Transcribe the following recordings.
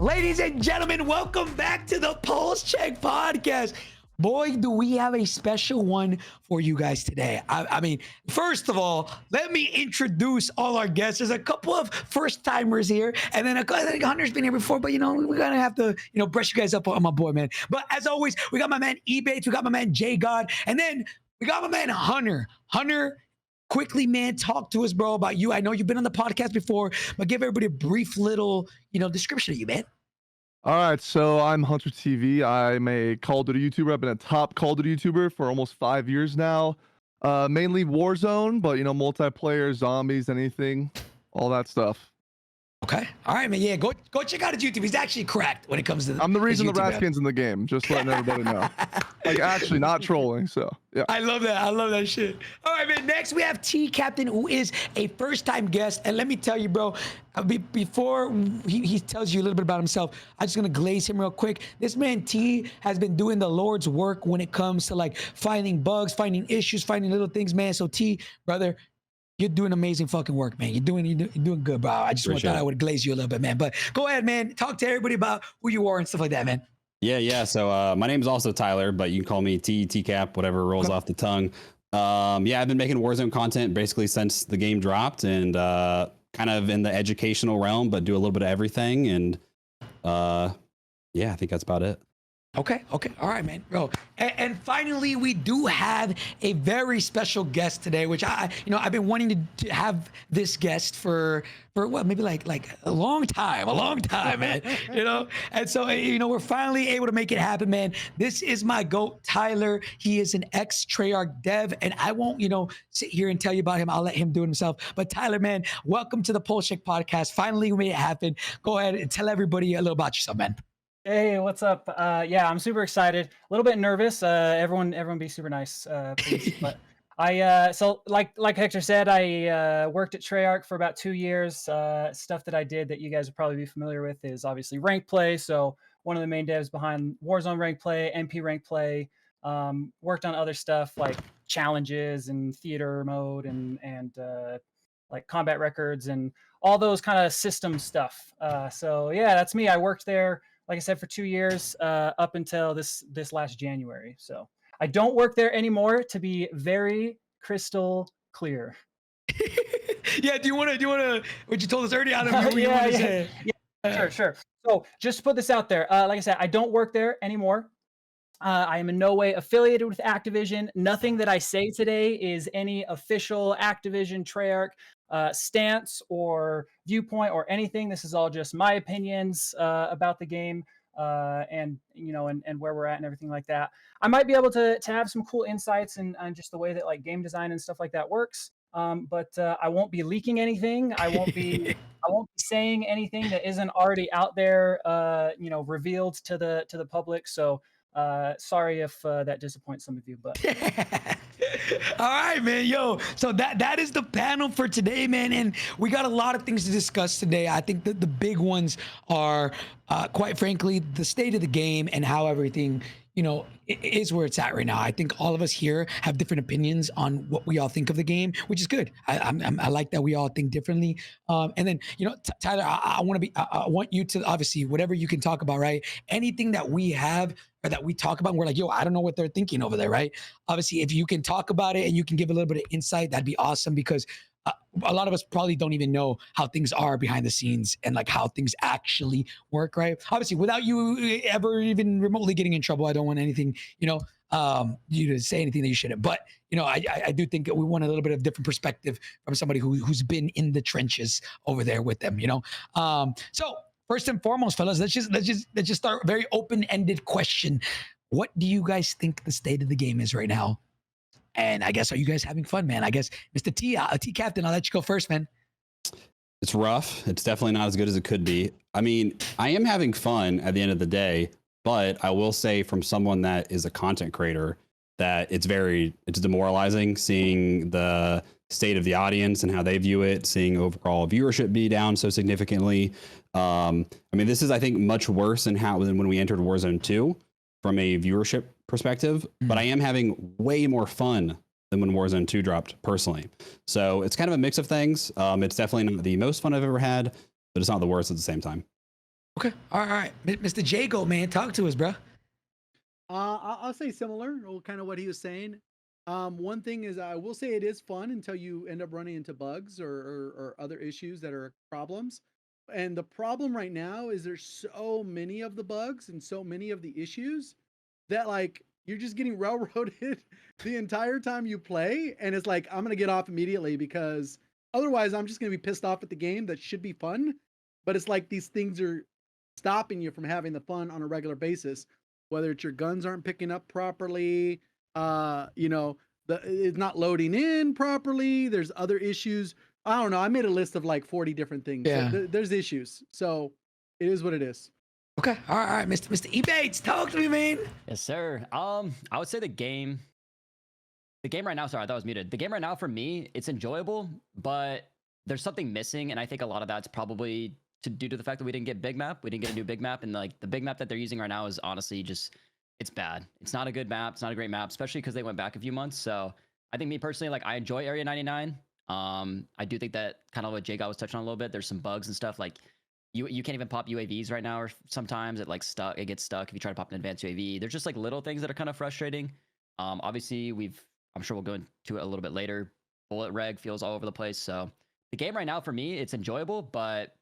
Ladies and gentlemen, welcome back to the Pullze Check podcast. Boy, do we have a special one for you guys today. I mean, first of all, let me introduce all our guests. There's a couple of first timers here, and then I think Hunter's been here before, but we're gonna have to, brush you guys up on my boy, man. But as always, we got my man EBatez, we got my man JGOD, and then we got my man Hunter. Hunter, quickly, man, talk to us, bro, about you. I know you've been on the podcast before, but give everybody a brief little, description of you, man. All right, so I'm Hunter TV. I'm a Call of Duty YouTuber. I've been a top Call of Duty YouTuber for almost 5 years now. Mainly Warzone, but multiplayer, zombies, anything, all that stuff. Okay. All right, man. Yeah, go check out his YouTube. He's actually correct when it comes to I'm the reason the Ratskin's in the game. Just letting everybody know. Like, actually, not trolling. So, yeah. I love that. I love that shit. All right, man. Next, we have T Captain, who is a first-time guest. And let me tell you, bro, before he tells you a little bit about himself, I'm just going to glaze him real quick. This man, T, has been doing the Lord's work when it comes to, like, finding bugs, finding issues, finding little things, man. So, T, brother, you're doing amazing fucking work, man. You're doing good, bro. I just thought I would glaze you a little bit, man. But go ahead, man. Talk to everybody about who you are and stuff like that, man. Yeah. So my name is also Tyler, but you can call me T-Cap, whatever rolls off the tongue. Yeah, I've been making Warzone content basically since the game dropped, and kind of in the educational realm, but do a little bit of everything. And yeah, I think that's about it. Okay. All right, man, bro. And finally, we do have a very special guest today, which I've been wanting to have this guest for what, maybe like a long time, man, And so, we're finally able to make it happen, man. This is my GOAT, Tyler. He is an ex-Treyarch dev, and I won't, sit here and tell you about him. I'll let him do it himself. But Tyler, man, welcome to the Pullze Check podcast. Finally, we made it happen. Go ahead and tell everybody a little about yourself, man. Hey, what's up? Yeah, I'm super excited. A little bit nervous. Everyone be super nice, please. But so like Hector said, I worked at Treyarch for about 2 years. Stuff that I did that you guys would probably be familiar with is obviously ranked play. So one of the main devs behind Warzone Ranked play, MP Ranked play. Worked on other stuff like challenges and theater mode and like combat records and all those kind of system stuff. So yeah, that's me. I worked there, like I said, for 2 years, up until this last January. So I don't work there anymore, to be very crystal clear. Yeah. Do you want to? What you told us earlier? I don't know what you want to say. Yeah. Sure. So just to put this out there, like I said, I don't work there anymore. I am in no way affiliated with Activision. Nothing that I say today is any official Activision Treyarch stance or viewpoint or anything. This is all just my opinions about the game and where we're at and everything like that. I might be able to have some cool insights on just the way that like game design and stuff like that works. But I won't be leaking anything. I won't be saying anything that isn't already out there, revealed to the public. So sorry if that disappoints some of you, but all right, man. Yo, so that is the panel for today, man, and we got a lot of things to discuss today. I think that the big ones are quite frankly the state of the game and how everything is where it's at right now. I think all of us here have different opinions on what we all think of the game, which is good. I like that we all think differently. And then, Tyler, I want you to, obviously, whatever you can talk about, right? Anything that we have or that we talk about, and we're like, yo, I don't know what they're thinking over there, right? Obviously, if you can talk about it and you can give a little bit of insight, that'd be awesome, because a lot of us probably don't even know how things are behind the scenes and like how things actually work, right? Obviously, without you ever even remotely getting in trouble, I don't want anything, you to say anything that you shouldn't. But I do think we want a little bit of different perspective from somebody who's been in the trenches over there with them, So first and foremost, fellas, let's just start very open-ended question. What do you guys think the state of the game is right now? And I guess, are you guys having fun, man? I guess, Mr. T Captain, I'll let you go first, man. It's rough. It's definitely not as good as it could be. I mean, I am having fun at the end of the day, but I will say from someone that is a content creator that it's demoralizing seeing the state of the audience and how they view it, seeing overall viewership be down so significantly. I mean, this is, I think, much worse than when we entered Warzone 2 from a viewership perspective, but I am having way more fun than when Warzone 2 dropped personally. So it's kind of a mix of things. It's definitely not the most fun I've ever had, but it's not the worst at the same time. Okay. All right. Mr. JGOD, man, talk to us, bro. I'll say similar, or kind of what he was saying. One thing is, I will say it is fun until you end up running into bugs or other issues that are problems. And the problem right now is there's so many of the bugs and so many of the issues that like you're just getting railroaded the entire time you play. And it's like, I'm gonna get off immediately because otherwise I'm just gonna be pissed off at the game that should be fun. But it's like these things are stopping you from having the fun on a regular basis, whether it's your guns aren't picking up properly, you know, it's not loading in properly. There's other issues. I don't know. I made a list of like 40 different things. Yeah. So there's issues. So it is what it is. Okay. All right, Mr. EBatez, talk to me, man. Yes, sir. I would say the game right now, sorry, I thought I was muted. The game right now for me, it's enjoyable, but there's something missing, and I think a lot of that's probably due to the fact that we didn't get big map. We didn't get a new big map, and like the big map that they're using right now is honestly just, it's bad. It's not a good map. It's not a great map, especially because they went back a few months. So I think me personally, like I enjoy Area 99. I do think that kind of what JGOD was touching on a little bit. There's some bugs and stuff like you can't even pop UAVs right now, or sometimes it gets stuck if you try to pop an advanced UAV. There's just like little things that are kind of frustrating. Obviously I'm sure we'll go into it a little bit later. Bullet reg feels all over the place. So the game right now for me, it's enjoyable, but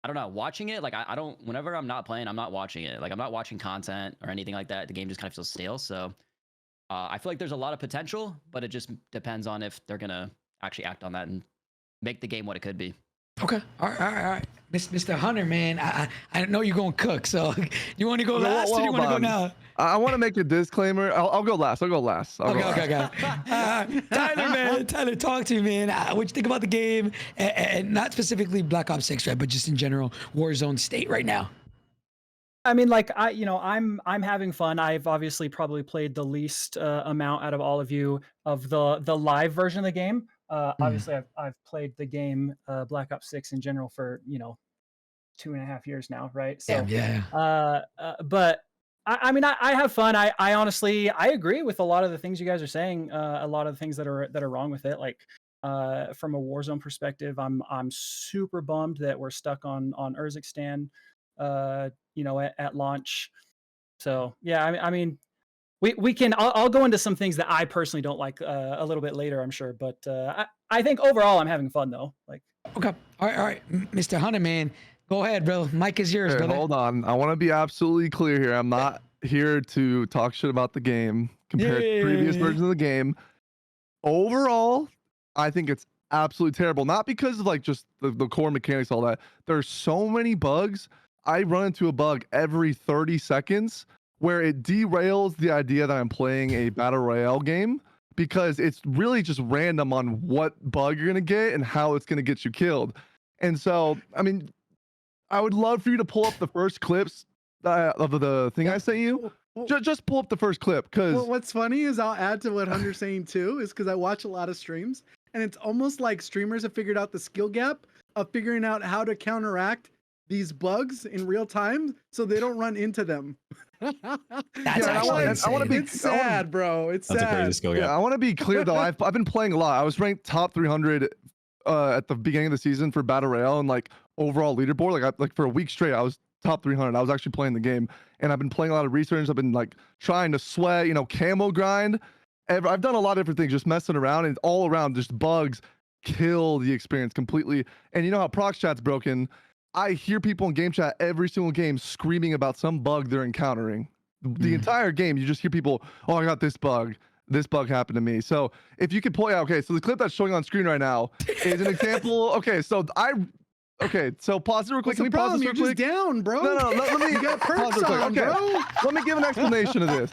I don't know, watching it, like I don't, whenever I'm not playing, I'm not watching it. Like I'm not watching content or anything like that. The game just kind of feels stale. So I feel like there's a lot of potential, but it just depends on if they're going to actually act on that and make the game what it could be. Okay. All right. Mr. Hunter, man, I know you're going to cook. So you want to go last or you want to go now? I want to make a disclaimer. I'll go last. Okay. Tyler, man. Tyler, talk to me, man. What you think about the game? And not specifically Black Ops 6, right? But just in general, Warzone state right now. I mean, like I'm having fun. I've obviously probably played the least amount out of all of you of the live version of the game. Obviously, I've played the game Black Ops 6 in general for 2.5 years now, right? So yeah. But I mean, I have fun. I honestly agree with a lot of the things you guys are saying. A lot of the things that are wrong with it. Like from a Warzone perspective, I'm super bummed that we're stuck on Urzikstan. At launch. So yeah, I mean, we can. I'll go into some things that I personally don't like a little bit later, I'm sure. But I think overall I'm having fun though. Like okay, all right, Mr. Hunter, man, go ahead, bro. Mic is yours, brother. Hold on, I want to be absolutely clear here. I'm not here to talk shit about the game compared to previous versions of the game. Overall, I think it's absolutely terrible. Not because of like just the core mechanics, all that. There's so many bugs. I run into a bug every 30 seconds where it derails the idea that I'm playing a battle royale game because it's really just random on what bug you're going to get and how it's going to get you killed. And so, I mean, I would love for you to pull up the first clips of the thing I sent you. Just pull up the first clip because what's funny is I'll add to what Hunter's saying too, is because I watch a lot of streams and it's almost like streamers have figured out the skill gap of figuring out how to counteract these bugs in real time so they don't run into them. That's I want to be sad, bro. It's That's sad. a crazy skill. Yeah, I want to be clear though. I've been playing a lot. I was ranked top 300 at the beginning of the season for battle royale and like overall leaderboard. Like for a week straight, I was top 300. I was actually playing the game, and I've been playing a lot of research. I've been like trying to sweat, camo grind. I've done a lot of different things, just messing around, and all around just bugs kill the experience completely. And you know how prox chat's broken. I hear people in game chat every single game screaming about some bug they're encountering. The entire game, you just hear people, oh, I got this bug. This bug happened to me. So if you could point out, okay, so the clip that's showing on screen right now is an example. Okay, so pause it real quick. Can we pause this real You're quick? just down, bro. No, let me get perks on, okay. bro. Let me give an explanation of this.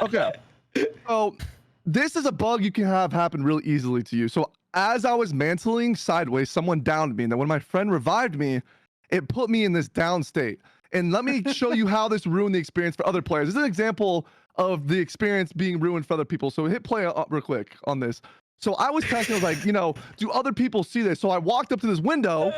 Okay, so this is a bug you can have happen really easily to you. So as I was mantling sideways, someone downed me, and then when my friend revived me, it put me in this down state. And let me show you how this ruined the experience for other players. This is an example of the experience being ruined for other people. So hit play up real quick on this. So I was testing, I was like, do other people see this? So I walked up to this window,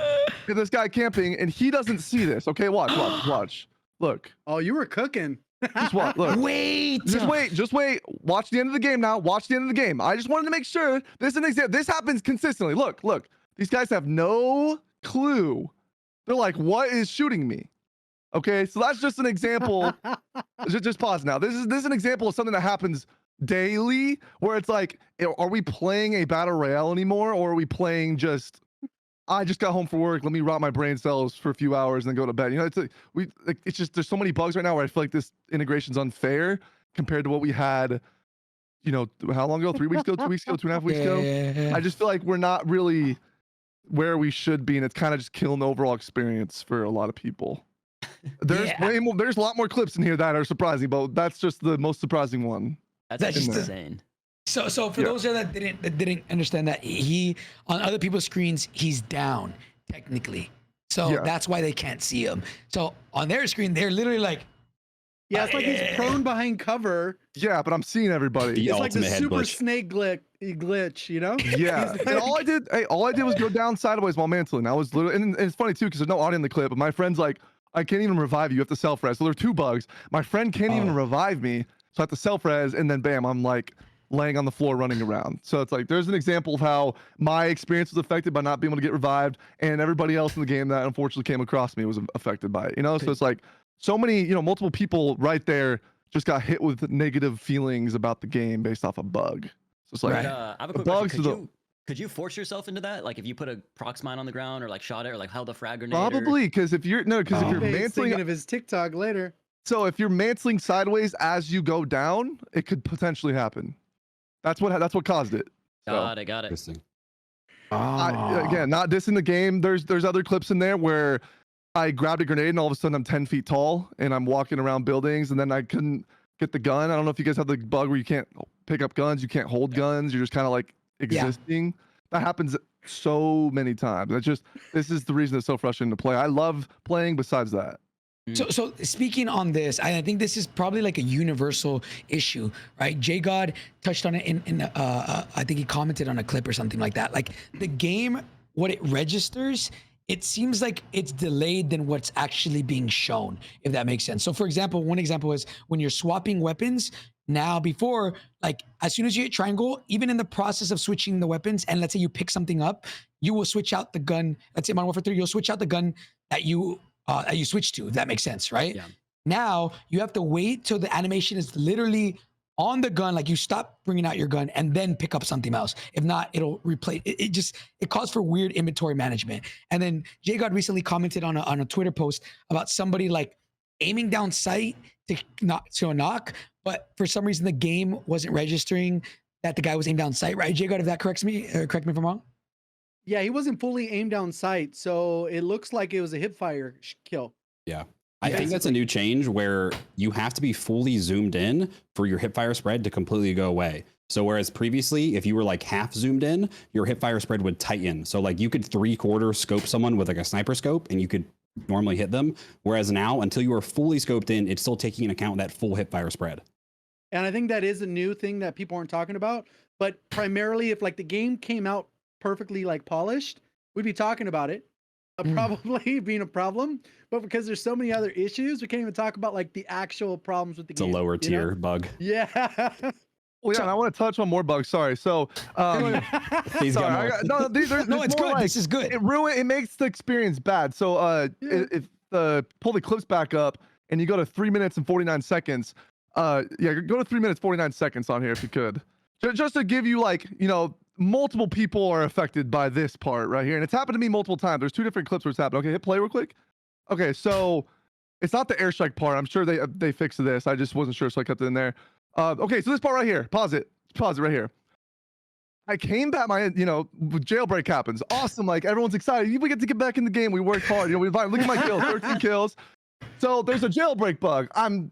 to this guy camping, and he doesn't see this. Okay, watch. Look. Oh, you were cooking. Just watch. Look. Wait. Just wait. Watch the end of the game now. Watch the end of the game. I just wanted to make sure this is an example. This happens consistently. Look. These guys have no clue. They're like, what is shooting me? Okay, so that's just an example. Just pause now. This is an example of something that happens daily, where it's like, are we playing a battle royale anymore, or are we playing just? I just got home from work. Let me rot my brain cells for a few hours and then go to bed. You know, it's just there's so many bugs right now where I feel like this integration's unfair compared to what we had. You know, how long ago? 3 weeks ago? 2 weeks ago? 2.5 weeks ago? Yeah. I just feel like we're not really where we should be, and it's kind of just killing the overall experience for a lot of people. There's Yeah. way more. There's a lot more clips in here that are surprising, but that's just the most surprising one. That's That's actually just insane. So for Yeah. those that didn't understand that, he on other people's screens he's down technically, so Yeah. that's why they can't see him. So on their screen they're literally like, Yeah, it's like he's prone behind cover. Yeah, but I'm seeing everybody. The It's like the ultimate head super glitch. snake glitch, you know? Yeah, He's and like- all I did was go down sideways while mantling. I was literally, and it's funny too because there's no audio in the clip. But my friend's like, I can't even revive you. You have to self res. So there are 2 bugs. My friend can't even Oh. revive me, so I have to self res, and then bam, I'm like laying on the floor running around. So it's like there's an example of how my experience was affected by not being able to get revived, and everybody else in the game that unfortunately came across me was affected by it. You know, so it's like so many, you know, multiple people right there just got hit with negative feelings about the game based off a bug. So it's like, Right. I have a The quick question. bugs are the- Could you force yourself into that? Like if you put a prox mine on the ground or like shot it or like held a frag grenade? probably because if you're if you're Ebate's thinking mantling, of his TikTok later. so if you're mantling sideways as you go down, it could potentially happen. That's what caused it. So, Got it. Interesting. again, not dissing the game. There's other clips in there where I grabbed a grenade and all of a sudden I'm 10 feet tall and I'm walking around buildings and then I couldn't get the gun. I don't know if you guys have the bug where you can't pick up guns, you can't hold guns, you're just kind of like existing. That happens so many times. This is the reason it's so frustrating to play. I love playing besides that. So speaking on this, I think this is probably like a universal issue, right? JGOD touched on it in I think he commented on a clip or something like that. Like the game, what it registers, it seems like it's delayed than what's actually being shown, if that makes sense. So for example, one example is when you're swapping weapons. Now, before, like as soon as you hit triangle, even in the process of switching the weapons, and let's say you pick something up, you will switch out the gun. Let's say Modern Warfare 3, you'll switch out the gun that you switch to, if that makes sense, right? Yeah. Now you have to wait till the animation is literally on the gun, like you stop bringing out your gun and then pick up something else. If not, it'll replay. It calls for weird inventory management. And then JGOD recently commented on a Twitter post about somebody like aiming down sight to a knock, but for some reason the game wasn't registering that the guy was aimed down sight, right? JGOD, if that correct me if I'm wrong. Yeah, he wasn't fully aimed down sight, so it looks like it was a hip fire kill. Yeah. I think that's a new change where you have to be fully zoomed in for your hipfire spread to completely go away. So whereas previously, if you were like half zoomed in, your hipfire spread would tighten. So like you could 3/4 scope someone with like a sniper scope and you could normally hit them. Whereas now, until you are fully scoped in, it's still taking into account that full hipfire spread. And I think that is a new thing that people aren't talking about. But primarily, if like the game came out perfectly like polished, we'd be talking about it. Probably being a problem. But because there's so many other issues, we can't even talk about like the actual problems with the It's game. a lower you know? tier bug. Yeah. Well, yeah, and I want to touch on more bugs. Sorry. So, He's got sorry, more. no, there's No, it's more good. like- This is good. It makes the experience bad. So if pull the clips back up and you go to 3 minutes and 49 seconds, go to 3 minutes 49 seconds on here if you could, just to give you like, you know, multiple people are affected by this part right here, and it's happened to me multiple times. There's 2 different clips where it's happened. Okay, hit play real quick. Okay, so it's not the airstrike part. I'm sure they fixed this. I just wasn't sure, so I kept it in there. Okay, so this part right here, pause it right here. I came back, jailbreak happens. Awesome, like everyone's excited. We get to get back in the game. We worked hard. You know, look at my kills, 13 kills. So there's a jailbreak bug. I'm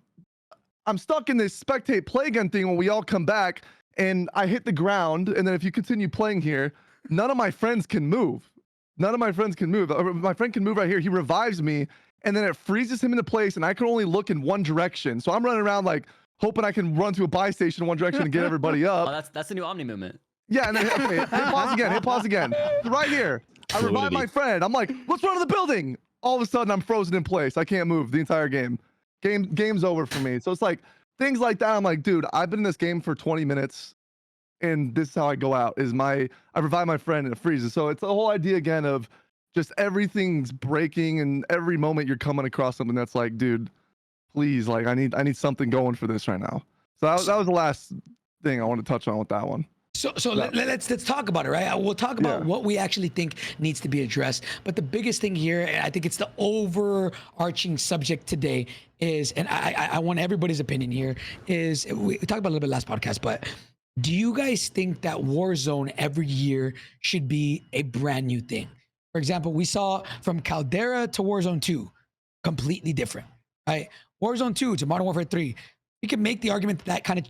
stuck in this spectate play gun thing when we all come back, and I hit the ground. And then if you continue playing here, none of my friends can move. None of my friends can move. My friend can move right here. He revives me, and then it freezes him into place, and I can only look in one direction. So I'm running around like hoping I can run to a buy station in one direction and get everybody up. Oh, that's the new Omni movement. Yeah, and then okay, hit pause again. Right here. I revive my friend. I'm like, let's run to the building. All of a sudden, I'm frozen in place. I can't move the entire game. Game's over for me. So it's like things like that. I'm like, dude, I've been in this game for 20 minutes, and this is how I go out. I revive my friend and it freezes. So it's the whole idea again of just everything's breaking, and every moment you're coming across something that's like, dude, please, like I need something going for this right now. So that was the last thing I want to touch on with that one. So let's talk about it, right? We'll talk about Yeah. what we actually think needs to be addressed. But the biggest thing here, and I think it's the overarching subject today, is, and I want everybody's opinion here, is we talked about it a little bit last podcast, but do you guys think that Warzone every year should be a brand new thing? For example, we saw from Caldera to Warzone 2, completely different, right? Warzone 2 to Modern Warfare 3, you can make the argument that kind of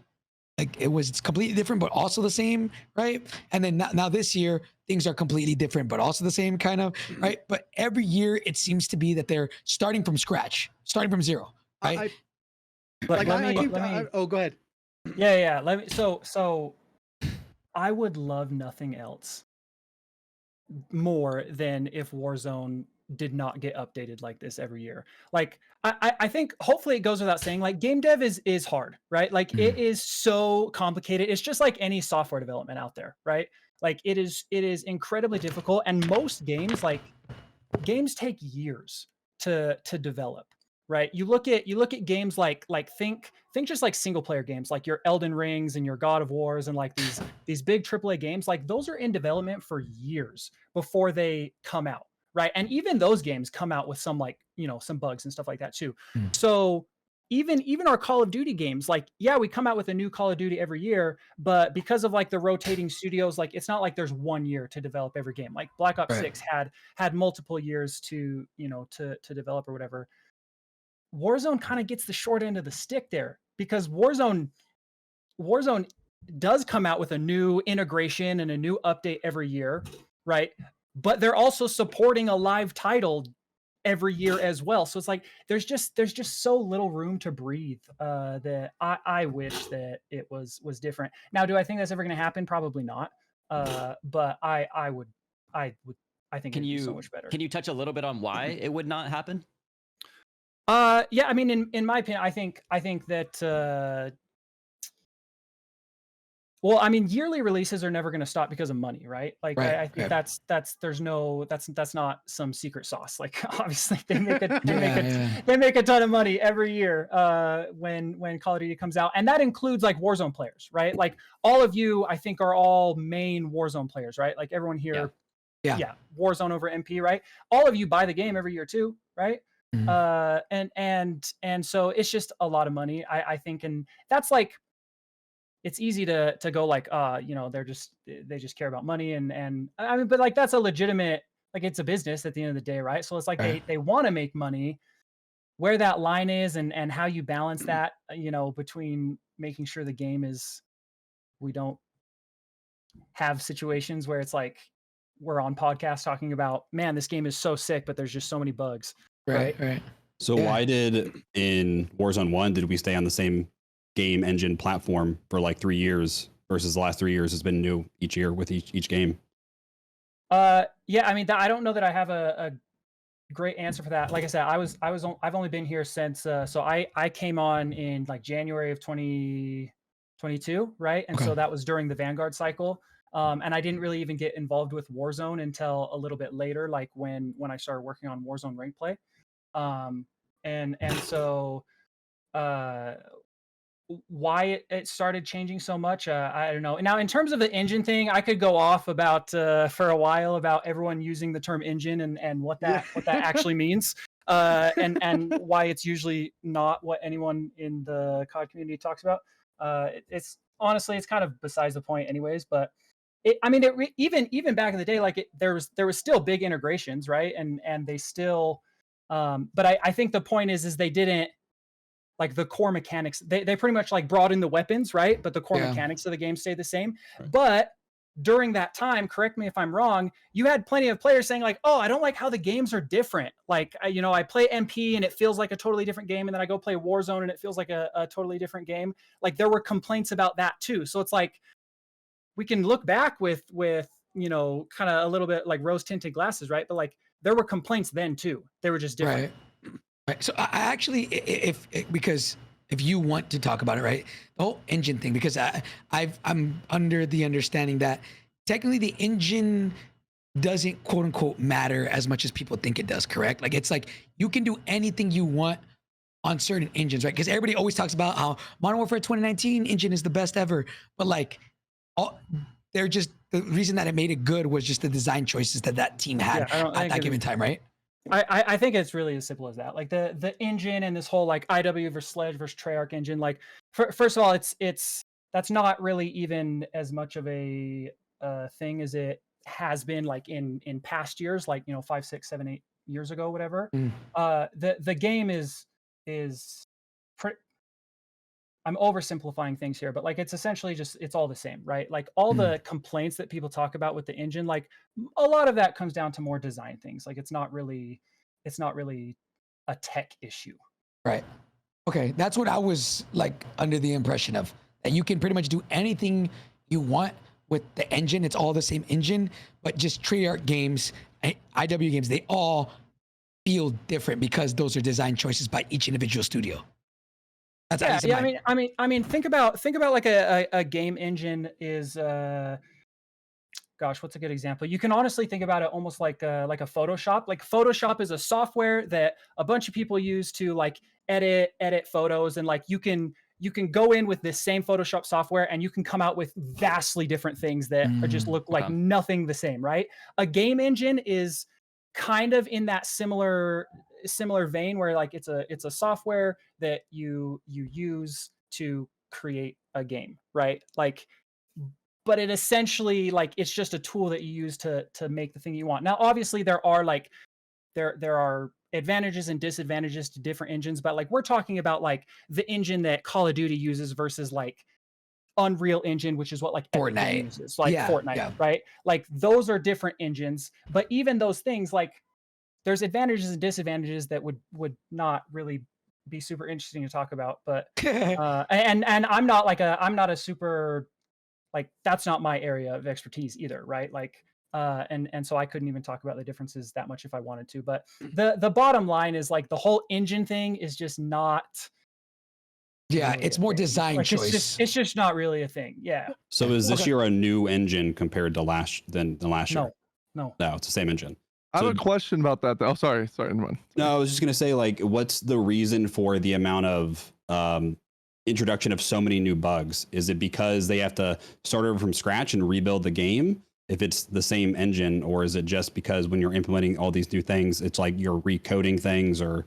like it's completely different, but also the same, right? And then now this year, things are completely different, but also the same kind of, right? But every year it seems to be that they're starting from scratch, starting from zero, right? Oh, go ahead. Yeah. Let me. So, I would love nothing else more than if Warzone did not get updated like this every year. Like I think hopefully it goes without saying, like game dev is hard, right? Like it is so complicated. It's just like any software development out there, right? Like it is incredibly difficult, and most games take years to develop, right? You look at games like think just like single player games, like your Elden Rings and your God of Wars and like these big AAA games, like those are in development for years before they come out, right? And even those games come out with some like, some bugs and stuff like that too. So even our Call of Duty games, like, yeah, we come out with a new Call of Duty every year, but because of like the rotating studios, like it's not like there's 1 year to develop every game. Like Black Ops 6 had multiple years to develop or whatever. Warzone kind of gets the short end of the stick there, because Warzone does come out with a new integration and a new update every year, right? But they're also supporting a live title every year as well. So it's like there's just so little room to breathe, that I wish that it was different. Now, do I think that's ever going to happen? Probably not. But I think it'd be so much better. Can you touch a little bit on why it would not happen? Yeah, I mean, in my opinion, I think that well, I mean, yearly releases are never going to stop because of money, right? Like, I think that's not some secret sauce. Like, obviously, they make a ton of money every year when Call of Duty comes out, and that includes like Warzone players, right? Like, all of you, I think, are all main Warzone players, right? Like everyone here, yeah, Warzone over MP, right? All of you buy the game every year too, right? And so it's just a lot of money, I think, and that's like, it's easy to go like, they just care about money, and I mean, but like that's a legitimate, like it's a business at the end of the day, right? So it's like they want to make money. Where that line is and how you balance that, between making sure the game is, we don't have situations where it's like we're on podcasts talking about, man, this game is so sick, but there's just so many bugs. Right. So why did in Warzone 1 did we stay on the same game engine platform for like 3 years versus the last 3 years has been new each year with each game? Yeah, I mean, I don't know that I have a great answer for that. Like I said, I've only been here since so I came on in like January of 2022, right? And so that was during the Vanguard cycle. And I didn't really even get involved with Warzone until a little bit later, like when I started working on Warzone Ranked play. And so why it started changing so much, I don't know. Now, in terms of the engine thing, I could go off about for a while about everyone using the term engine and what that actually means, and why it's usually not what anyone in the COD community talks about. It's honestly, it's kind of besides the point anyways, but even back in the day, like there was still big integrations, right? And they still, but I think the point is they didn't, like the core mechanics, they pretty much like brought in the weapons, right? But the core mechanics of the game stayed the same. Right. But during that time, correct me if I'm wrong, you had plenty of players saying like, oh, I don't like how the games are different. Like, I play MP and it feels like a totally different game. And then I go play Warzone and it feels like a totally different game. Like there were complaints about that too. So it's like, we can look back with kind of a little bit like rose tinted glasses, right? But like there were complaints then too. They were just different. Right. So I actually, because if you want to talk about it, right, the whole engine thing, because I'm under the understanding that technically the engine doesn't quote unquote matter as much as people think it does, correct? Like it's like you can do anything you want on certain engines, right? Because everybody always talks about how Modern Warfare 2019 engine is the best ever, but like they're just the reason that it made it good was just the design choices that that team had I don't at think that it given was- time, right? I think it's really as simple as that. Like the engine and this whole like IW versus Sledge versus Treyarch engine. Like first of all, it's that's not really even as much of a thing as it has been like in past years, like 5, 6, 7, 8 years ago, whatever. Mm. The game is pre- I'm oversimplifying things here, but like it's essentially just it's all the same, right? Like all the complaints that people talk about with the engine, like a lot of that comes down to more design things. Like it's not really a tech issue. Right. Okay, that's what I was like under the impression of. That you can pretty much do anything you want with the engine. It's all the same engine, but just Treyarch games, IW games, they all feel different because those are design choices by each individual studio. That's at least in my- I mean, think about like a game engine is gosh, what's a good example? You can honestly think about it almost like a Photoshop. Like Photoshop is a software that a bunch of people use to like edit photos, and like you can go in with this same Photoshop software and you can come out with vastly different things that are just look like Okay. nothing the same, right? A game engine is kind of in that similar vein where like it's a software that you use to create a game, right? Like but it essentially like it's just a tool that you use to make the thing you want. Now obviously there are like there are advantages and disadvantages to different engines, but like we're talking about like the engine that Call of Duty uses versus like Unreal Engine, which is what like Epic Fortnite. uses, like Yeah, Fortnite, yeah. right? Like those are different engines, but even those things, like there's advantages and disadvantages that would not really be super interesting to talk about. But and I'm not a super like that's not my area of expertise either, right? Like and so I couldn't even talk about the differences that much if I wanted to. But the bottom line is like the whole engine thing is just not Yeah, really it's a more thing. design Like, choice. it's just not really a thing. Yeah. So is this Okay. year a new engine compared to last year? No. No, it's the same engine. I have So- a question about that though. Oh, sorry, never mind. No, I was just gonna say, like, what's the reason for the amount of introduction of so many new bugs? Is it because they have to start over from scratch and rebuild the game if it's the same engine, or is it just because when you're implementing all these new things, it's like you're recoding things? Or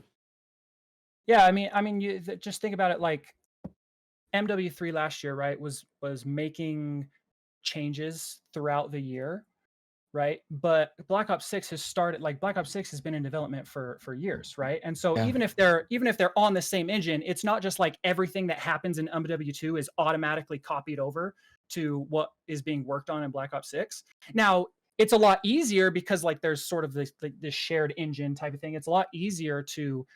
Yeah, I mean, you just think about it. Like MW3 last year, right, was making changes throughout the year, right? But Black Ops 6 has started. Like Black Ops 6 has been in development for years, right? And so Yeah. even if they're on the same engine, it's not just like everything that happens in MW2 is automatically copied over to what is being worked on in Black Ops 6. Now it's a lot easier because like there's sort of this shared engine type of thing. It's a lot easier to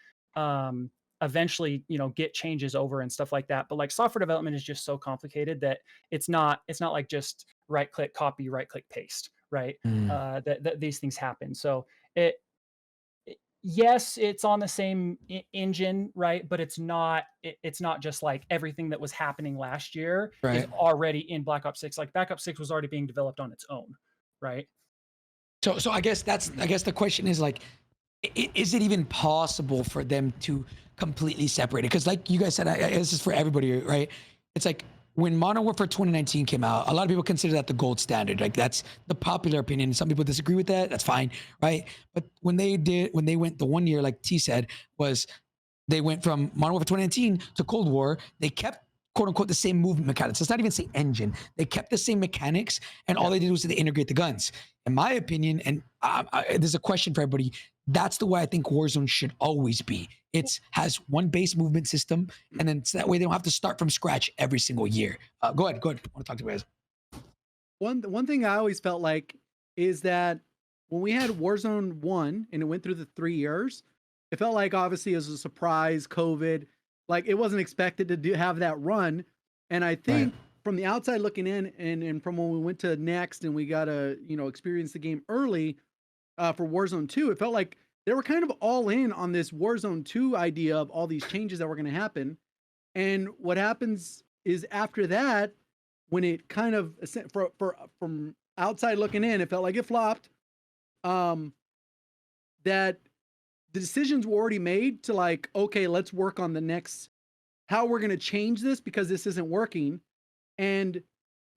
eventually get changes over and stuff like that. But like software development is just so complicated that it's not like just right click copy, right click paste, right? That these things happen. So yes, it's on the same engine, right? But it's not just like everything that was happening last year is Right. already in Black Ops 6. Like Black Ops 6 was already being developed on its own, right? So I guess the question is like, is it even possible for them to completely separate it? Because like you guys said, this is for everybody, right? It's like when Modern Warfare 2019 came out, a lot of people consider that the gold standard. Like that's the popular opinion. Some people disagree with that. That's fine, right? But when they went the 1 year, like T said, was they went from Modern Warfare 2019 to Cold War. They kept quote unquote the same movement mechanics. Let's not even say engine. They kept the same mechanics, and all they did was they integrate the guns. In my opinion, and there's a question for everybody. That's the way I think Warzone should always be. It has one base movement system, and then so that way they don't have to start from scratch every single year. Go ahead. I want to talk to you guys. One thing I always felt like is that when we had Warzone 1 and it went through the 3 years, it felt like obviously it was a surprise, COVID, like it wasn't expected to have that run. And I think from the outside looking in and from when we went to Next and we got to, experience the game early for Warzone 2, it felt like they were kind of all in on this Warzone 2 idea of all these changes that were going to happen. And what happens is after that, when it kind of from outside looking in, it felt like it flopped. that the decisions were already made to like, okay, let's work on the next, how we're going to change this because this isn't working. And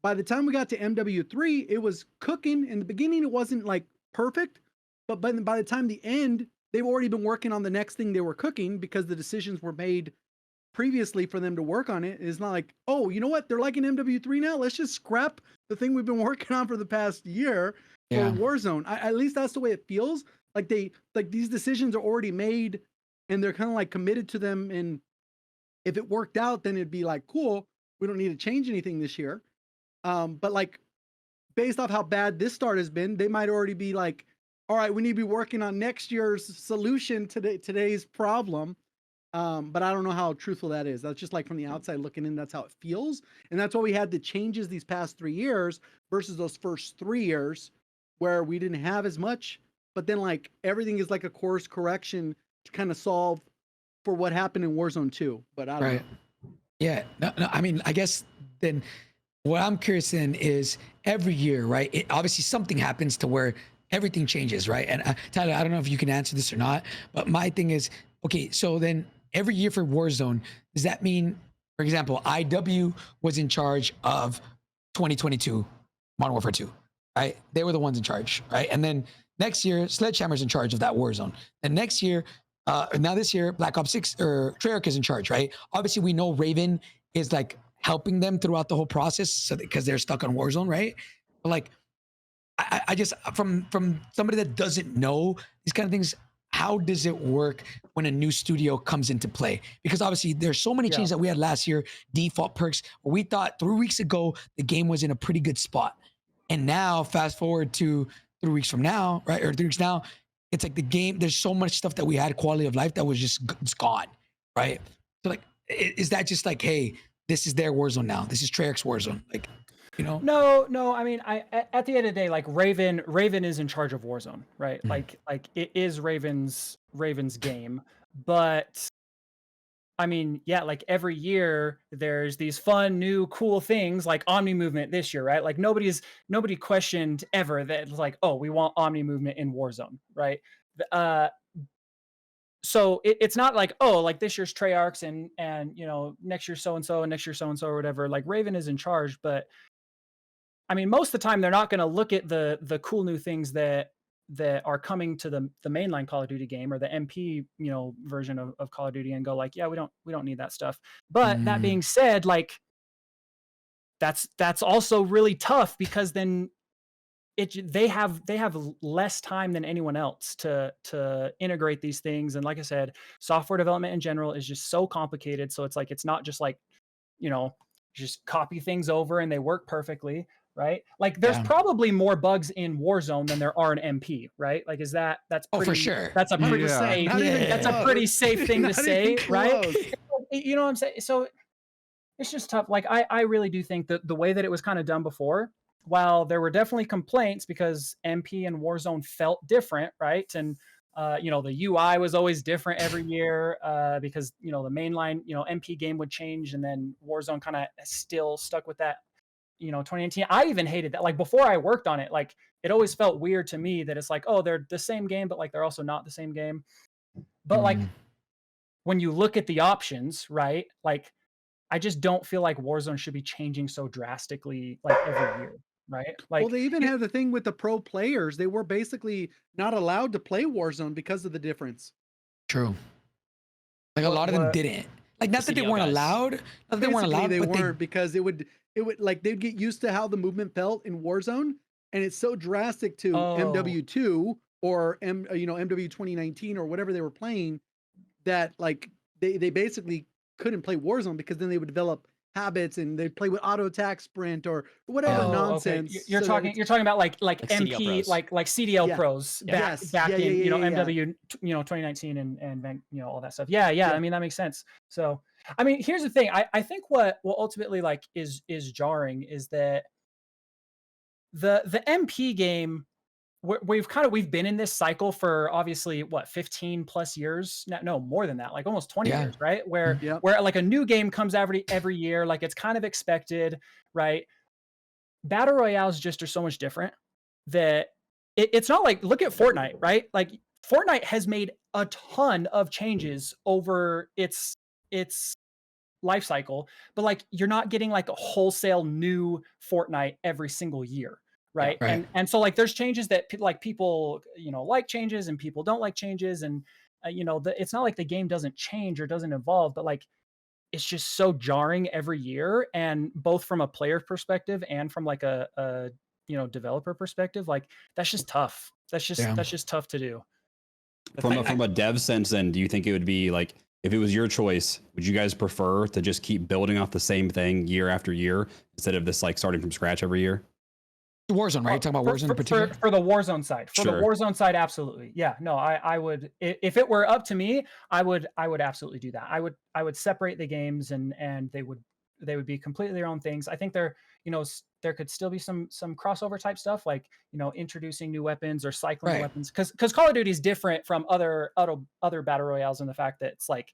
by the time we got to MW3, it was cooking. In the beginning, it wasn't like perfect, but by the time the end, they've already been working on the next thing they were cooking because the decisions were made previously for them to work on it. It's not like, oh, you know what? They're liking MW3 now. Let's just scrap the thing we've been working on for the past year for Warzone. At least that's the way it feels. Like these decisions are already made and they're kind of like committed to them. And if it worked out, then it'd be like, cool, we don't need to change anything this year. But like based off how bad this start has been, they might already be like, all right, we need to be working on next year's solution to today's problem. But I don't know how truthful that is. That's just like from the outside looking in, that's how it feels. And that's why we had the changes these past 3 years versus those first 3 years where we didn't have as much, but then like everything is like a course correction to kind of solve for what happened in Warzone 2. But I don't know. Yeah. No, I mean, I guess then what I'm curious in is every year, right? Obviously something happens to where everything changes, right? And Tyler, I don't know if you can answer this or not, but my thing is, okay, so then every year for Warzone, does that mean, for example, IW was in charge of 2022 Modern Warfare 2, right? They were the ones in charge, right? And then next year, Sledgehammer's in charge of that Warzone. And next year, now this year, Black Ops 6 or Treyarch is in charge, right? Obviously, we know Raven is like helping them throughout the whole process, so because they're stuck on Warzone, right? But like, I just from somebody that doesn't know these kind of things, how does it work when a new studio comes into play? Because obviously there's so many changes that we had last year, default perks, where we thought 3 weeks ago the game was in a pretty good spot. And now fast forward to 3 weeks from now, right? Or 3 weeks now, it's like the game, there's so much stuff that we had quality of life that was just it's gone, right? So like, is that just like, hey, this is their Warzone now. This is Treyarch's Warzone. Like, you know? No. I mean, at the end of the day, like Raven is in charge of Warzone, right? Like it is Raven's game. But I mean, yeah, like every year there's these fun, new, cool things like Omni movement this year, right? Like nobody questioned ever that it's like, oh, we want Omni movement in Warzone, right? So it's not like, oh, like this year's Treyarch's and you know, next year so and so and next year so and so or whatever. Like Raven is in charge, but I mean, most of the time they're not going to look at the cool new things that are coming to the mainline Call of Duty game or the MP, you know, version of Call of Duty and go like, yeah, we don't need that stuff. But that being said, like that's also really tough because then they have less time than anyone else to integrate these things. And like I said, software development in general is just so complicated. So it's like, it's not just like, you know, just copy things over and they work perfectly. Right? Like there's probably more bugs in Warzone than there are in MP, right? Like that's pretty, oh, for sure. That's a pretty safe, that's a pretty safe thing to say, right? You know what I'm saying? So it's just tough. Like I really do think that the way that it was kind of done before, while there were definitely complaints because MP and Warzone felt different, right? And you know, the UI was always different every year because, you know, the mainline, you know, MP game would change and then Warzone kind of still stuck with that, you know, 2019. I even hated that. Like before I worked on it, like it always felt weird to me that it's like, oh, they're the same game, but like they're also not the same game. But like when you look at the options, right? Like I just don't feel like Warzone should be changing so drastically like every year, right? Like, well, they even had the thing with the pro players. They were basically not allowed to play Warzone because of the difference. True. Like a lot of them didn't. Like not that they weren't allowed. Not that they weren't allowed. They weren't because it would like they'd get used to how the movement felt in Warzone, and it's so drastic to MW2 or MW 2019 or whatever they were playing that like they basically couldn't play Warzone because then they would develop habits and they'd play with auto attack sprint or whatever nonsense. Okay. You're talking about like MP like CDL pros back in you know MW 2019 and you know all that stuff. Yeah. I mean that makes sense. So I mean here's the thing. I think what ultimately like is jarring is that the MP game we've been in this cycle for obviously what 15 plus years, no more than that, like almost 20 years, right? Where like a new game comes every year, like it's kind of expected, right? Battle royales just are so much different that it's not like, look at Fortnite, right? Like Fortnite has made a ton of changes over its life cycle, but like you're not getting like a wholesale new Fortnite every single year, right? right. And so like there's changes that like people like changes and people don't like changes, and it's not like the game doesn't change or doesn't evolve, but like it's just so jarring every year, and both from a player perspective and from like a developer perspective, like that's just tough. That's just tough to do. From a dev sense, then, do you think it would be like, if it was your choice, would you guys prefer to just keep building off the same thing year after year instead of this like starting from scratch every year? Warzone, right? You're talking about Warzone in particular? For the Warzone side. For the Sure. Warzone side, absolutely. Yeah. No, I would, if it were up to me, I would absolutely do that. I would separate the games, and they would be completely their own things. I think there could still be some crossover type stuff, like introducing new weapons or cycling Right. weapons, because Call of Duty is different from other battle royales in the fact that it's like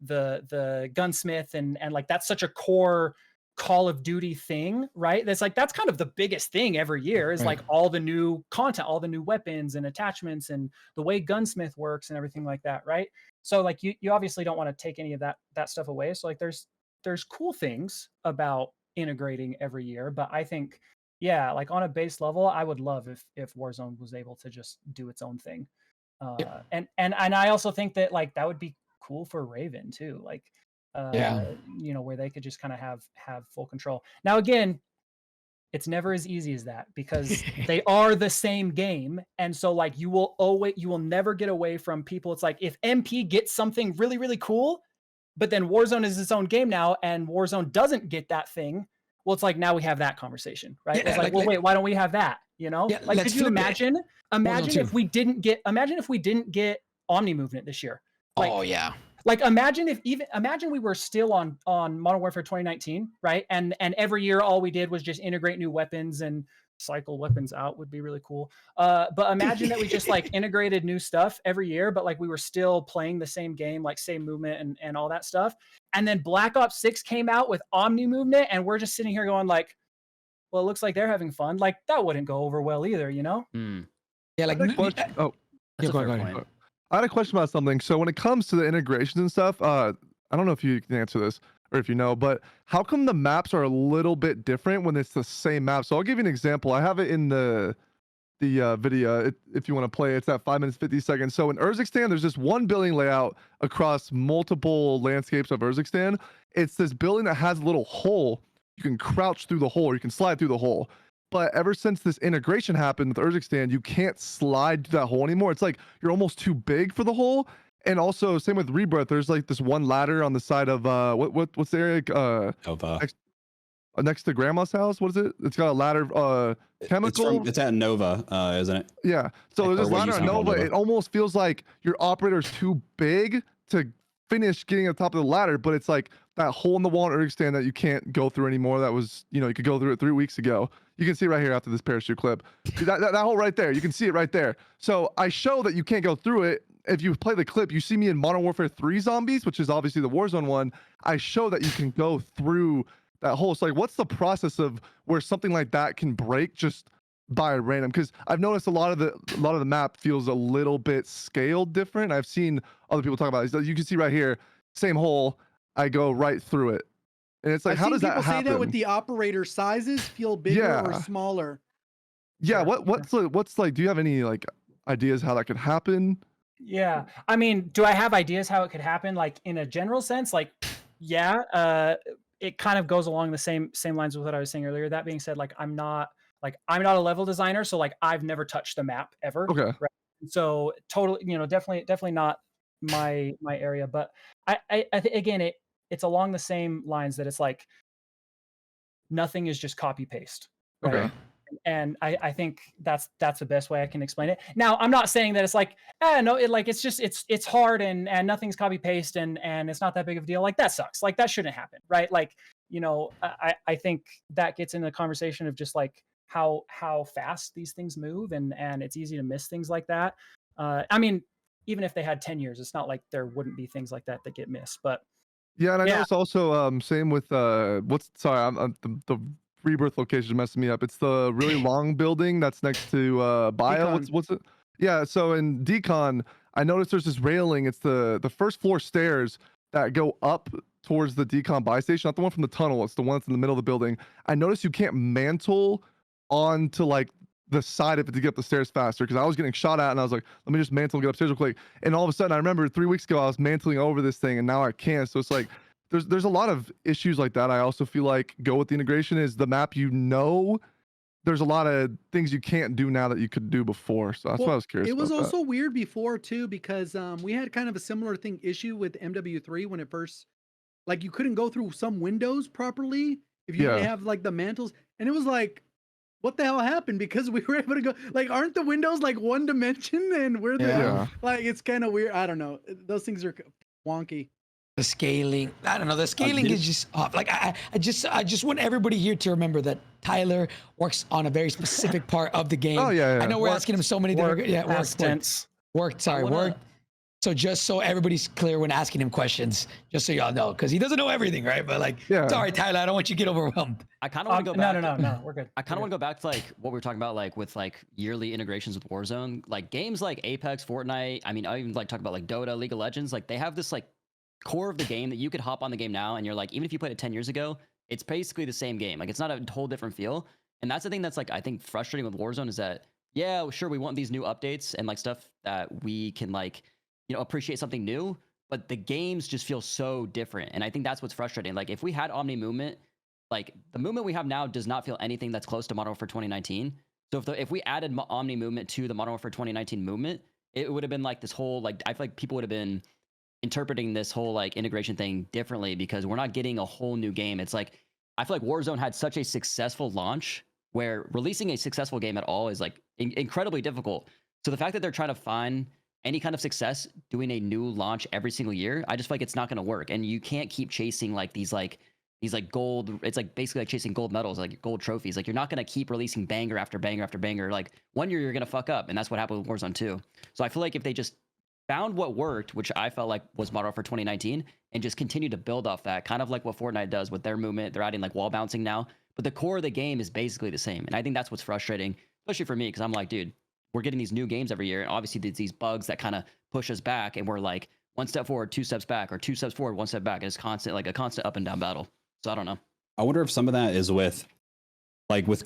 the gunsmith and like that's such a core Call of Duty thing, right? That's kind of the biggest thing every year is Right. like all the new content, all the new weapons and attachments and the way gunsmith works and everything like that, right? So like you obviously don't want to take any of that stuff away. So like there's cool things about integrating every year, but I think, yeah, like on a base level, I would love if Warzone was able to just do its own thing. And I also think that like that would be cool for Raven too, like Yeah. where they could just kind of have full control. Now again, it's never as easy as that because they are the same game, and so like you will never get away from people. It's like if MP gets something really really cool, but then Warzone is its own game now, and Warzone doesn't get that thing. Well, it's like now we have that conversation, right? Yeah, It's like, well, wait, why don't we have that? Yeah, Like, let's could you flip it. imagine? Imagine too. if we didn't get Omni movement this year. Like, Oh yeah. like imagine we were still on Modern Warfare 2019, right? And every year all we did was just integrate new weapons and cycle weapons out would be really cool. But imagine that we just like integrated new stuff every year, but like we were still playing the same game, like same movement and all that stuff. And then Black Ops 6 came out with Omni movement, and we're just sitting here going like, well, it looks like they're having fun. Like that wouldn't go over well either, you know? Yeah, like Oh, That's go a fair ahead. point. I had a question about something. So when it comes to the integrations and stuff, I don't know if you can answer this or if you know, but how come the maps are a little bit different when it's the same map? So I'll give you an example. I have it in the video if you want to play. It's at 5 minutes 50 seconds. So in Urzikstan, there's just one building layout across multiple landscapes of Urzikstan. It's this building that has a little hole. You can crouch through the hole, or you can slide through the hole. But ever since this integration happened with Urzikstan, you can't slide through that hole anymore. It's like you're almost too big for the hole. And also, same with Rebirth. There's like this one ladder on the side of what's the area? Next to Grandma's house. What is it? It's got a ladder. Chemical. It's at Nova, isn't it? Yeah. So Like, there's this or what ladder you at see called Nova. Nova. It almost feels like your operator's too big to finish getting at the top of the ladder, but it's like that hole in the wall in Urzikstan that you can't go through anymore. That was, you could go through it 3 weeks ago. You can see it right here after this parachute clip. That hole right there. You can see it right there. So I show that you can't go through it. If you play the clip, you see me in Modern Warfare 3 Zombies, which is obviously the Warzone one. I show that you can go through that hole. So like, what's the process of where something like that can break just by random? Because I've noticed a lot of the map feels a little bit scaled different. I've seen other people talk about it. So you can see right here, same hole. I go right through it, and it's like, I've how seen does that people happen? say that with the operator sizes feel bigger or Yeah. smaller. Yeah. Sure, What's like? Do you have any like ideas how that could happen? Yeah. I mean, do I have ideas how it could happen? Like in a general sense, like, yeah, it kind of goes along the same lines with what I was saying earlier. That being said, like I'm not a level designer, so like I've never touched a map ever. Okay. Right? So totally, definitely not my area. But I think again, it's along the same lines that it's like nothing is just copy paste. Right? Okay. And I think that's the best way I can explain it. Now, I'm not saying that it's like, no, it's hard and nothing's copy paste and it's not that big of a deal. Like that sucks. Like that shouldn't happen, right? Like, I think that gets into the conversation of just like how fast these things move and it's easy to miss things like that. I mean, even if they had 10 years, it's not like there wouldn't be things like that get missed. But Yeah, and I Yeah. noticed also same with I'm the rebirth location is messing me up. It's the really long building that's next to Bio. Decon. What's it? Yeah. So in Decon, I noticed there's this railing. It's the first floor stairs that go up towards the Decon buy station, not the one from the tunnel. It's the one that's in the middle of the building. I noticed you can't mantle onto like the side of it to get up the stairs faster because I was getting shot at and I was like, let me just mantle and get upstairs real quick. And all of a sudden, I remember 3 weeks ago I was mantling over this thing and now I can't. So it's like there's a lot of issues like that. I also feel like go with the integration is the map. There's a lot of things you can't do now that you could do before. So that's why I was curious. It was about also weird before too because we had kind of a similar issue with MW3 when it first, like you couldn't go through some windows properly if you didn't have like the mantles, and it was like, what the hell happened? Because we were able to go, like, aren't the windows like one dimension and we're the like it's kind of weird. I don't know. Those things are wonky. The scaling, I don't know. The scaling is just off. Like I just want everybody here to remember that Tyler works on a very specific part of the game. Oh yeah. I know we're asking him so many different. Yeah, worked. Sorry, worked. So just so everybody's clear when asking him questions, just so y'all know, because he doesn't know everything, right? But like, sorry, Tyler, I don't want you to get overwhelmed. I kind of want to go back. No, we're good. I kind of want to go back to like what we were talking about, like with like yearly integrations with Warzone, like games like Apex, Fortnite. I mean, I even like talk about like Dota, League of Legends. Like they have this like core of the game that you could hop on the game now and you're like, even if you played it 10 years ago, it's basically the same game. Like it's not a whole different feel. And that's the thing that's like, I think frustrating with Warzone is that, yeah, sure, we want these new updates and like stuff that we can like, you know, appreciate something new, but the games just feel so different. And I think that's what's frustrating. Like if we had Omni movement, like the movement we have now does not feel anything that's close to Modern Warfare 2019. So if we added Omni movement to the Modern Warfare 2019 movement, it would have been like this whole, like, I feel like people would have been interpreting this whole like integration thing differently because we're not getting a whole new game. It's like, I feel like Warzone had such a successful launch where releasing a successful game at all is like incredibly difficult. So the fact that they're trying to find any kind of success doing a new launch every single year, I just feel like it's not going to work. And you can't keep chasing like these gold, it's like basically like chasing gold medals, like gold trophies. Like you're not going to keep releasing banger after banger after banger. Like one year you're going to fuck up, and that's what happened with Warzone 2. So I feel like if they just found what worked, which I felt like was Modern Warfare 2019, and just continue to build off that, kind of like what Fortnite does with their movement. They're adding like wall bouncing now, but the core of the game is basically the same. And I think that's what's frustrating, especially for me, because I'm like, dude, we're getting these new games every year, and obviously there's these bugs that kind of push us back, and we're like one step forward, 2 steps back, or 2 steps forward, 1 step back. It's constant, like a constant up and down battle. So I don't know. I wonder if some of that is with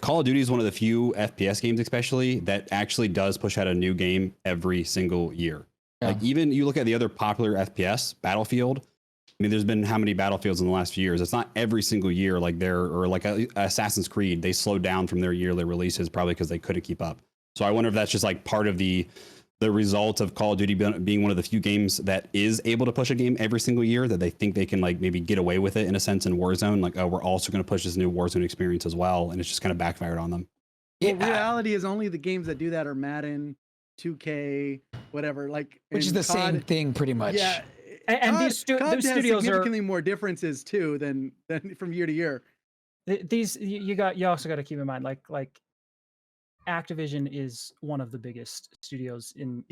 Call of Duty is one of the few FPS games, especially, that actually does push out a new game every single year. Yeah. Like even you look at the other popular FPS, Battlefield. I mean, there's been how many Battlefields in the last few years? It's not every single year like Assassin's Creed. They slowed down from their yearly releases probably because they couldn't keep up. So I wonder if that's just like part of the result of Call of Duty being one of the few games that is able to push a game every single year, that they think they can like maybe get away with it in a sense in Warzone. Like, oh, we're also going to push this new Warzone experience as well. And it's just kind of backfired on them. Yeah. The reality is only the games that do that are Madden, 2K, whatever. Like, which is the COD, same thing pretty much. Yeah. And COD, these COD has studios significantly more differences too than from year to year. These you also got to keep in mind like Activision is one of the biggest studios in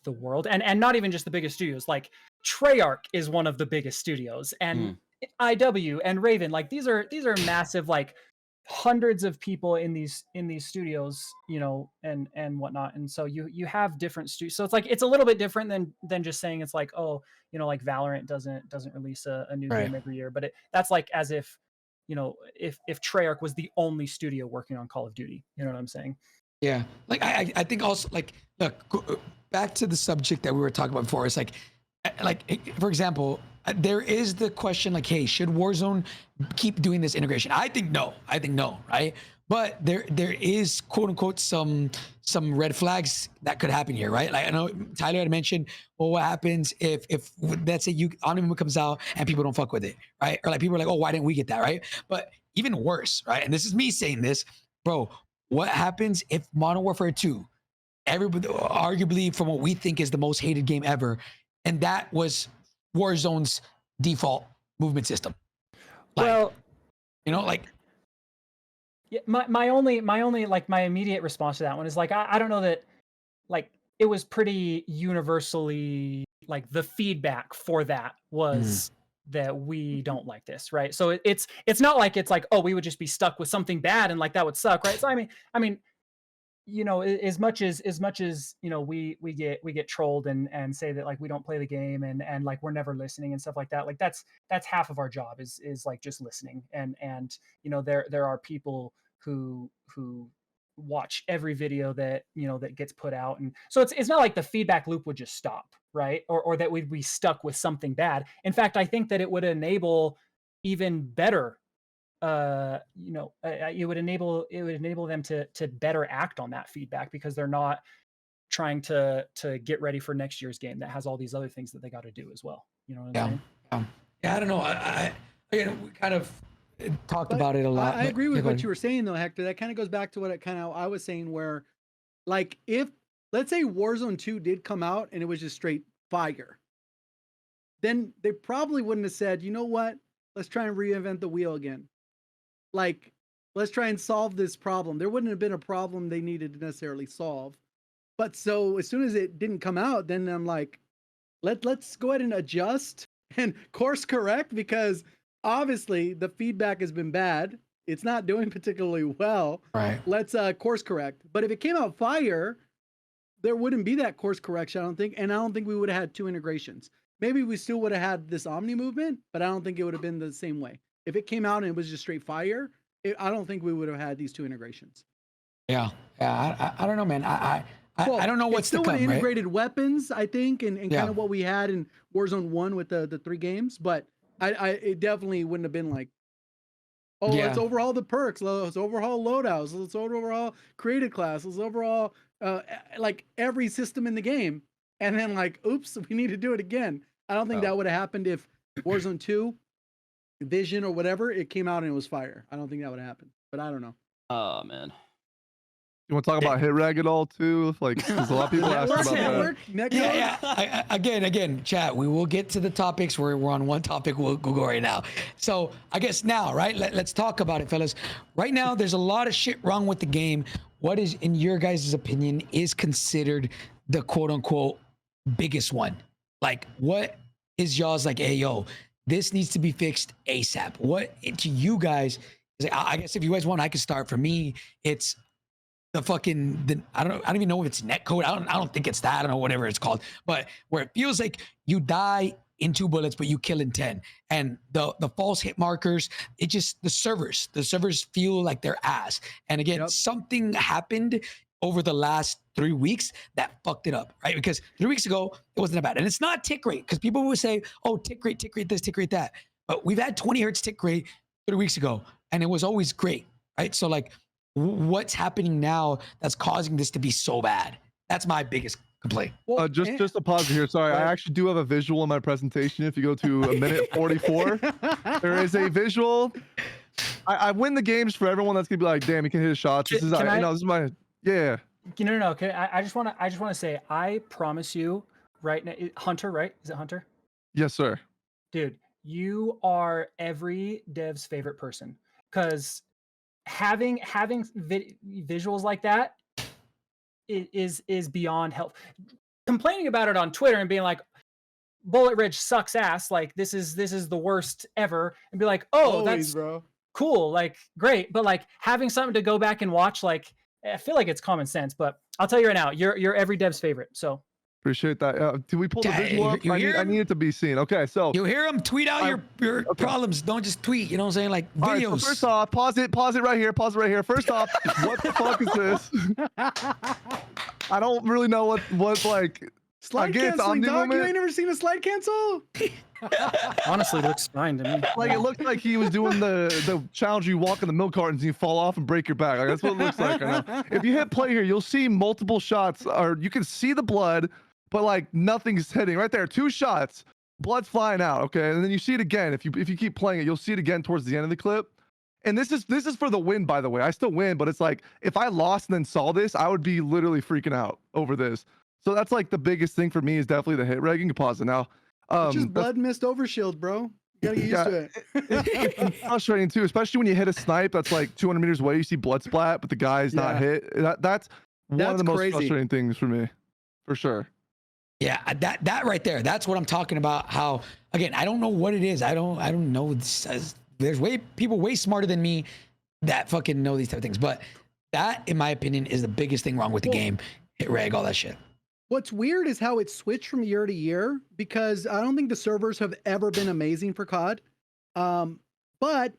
the world, and not even just the biggest studios. Like Treyarch is one of the biggest studios, and IW and Raven, like these are massive, like hundreds of people in these studios, you know, and whatnot. And so you have different studios. So it's like it's a little bit different than just saying it's like, oh, you know, like Valorant doesn't release a new game every year, but that's like as if, you know, if Treyarch was the only studio working on Call of Duty, you know what I'm saying? Yeah. Like I think also, like, look, back to the subject that we were talking about before. It's like for example, there is the question like, hey, should Warzone keep doing this integration? I think no, right? But there is quote unquote some red flags that could happen here, right? Like I know Tyler had mentioned, well, what happens if let's say Omni comes out and people don't fuck with it, right? Or like people are like, oh, why didn't we get that, right? But even worse, right? And this is me saying this, bro. What happens if Modern Warfare 2, everybody, arguably from what we think is the most hated game ever, and that was Warzone's default movement system? Like, well, you know, like. Yeah, my only like my immediate response to that one is like I don't know that, like, it was pretty universally like the feedback for that was that we don't like this, right? So it's not like it's like, oh, we would just be stuck with something bad and like that would suck, right? So I mean, you know, as much as you know, we get trolled and say that like we don't play the game and like we're never listening and stuff like that. Like that's half of our job is like just listening. And you know, there are people who watch every video that, you know, that gets put out, and so it's not like the feedback loop would just stop, right? Or that we'd be stuck with something bad. In fact, I think that it would enable even better, you know, it would enable them to better act on that feedback, because they're not trying to get ready for next year's game that has all these other things that they got to do as well. You know what I'm saying? Yeah, I don't know. I again, we kind of talked But about it a lot. I but- agree yeah, with go what ahead. you were saying though, Hector. That kind of goes back to what I was saying, where like if let's say Warzone 2 did come out and it was just straight fire, then they probably wouldn't have said, you know what, let's try and reinvent the wheel again. Like, let's try and solve this problem. There wouldn't have been a problem they needed to necessarily solve. But so as soon as it didn't come out, then I'm like, let's go ahead and adjust and course correct, because obviously the feedback has been bad. It's not doing particularly well. Right. Let's course correct. But if it came out fire, there wouldn't be that course correction, I don't think. And I don't think we would have had 2 integrations. Maybe we still would have had this Omni movement, but I don't think it would have been the same way. If it came out and it was just straight fire, I don't think we would have had these 2 integrations. Yeah. I don't know, man. I don't know what's still to come, would have right? integrated weapons, I think, and Yeah. kind of what we had in Warzone 1 with the 3 games. But it definitely wouldn't have been like, oh, Yeah. let's overhaul the perks, let's overhaul loadouts, let's overhaul created class, let's overhaul like every system in the game, and then like, oops, we need to do it again. I don't think that would have happened if Warzone 2, Vision or whatever, it came out and it was fire. I don't think that would have happened, but I don't know. Oh man. You want to talk about hit reg at all too? Like, there's a lot of people asking about that. Network? Again, chat. We will get to the topics. We're on one topic. We'll go right now. So I guess now, right? Let's talk about it, fellas. Right now, there's a lot of shit wrong with the game. What is, in your guys' opinion, is considered the quote unquote biggest one? Like, what is y'all's like? Hey, yo, this needs to be fixed ASAP. What to you guys? I guess if you guys want, I can start. For me, it's the fucking I don't even know if it's netcode. I don't think it's that. I don't know, whatever it's called. But where it feels like you die in 2 bullets, but you kill in 10. And the false hit markers, it just the servers feel like they're ass. And again, something happened over the last 3 weeks that fucked it up, right? Because 3 weeks ago, it wasn't that bad. And it's not tick rate, because people would say, oh, tick rate this, tick rate that. But we've had 20 hertz tick rate 3 weeks ago, and it was always great, right? So like, what's happening now that's causing this to be so bad? That's my biggest complaint. Well, Just a pause here. Sorry, I actually do have a visual in my presentation. If you go to a minute 44, there is a visual. I win the games for everyone that's gonna be like, damn, he can hit his shots. This is this is my No. Okay, I just want to say, I promise you, right now, Hunter, right? Is it Hunter? Yes, sir. Dude, you are every dev's favorite person, because having visuals like that is beyond help. Complaining about it on Twitter and being like, Bullet Ridge sucks ass, like this is the worst ever, and be like, oh, that's bro. Cool, like great, but like having something to go back and watch, like I feel like it's common sense. But I'll tell you right now, you're every dev's favorite. So appreciate that. Did we pull the Yeah, visual up? I need it to be seen. Okay, so You hear them tweet out your problems. Don't just tweet. You know what I'm saying? Like all right, videos. so first off, pause it right here. Pause it right here. First off, what the fuck is this? I don't really know what like Slide get it's canceling, Omni dog. You movement. ain't never seen a slide cancel? honestly, looks fine to me. Like it looked like he was doing the challenge you walk in the milk cartons and you fall off and break your back. Like that's what it looks like right now. If you hit play here, you'll see multiple shots, or you can see the blood, but like nothing's hitting. Right there, 2 shots, blood's flying out. Okay, and then you see it again. If you keep playing it, you'll see it again towards the end of the clip. And this is for the win, by the way. I still win, but it's like if I lost and then saw this, I would be literally freaking out over this. So that's like the biggest thing for me is definitely the hit reg. You can pause it now. It's just blood mist overshield, bro. You gotta get used to it. It's frustrating too, especially when you hit a snipe that's like 200 meters away. You see blood splat, but the guy's not hit. That's one of the most crazy. frustrating things for me, for sure. Yeah, that right there. That's what I'm talking about. How again, I don't know what it is. I don't know. There's people way smarter than me that fucking know these type of things. But that, in my opinion, is the biggest thing wrong with the game. Hit reg, all that shit. What's weird is how it switched from year to year, because I don't think the servers have ever been amazing for COD. But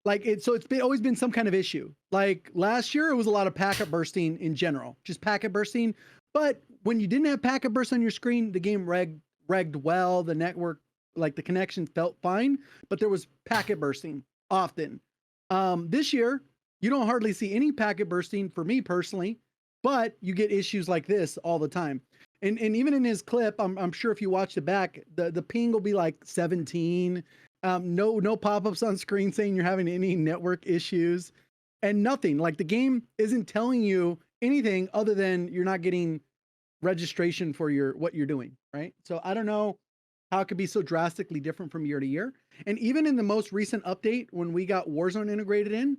like it's always been some kind of issue. Like last year, it was a lot of packet bursting in general, just packet bursting. But when you didn't have packet burst on your screen, the game regged well. The network, like the connection felt fine, but there was packet bursting often. This year, you don't hardly see any packet bursting for me personally, but you get issues like this all the time. And even in his clip, I'm sure if you watch it back, the ping will be like 17. No pop-ups on screen saying you're having any network issues, and nothing. Like the game isn't telling you anything other than you're not getting registration for what you're doing, right? So I don't know how it could be so drastically different from year to year. And even in the most recent update, when we got Warzone integrated in,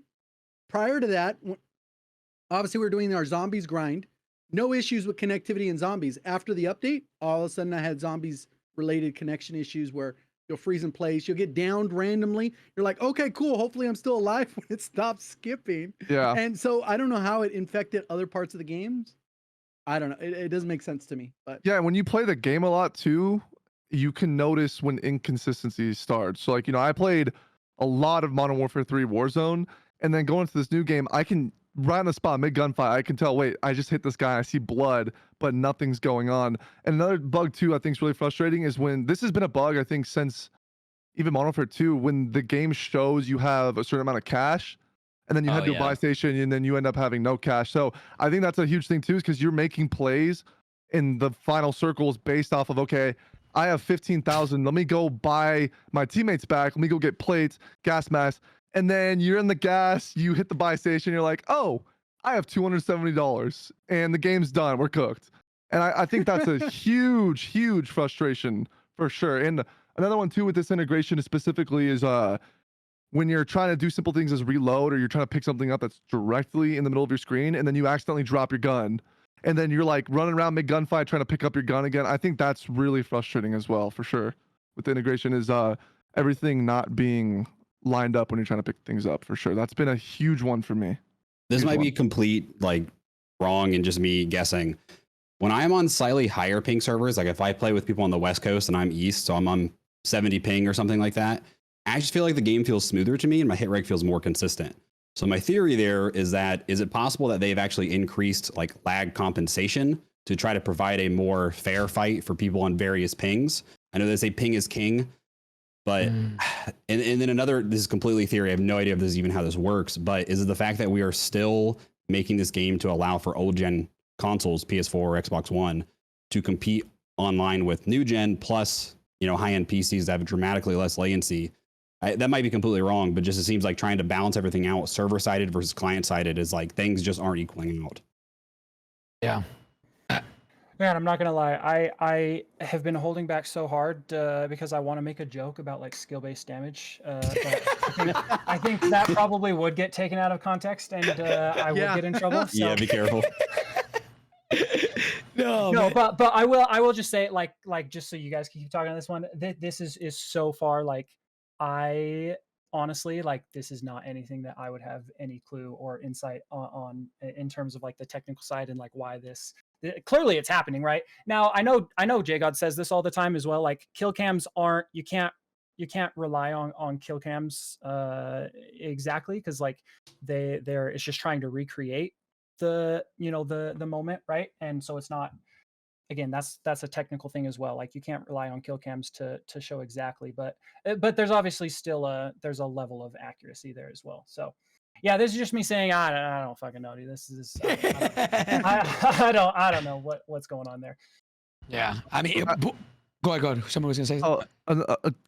prior to that, obviously we were doing our zombies grind, no issues with connectivity and zombies. After the update, all of a sudden I had zombies related connection issues where you'll freeze in place, you'll get downed randomly. You're like, okay, cool. Hopefully I'm still alive when it stops skipping. Yeah. And so I don't know how it infected other parts of the games. I don't know. It doesn't make sense to me. But Yeah, when you play the game a lot too, you can notice when inconsistencies start. So like, I played a lot of Modern Warfare 3 Warzone, and then going into this new game, I can right on the spot, mid gunfight, I can tell, wait, I just hit this guy, I see blood, but nothing's going on. And another bug too, I think is really frustrating is when this has been a bug, I think since even Modern Warfare 2, when the game shows you have a certain amount of cash, and then you head to a buy station, and then you end up having no cash. So I think that's a huge thing too, is because you're making plays in the final circles based off of, okay, I have 15,000. Let me go buy my teammates back. Let me go get plates, gas masks. And then you're in the gas, you hit the buy station, you're like, oh, I have $270 and the game's done. We're cooked. And I think that's a huge, huge frustration for sure. And another one too with this integration specifically is when you're trying to do simple things as reload, or you're trying to pick something up that's directly in the middle of your screen, and then you accidentally drop your gun. And then you're like running around mid gunfight trying to pick up your gun again. I think that's really frustrating as well, for sure. With the integration is everything not being lined up when you're trying to pick things up, for sure. That's been a huge one for me. This might be complete wrong and just me guessing. When I'm on slightly higher ping servers, like if I play with people on the West Coast and I'm East, so I'm on 70 ping or something like that, I just feel like the game feels smoother to me and my hit rate feels more consistent. So my theory there is that, is it possible that they've actually increased lag compensation to try to provide a more fair fight for people on various pings? I know they say ping is king, but and then another, this is completely theory, I have no idea if this is even how this works, but is it the fact that we are still making this game to allow for old gen consoles, PS4 or Xbox One, to compete online with new gen plus high-end PCs that have dramatically less latency? That might be completely wrong, but just it seems like trying to balance everything out, server-sided versus client-sided, is things just aren't equaling out. Yeah. Man, I'm not gonna lie. I have been holding back so hard because I want to make a joke about skill-based damage. But I think that probably would get taken out of context, and I would get in trouble. So. Yeah, be careful. No, but I will just say just so you guys can keep talking on this one. This is so far I honestly this is not anything that I would have any clue or insight on in terms of the technical side and why this. Clearly it's happening right now. I know JGOD says this all the time as well. Kill cams aren't, you can't rely on kill cams exactly, because they're it's just trying to recreate the the moment, right? And so it's not, again, that's a technical thing as well. You can't rely on kill cams to show exactly, but there's obviously still there's a level of accuracy there as well. So yeah, this is just me saying I don't fucking know, dude. This is I don't know what's going on there. Yeah, I mean, go ahead. Someone was gonna say something.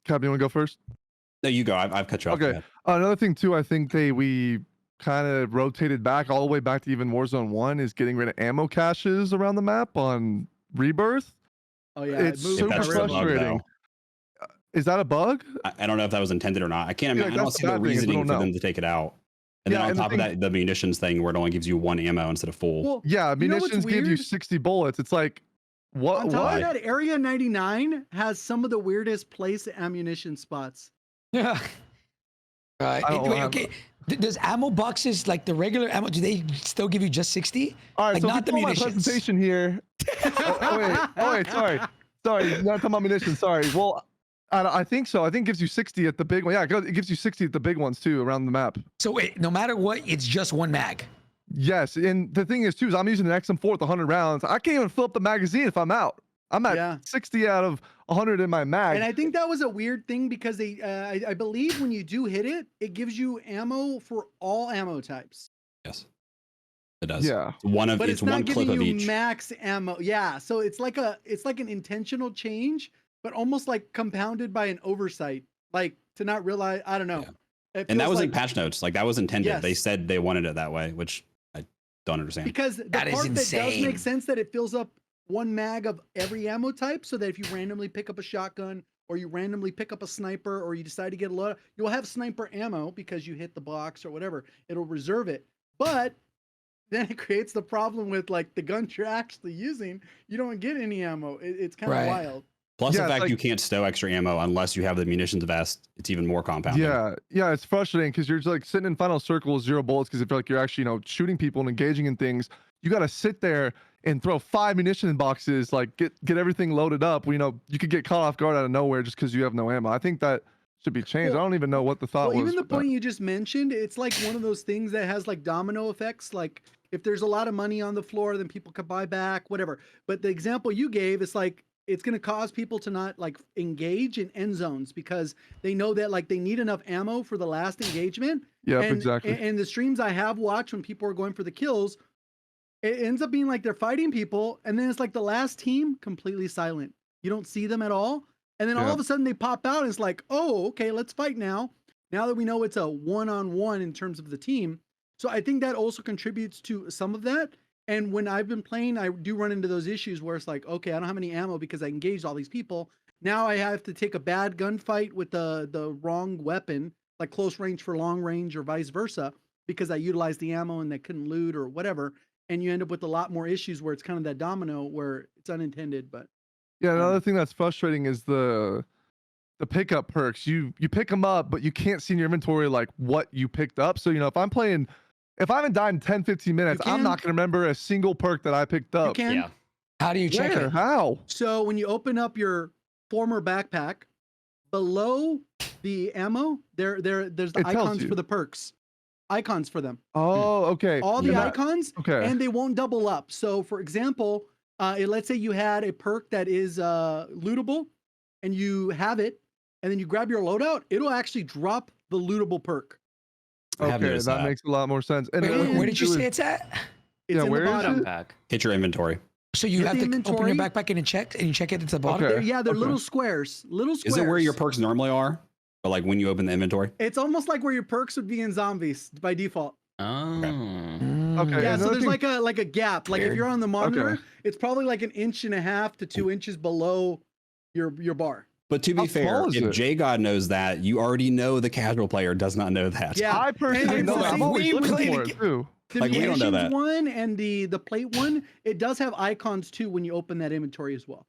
Cap, you want to go first? No, you go. I've cut you off. Okay. Another thing too, I think we kind of rotated back all the way back to even Warzone 1 is getting rid of ammo caches around the map on Rebirth. Oh yeah, it's super frustrating. Is that a bug? I don't know if that was intended or not. I can't imagine. I don't see the reasoning for them to take it out. And then on top of that, the munitions thing where it only gives you 1 ammo instead of full. Well, yeah, munitions give you 60 bullets. It's What? On top What? of that, Area 99 has some of the weirdest place ammunition spots. Yeah. I don't Wait, have- okay. Does ammo boxes, like the regular ammo, do they still give you just 60? All right, Like, so not if the you pull my munitions. presentation here. Wait, sorry, not talking about munitions. Sorry. Well, I think so. I think it gives you 60 at the big one. Yeah, it gives you 60 at the big ones too around the map. So wait, no matter what, it's just one mag. Yes, and the thing is too is I'm using an XM4 with 100 rounds. I can't even fill up the magazine if I'm out. I'm at Yeah. 60 out of 100 in my mag. And I think that was a weird thing because they, I believe when you do hit it, it gives you ammo for all ammo types. Yes, it does. Yeah. It's one of But it's it's not one clip giving of you each. max ammo. Yeah, so it's like an intentional change, but almost like compounded by an oversight, like to not realize. I don't know. Yeah. It And that feels was in like- patch notes. Like that was intended. They Yes. said they wanted it that way, which I don't understand. because the That is part that does insane. make sense that it fills up one mag of every ammo type, so that if you randomly pick up a shotgun or you randomly pick up a sniper or you decide to get a load, you'll have sniper ammo because you hit the box or whatever. It'll reserve it, but then it creates the problem with like the guns you're actually using. You don't get any ammo. It's kind of Right. wild. Plus Yeah, the it's fact like- you can't stow extra ammo unless you have the munitions vest. It's even more compounding. Yeah, it's frustrating because you're just like sitting in final circle with 0 bullets because if like you're actually shooting people and engaging in things, you got to sit there and throw 5 munition boxes, like get everything loaded up. You could get caught off guard out of nowhere just because you have no ammo. I think that should be changed. Well- I don't even know what the thought Well, was. even the with that. point you just mentioned, it's like one of those things that has like domino effects. Like if there's a lot of money on the floor, then people could buy back, whatever. But the example you gave is like it's going to cause people to not like engage in end zones because they know that like they need enough ammo for the last engagement. Yep, and, exactly. And the streams I have watched when people are going for the kills, it ends up being like they're fighting people, and then it's like the last team completely silent. You don't see them at all, and then all Yeah. of a sudden they pop out. And it's like, oh, okay, let's fight now. Now that we know it's a one-on-one in terms of the team, so I think that also contributes to some of that. And when I've been playing, I do run into those issues where it's like, okay, I don't have any ammo because I engaged all these people. Now I have to take a bad gunfight with the wrong weapon, like close range for long range or vice versa, because I utilized the ammo and they couldn't loot or whatever. And you end up with a lot more issues where it's kind of that domino where it's unintended. But Yeah, another thing that's frustrating is the pickup perks. You pick them up, but you can't see in your inventory like what you picked up. So if I haven't died in 10, 15 minutes, I'm not can. gonna remember a single perk that I picked you up. can. Yeah. How do you check Where? it? How? So when you open up your former backpack, below the ammo, there's the It tells icons you. for the perks. Icons for them. Oh, okay. All the Yeah, icons, Okay. and they won't double up. So for example, let's say you had a perk that is lootable and you have it, and then you grab your loadout, it'll actually drop the lootable perk. I have Okay, noticed that that. makes a lot more sense. And Wait, the other where thing did you too say is- it's at? It's Yeah, in where the is bottom. it? Back. Hit your inventory. So you Hit have the to open your inventory. backpack and you check it at the bottom. Okay. Yeah, they're Okay. little squares. Little squares. Is it where your perks normally are? Or like when you open the inventory? It's almost like where your perks would be in zombies by default. Oh. Mm. Okay, Yeah, and so another there's thing- like a gap. Like if Weird. you're on the monitor, Okay. it's probably like 1.5 to 2 inches below your bar. But to How be fair, small is if it? JGOD knows that, you already know the casual player does not know that. Yeah. I personally it's know the that. I'm same always thing looking with for it. it too. The Like, we don't know munitions that. one and the plate one, it does have icons too when you open that inventory as well.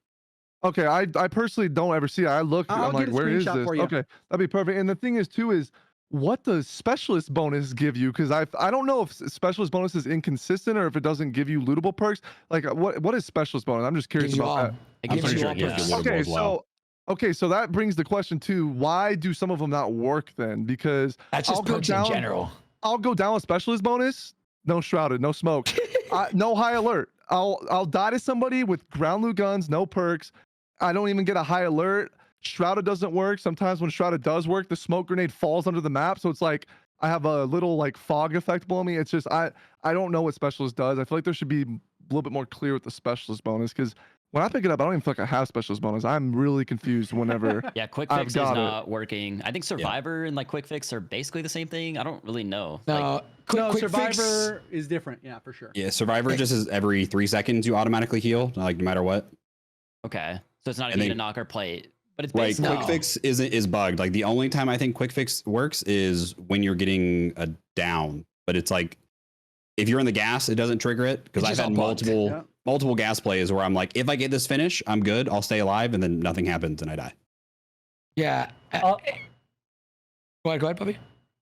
Okay, I personally don't ever see it. I look, I'll I'm like, get a where is screenshot this? for you. Okay, that'd be perfect. And the thing is too is what does specialist bonus give you? Because I don't know if specialist bonus is inconsistent or if it doesn't give you lootable perks. Like what is specialist bonus? I'm just curious Gives you about all. that. It I'm gives pretty you sure all it gives you perks. lootable Okay, as well. so that brings the question too. Why do some of them not work then? Because That's just I'll go perks in down- general. I'll go down with specialist bonus, no shrouded, no smoke, no high alert. I'll die to somebody with ground loot guns, no perks. I don't even get a high alert. Shrouded doesn't work. Sometimes when Shrouded does work, the smoke grenade falls under the map, so it's like I have a little like fog effect below me. It's just I don't know what specialist does. I feel like there should be a little bit more clear with the specialist bonus because when I pick it up, I don't even feel like I have specialist bonus. I'm really confused whenever. Yeah, quick I've fix is got it. not working. I think Survivor and like quick fix are basically the same thing. I don't really know. Like, No, quick Survivor fix. is different. Yeah, for sure. Yeah, Survivor just is every 3 seconds you automatically heal, like no matter what. okay, so it's not And even they- a knocker plate, but it's Like basically No. quick fix is bugged. Like the only time I think quick fix works is when you're getting a down. But it's like if you're in the gas, it doesn't trigger it because It's I've just had all bugged. multiple. Yeah. multiple gas plays where I'm like, if I get this finish, I'm good. I'll stay alive, and then nothing happens and I die. Yeah. Go ahead, Bobby.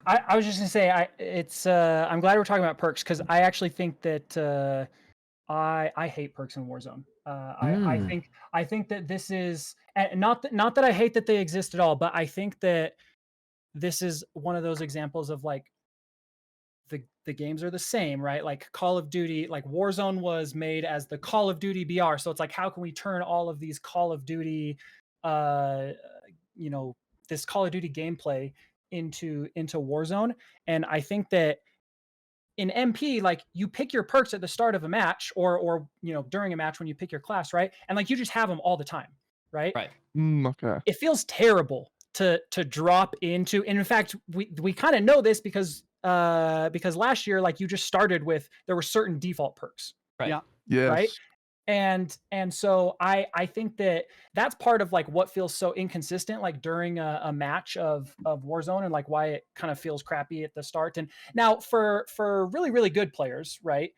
I was just gonna say, I'm glad we're talking about perks because I actually think that I hate perks in Warzone. I think that this is, and not that I hate that they exist at all, but I think that this is one of those examples of like the games are the same, right? Like Call of Duty, like Warzone was made as the Call of Duty BR, so it's like how can we turn all of these Call of Duty, this Call of Duty gameplay into Warzone? And I think that in MP, like you pick your perks at the start of a match or during a match when you pick your class, right? And like you just have them all the time, right? Right. Okay. It feels terrible to drop into, and in fact, we kind of know this because last year, like you just started with, there were certain default perks, Right. Yeah. Yes. right? And so I think that that's part of like what feels so inconsistent, like during a match of Warzone, and like why it kind of feels crappy at the start. And now for really, really good players, right,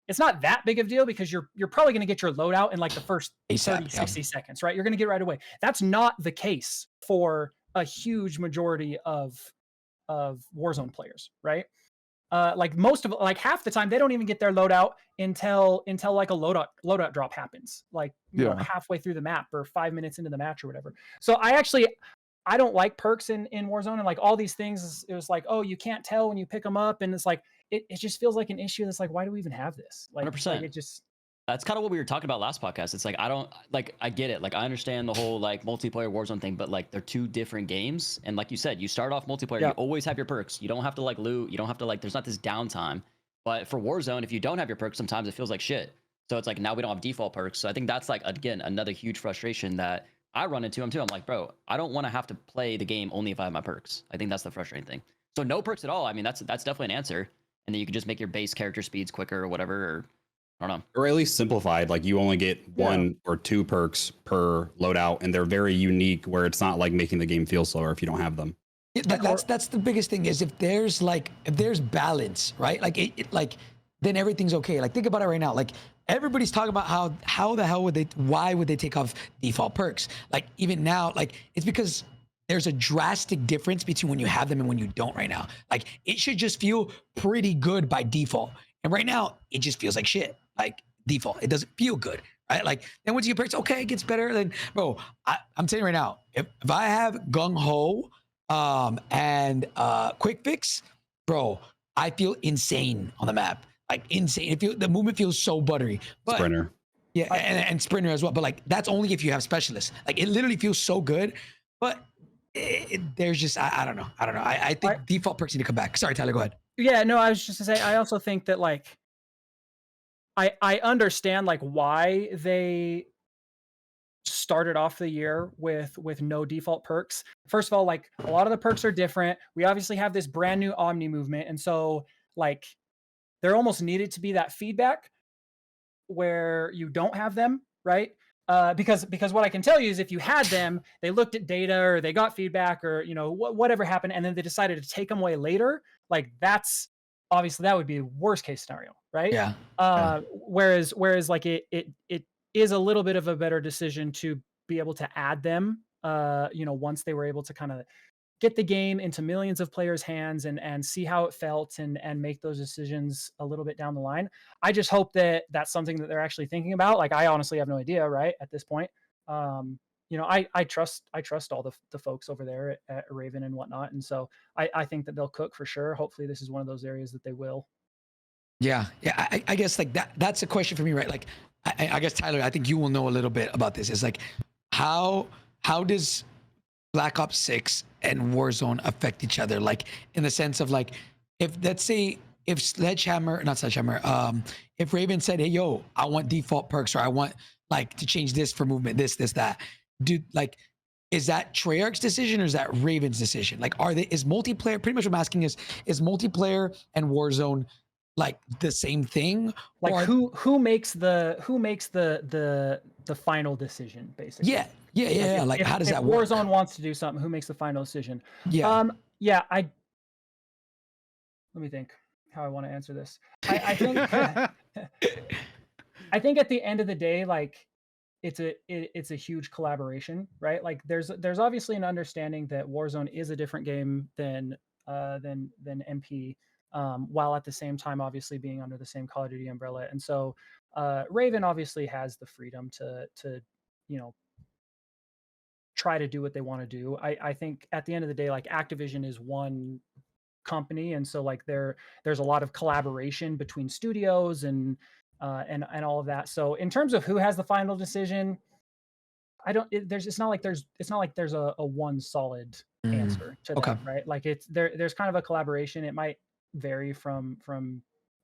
it's not that big of a deal because you're probably going to get your loadout in like the first 30, 60 seconds, right? You're going to get right away. That's not the case for a huge majority of Warzone players, right? Like like half the time they don't even get their loadout until like a loadout drop happens, like halfway through the map or 5 minutes into the match or whatever. So I don't like perks in Warzone, and like all these things, it was like, oh, you can't tell when you pick them up, and it's like it just feels like an issue that's like, why do we even have this? Like 100%. It just, that's kind of what we were talking about last podcast. It's like, I get it. Like, I understand the whole like multiplayer Warzone thing, but like they're two different games. And like you said, you start off multiplayer, you always have your perks. You don't have to like loot. You don't have to like, there's not this downtime. But for Warzone, if you don't have your perks, sometimes it feels like shit. So it's like, now we don't have default perks. So I think that's like, again, another huge frustration that I run into them too. I'm like, bro, I don't want to have to play the game only if I have my perks. I think that's the frustrating thing. So no perks at all. I mean, that's definitely an answer. And then you can just make your base character speeds quicker or whatever, or I don't know. Or at least simplified. Like you only get one or two perks per loadout, and they're very unique where it's not like making the game feel slower if you don't have them. Yeah, that's the biggest thing is if there's balance, right? Like then everything's okay. Like think about it right now. Like everybody's talking about why would they take off default perks? Like even now, like it's because there's a drastic difference between when you have them and when you don't right now. Like it should just feel pretty good by default. And right now it just feels like shit. Like default, it doesn't feel good, right? Like then once you get perks, okay, it gets better. Then bro, I'm telling you right now, if I have gung ho and quick fix, bro, I feel insane on the map. Like insane. The movement feels so buttery. But, Sprinter. Yeah, and sprinter as well. But like that's only if you have specialists. Like it literally feels so good. But there's just I don't know. I think default perks need to come back. Sorry, Tyler, go ahead. Yeah, no, I was just gonna say, I also think that like I understand like why they started off the year with no default perks. First of all, like a lot of the perks are different. We obviously have this brand new Omni movement, and so like there almost needed to be that feedback where you don't have them, right? Because what I can tell you is if you had them, they looked at data or they got feedback or whatever happened, and then they decided to take them away later. Like that's obviously that would be a worst case scenario, right? Yeah. Whereas like it is a little bit of a better decision to be able to add them. Once they were able to kind of get the game into millions of players' hands and see how it felt and make those decisions a little bit down the line. I just hope that that's something that they're actually thinking about. Like I honestly have no idea, right, at this point. I trust all the folks over there at Raven and whatnot. And so I think that they'll cook for sure. Hopefully this is one of those areas that they will. Yeah. I guess like that's a question for me, right? Like I guess Tyler, I think you will know a little bit about this. It's like how does Black Ops 6 and Warzone affect each other? Like in the sense of like, if let's say if if Raven said, hey, yo, I want default perks, or I want like to change this for movement, this, that, is that Treyarch's decision or is that Raven's decision? Like, is multiplayer, pretty much what I'm asking is multiplayer and Warzone like the same thing? Like who makes the final decision, basically? Yeah. Like how does that work? Warzone wants to do something, who makes the final decision? Yeah. Let me think how I want to answer this. I think I think at the end of the day, like it's a huge collaboration, right? Like there's obviously an understanding that Warzone is a different game than MP, while at the same time obviously being under the same Call of Duty umbrella. And so Raven obviously has the freedom to you know try to do what they want to do. I think at the end of the day, like Activision is one company, and so like there's a lot of collaboration between studios and all of that. So in terms of who has the final decision, I don't. It's not like there's a one solid answer to Okay. that, right? Like there's kind of a collaboration. It might vary from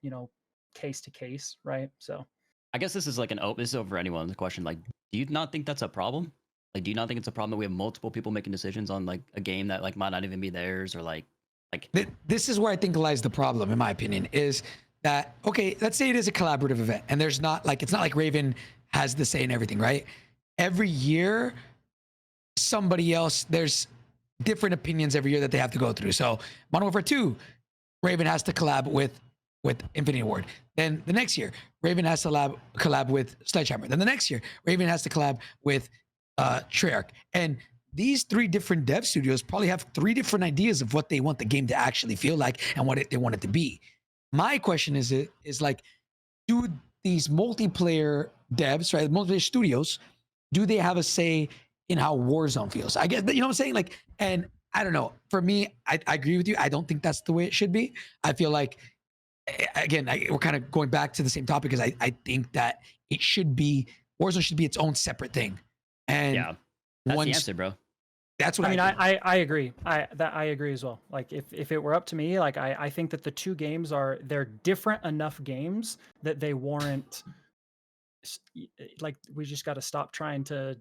you know case to case, right? So I guess this is like this is over anyone's question. Like, do you not think that's a problem? Like, do you not think it's a problem that we have multiple people making decisions on like a game that like might not even be theirs, or like This is where I think lies the problem, in my opinion, is that, okay, let's say it is a collaborative event and there's not like, it's not like Raven has the say in everything, right? Every year, somebody else, there's different opinions every year that they have to go through. So Modern Warfare 2, Raven has to collab with Infinity Ward. Then the next year, Raven has to collab with Sledgehammer. Then the next year, Raven has to collab with Treyarch. And these 3 different dev studios probably have 3 different ideas of what they want the game to actually feel like and what they want it to be. My question is like, do these multiplayer devs, right, multiplayer studios, do they have a say in how Warzone feels? I guess, you know what I'm saying? Like, and I don't know. For me, I agree with you. I don't think that's the way it should be. I feel like, again, we're kind of going back to the same topic, because I think that it should be, Warzone should be its own separate thing. And yeah, that's the answer, bro. That's what I mean, think. I agree. I agree as well. Like if it were up to me, like I think that the 2 games they're different enough games that they warrant. Like we just got to stop trying to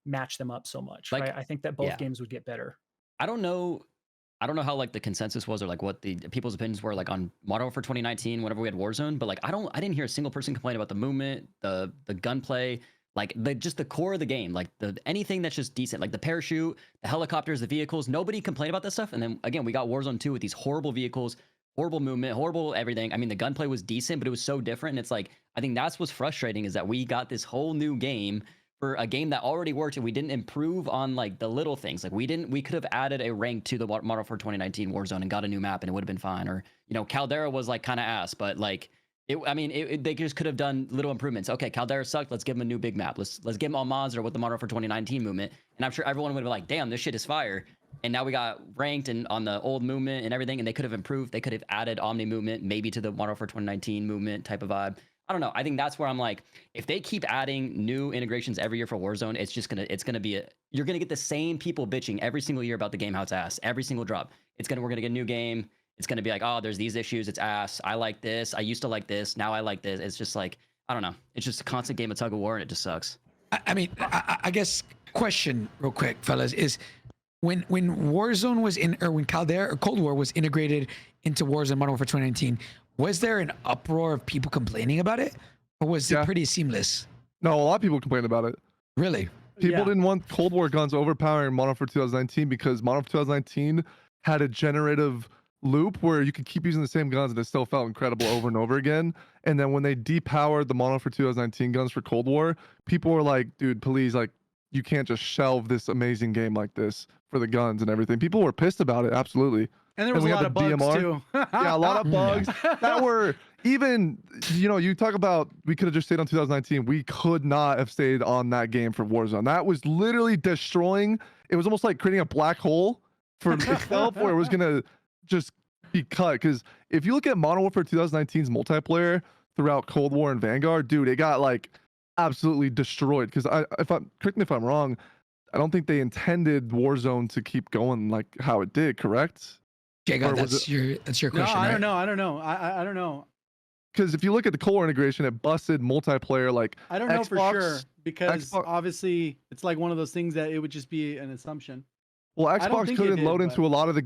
match them up so much. Like, right? I think that both games would get better. I don't know how like the consensus was, or like what the people's opinions were like on Modern Warfare 2019 whenever we had Warzone, but like I didn't hear a single person complain about the movement, the gunplay, like just the core of the game, like anything that's just decent, like the parachute, the helicopters, the vehicles. Nobody complained about that stuff. And then again, we got Warzone 2 with these horrible vehicles, horrible movement, horrible everything. I mean, the gunplay was decent, but it was so different. And it's like, I think that's what's frustrating, is that we got this whole new game for a game that already worked, and we didn't improve on like the little things. Like we could have added a rank to the Modern Warfare 2019 Warzone and got a new map, and it would have been fine. Or, you know, Caldera was like kind of ass, but like they just could have done little improvements. Okay, Caldera sucked. Let's give him a new big map. Let's give him Almanzar with the Modern Warfare 2019 movement, and I'm sure everyone would have been like, damn, this shit is fire. And now we got ranked and on the old movement and everything, and they could have improved. They could have added Omni movement, maybe to the Modern Warfare 2019 movement type of vibe. I don't know. I think that's where I'm like, if they keep adding new integrations every year for Warzone, it's gonna be you're gonna get the same people bitching every single year about the game, how it's ass. Every single drop, we're gonna get a new game. It's gonna be like, oh, there's these issues, it's ass. I like this. I used to like this. Now I like this. It's just like, I don't know. It's just a constant game of tug of war, and it just sucks. I mean, I guess question real quick, fellas, is when Warzone was when Caldera or Cold War was integrated into Warzone Modern Warfare 2019, was there an uproar of people complaining about it, or was it pretty seamless? No, a lot of people complained about it. Really? People didn't want Cold War guns overpowering Modern Warfare 2019, because Modern Warfare 2019 had a generative loop where you could keep using the same guns and it still felt incredible over and over again. And then when they depowered the Modern Warfare 2019 guns for Cold War, people were like, dude, please, like, you can't just shelve this amazing game like this for the guns and everything. People were pissed about it, absolutely. And there was a lot of bugs too. Yeah, a lot of bugs that were even, you know, you talk about, we could have just stayed on 2019. We could not have stayed on that game for Warzone. That was literally destroying. It was almost like creating a black hole for itself, where it was going to just be cut. Because if you look at Modern Warfare 2019's multiplayer throughout Cold War and Vanguard, dude, it got like absolutely destroyed. Because correct me if I'm wrong, I don't think they intended Warzone to keep going like how it did, correct? JGOD, that's your question. No, I right? don't know. I don't know. I don't know. Because if you look at the Cold War integration, it busted multiplayer. Like, I don't know Xbox, for sure, because Xbox, obviously it's like one of those things that it would just be an assumption. well, I don't Xbox think it couldn't did, load but- into a lot of the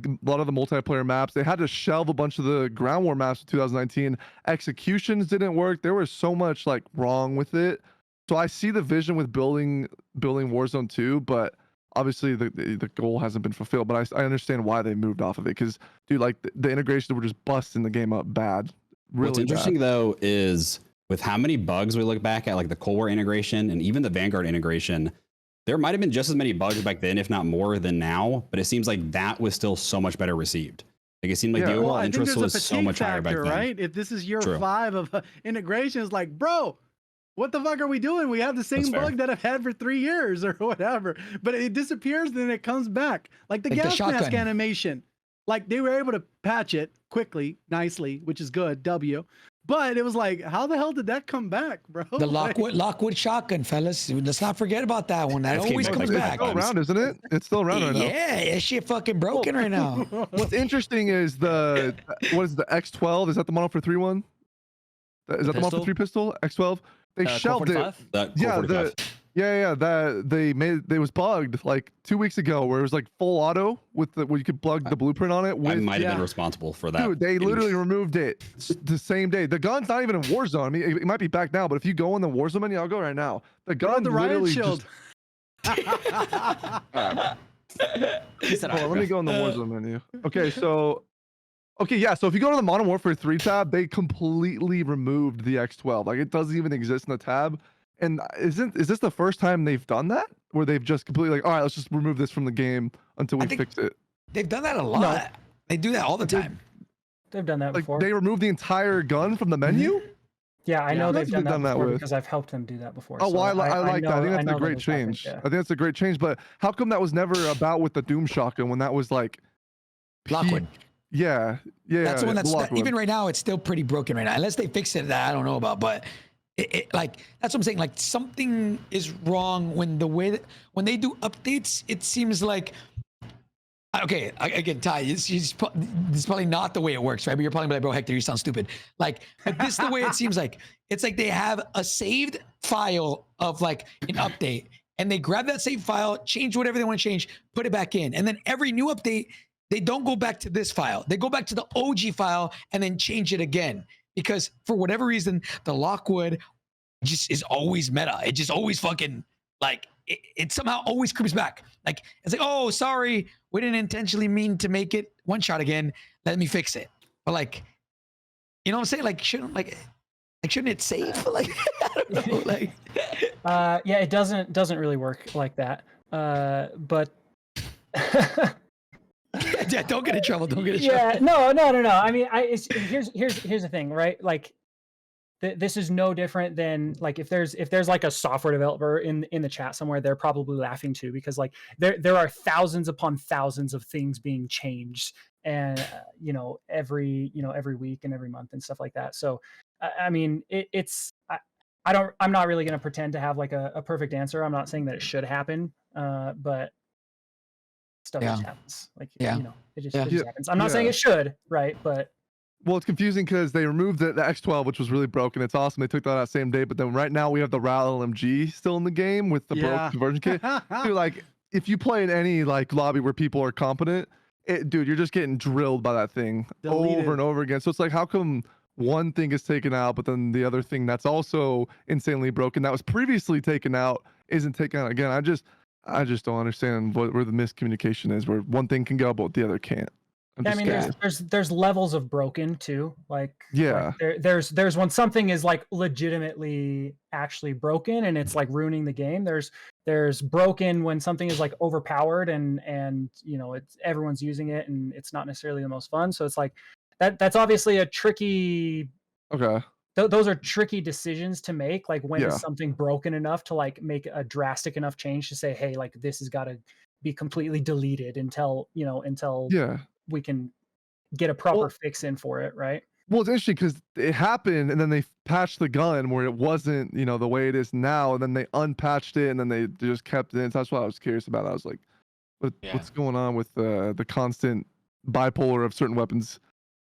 multiplayer maps. They had to shelve a bunch of the ground war maps in 2019. Executions didn't work. There was so much like wrong with it. So I see the vision with building Warzone 2, but obviously the goal hasn't been fulfilled. But I understand why they moved off of it, because dude, like the integrations were just busting the game up bad. Really What's interesting bad. though is with how many bugs we look back at, like the Cold War integration and even the Vanguard integration, there might have been just as many bugs back then, if not more than now, but it seems like that was still so much better received. Like it seemed like the Well, overall I think interest there's a was so fatigue much higher back factor, then. right? If this is year True. 5 of integration, it's like, bro, what the fuck are we doing? We have the same That's fair. bug that I've had for 3 years or whatever, but it disappears, then it comes back. Like the Like the gas mask shotgun. animation. Like they were able to patch it quickly, nicely, which is good, W. But it was like, how the hell did that come back, bro? The Like, Lockwood shotgun, fellas. Let's not forget about that one. That That's came always back comes like It's back. still around, isn't it? It's still around right now. Yeah, that shit fucking broken right now. What's interesting is the X12? Is that the model for 3-1? Is that the model for 3 pistol? X12? They shelved it. 45? The Colt Yeah, 45. that they was bugged like 2 weeks ago, where it was like full auto with the where you could plug the blueprint on it. I With, might have yeah. been responsible for that. dude, they literally removed it the same day. The gun's not even in Warzone. I mean, it might be back now, but if you go in the Warzone menu, I'll go right now. The Put on gun the riot literally shield. He said, Hold on, "Alright, let me go in the Warzone menu. Okay, so if you go to the Modern Warfare 3 tab, they completely removed the X12. Like it doesn't even exist in the tab. And is this the first time they've done that? Where they've just completely like, all right, let's just remove this from the game until I we think- fix it. They've done that a lot. They do that all the time. They've done that Like before. they removed the entire gun from the menu? Yeah, I know Who they've else done have that done that before with? because I've helped them do that before. Oh, so well, I like that. I think that's know a that great has happened, change. yeah. I think that's a great change. But how come that was never about with the Doom shotgun when that was like Lockwood. Yeah, yeah. That's the one that's Lockwood. even right now. It's still pretty broken right now, unless they fix it. That I don't know about, but like that's what I'm saying. Like something is wrong when the way that when they do updates, it seems like. Okay, again, Ty, this is probably not the way it works, right? But you're probably like, bro, Hector, you sound stupid. Like, but this is the way it seems like. It's like they have a saved file of like an update, and they grab that saved file, change whatever they want to change, put it back in, and then every new update, they don't go back to this file. They go back to the OG file and then change it again because for whatever reason, the Lockwood just is always meta. It just always fucking like it somehow always creeps back. Like it's like, oh, sorry, we didn't intentionally mean to make it one shot again. Let me fix it. But like, you know what I'm saying? Like shouldn't it save? Like I don't know. Like Yeah, it doesn't really work like that. But yeah, don't get in trouble. Don't get in trouble. yeah, no. I mean, here's the thing, right? Like, this is no different than like if there's like a software developer in the chat somewhere, they're probably laughing too because like there are thousands upon thousands of things being changed and every week and every month and stuff like that. So I mean, I'm not really going to pretend to have like a perfect answer. I'm not saying that it should happen, but stuff just happens. Like, it just happens. I'm not saying it should, right? But well, it's confusing because they removed the X12, which was really broken. It's awesome. They took that out same day, but then right now we have the RAL LMG still in the game with the broke conversion kit. Dude, like if you play in any like lobby where people are competent, dude, you're just getting drilled by that thing over and over again. So it's like, how come one thing is taken out, but then the other thing that's also insanely broken that was previously taken out isn't taken out again? I just don't understand where the miscommunication is, where one thing can go, but the other can't. I mean, there's levels of broken too. Like, yeah, like there's when something is like legitimately actually broken and it's like ruining the game. There's broken when something is like overpowered and it's everyone's using it and it's not necessarily the most fun. So it's like that's obviously a tricky. Okay. Those are tricky decisions to make. Like when is something broken enough to like make a drastic enough change to say, hey, like this has got to be completely deleted until we can get a proper fix in for it, right? Well, it's interesting because it happened and then they patched the gun where it wasn't, the way it is now, and then they unpatched it and then they just kept it in. So that's what I was curious about. I was like, what's going on with the constant bipolar of certain weapons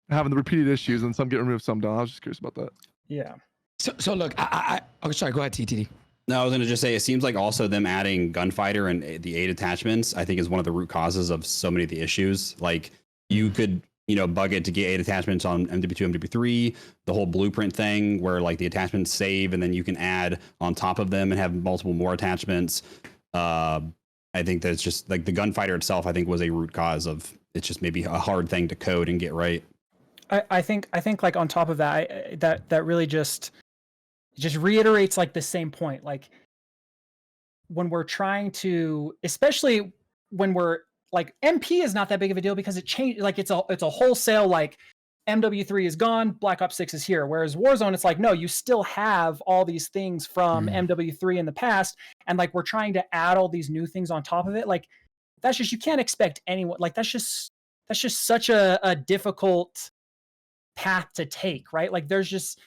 having the repeated issues and some get removed, some don't? I was just curious about that. Yeah. So look, sorry, go ahead, TTD. No, I was going to just say, it seems like also them adding gunfighter and the 8 attachments, I think is one of the root causes of so many of the issues. Like you could, bug it to get 8 attachments on MW2, MW3, the whole blueprint thing where like the attachments save and then you can add on top of them and have multiple more attachments. I think that's just like the gunfighter itself, I think was a root cause of it's just maybe a hard thing to code and get right. I think like on top of that, that really just it just reiterates like the same point. Like when we're trying to, especially when we're like MP is not that big of a deal because it changed. Like it's a wholesale like MW3 is gone, Black Ops 6 is here. Whereas Warzone, it's like, no, you still have all these things from MW3 in the past. And like, we're trying to add all these new things on top of it. Like that's just, you can't expect anyone, like that's just such a difficult path to take, right? Like there's just,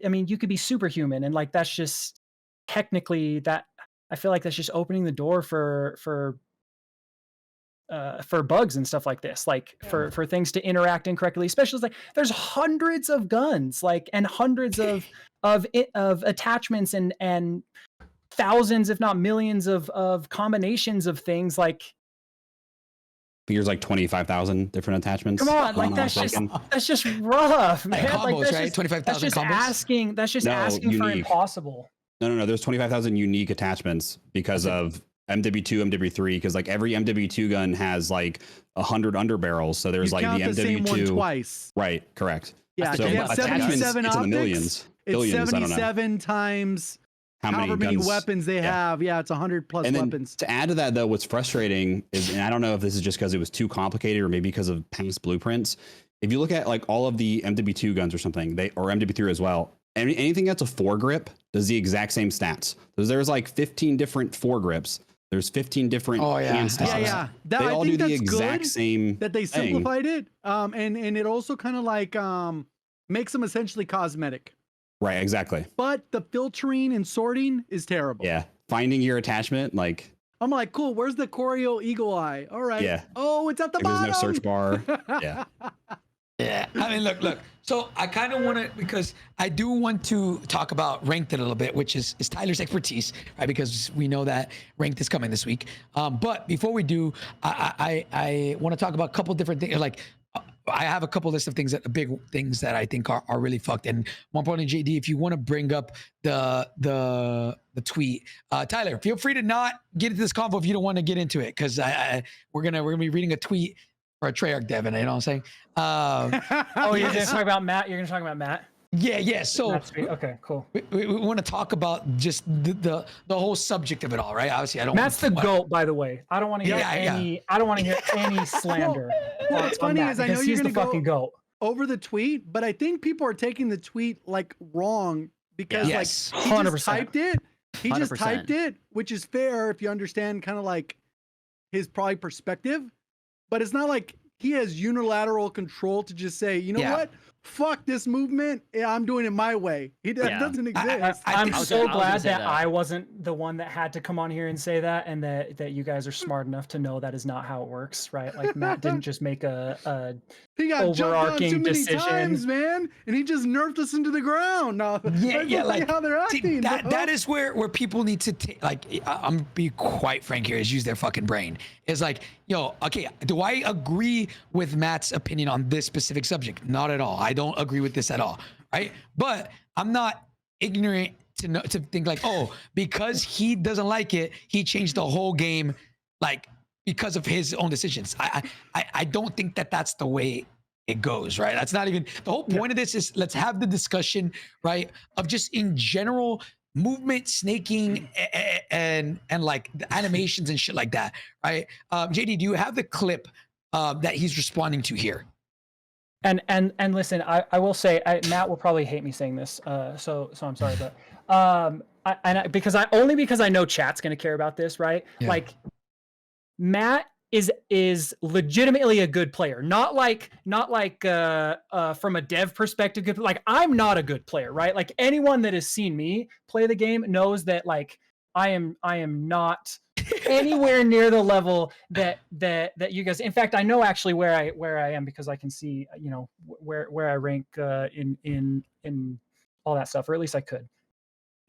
I mean, you could be superhuman and like, that's just technically that, I feel like that's just opening the door for bugs and stuff like this, like for things to interact incorrectly, especially like there's hundreds of guns, like, and hundreds of attachments and thousands, if not millions of combinations of things. Like Here's like 25,000 different attachments. come on, like that's just rough, man. Combos, like, right? 25,000 combos. That's just asking for impossible. No. There's 25,000 unique attachments because of MW2, MW3, because like every MW2 gun has like 100 underbarrels. So there's You like count the MW2 same one twice. Right, correct. Yeah, So you have attachments, 77 it's in the optics. millions. It's Billions, I don't know. 77 times however many guns. weapons they have. Yeah, it's 100 plus And then weapons. to add to that, though, what's frustrating is, and I don't know if this is just because it was too complicated or maybe because of past blueprints. If you look at like all of the MW2 guns or something, or MW3 as well, anything that's a foregrip does the exact same stats. There's like 15 different foregrips. There's 15 different hand stats. Yeah. They I all think do the that's exact good same that they thing. simplified it. And it also kind of like makes them essentially cosmetic. Right, exactly. But the filtering and sorting is terrible. Yeah. Finding your attachment, like I'm like, cool, where's the Choreo Eagle Eye? All right. Yeah. Oh, it's at the if there's bottom. no search bar. Yeah. Yeah, I mean, look. So I kind of want to, because I do want to talk about Ranked a little bit, which is Tyler's expertise, right? Because we know that Ranked is coming this week. But before we do, I want to talk about a couple different things. Like, I have a couple list of things big things that I think are really fucked. And more importantly, JD, if you want to bring up the tweet, Tyler, feel free to not get into this convo if you don't want to get into it, because we're gonna be reading a tweet for a Treyarch dev, and you know what I'm saying? Oh, you're gonna talk about Matt? You're gonna talk about Matt? Yeah. So okay, cool. we want to talk about just the whole subject of it all, right? Obviously, I don't. Matt's the GOAT, by the way. I don't want to hear I don't want to hear any slander. What's funny is I know you're he's the gonna fucking GOAT. over the tweet, but I think people are taking the tweet like wrong because Yes. like he 100%. just typed it. He just 100%. typed it, which is fair if you understand kind of like his probably perspective, but it's not like he has unilateral control to just say, you know what? Fuck this movement. Yeah, I'm doing it my way. That doesn't exist. I'm I was so gonna glad say that that. I wasn't the one that had to come on here and say that, and that you guys are smart enough to know that is not how it works, right? Like Matt didn't just make a He got jumped on overarching too many decision. times, man, and he just nerfed us into the ground. No, like how they're see, acting. that is where people need to take, like, I'm be quite frank here, is use their fucking brain. It's like, yo, okay, do I agree with Matt's opinion on this specific subject? Not at all. I don't agree with this at all, right? But I'm not ignorant to think like, oh, because he doesn't like it, he changed the whole game, like, because of his own decisions. I don't think that's the way it goes, right? That's not even the whole point of this. Is let's have the discussion, right, of just in general movement, snaking, and like the animations and shit like that, right? JD, do you have the clip that he's responding to here? And listen, I will say, Matt will probably hate me saying this, so I'm sorry, but because I know chat's gonna care about this, right? Yeah. Like Matt is legitimately a good player, not like from a dev perspective, good. Like I'm not a good player, right? Like anyone that has seen me play the game knows that like I am not anywhere near the level that you guys. In fact, I know actually where I am because I can see, you know, where I rank in all that stuff, or at least I could,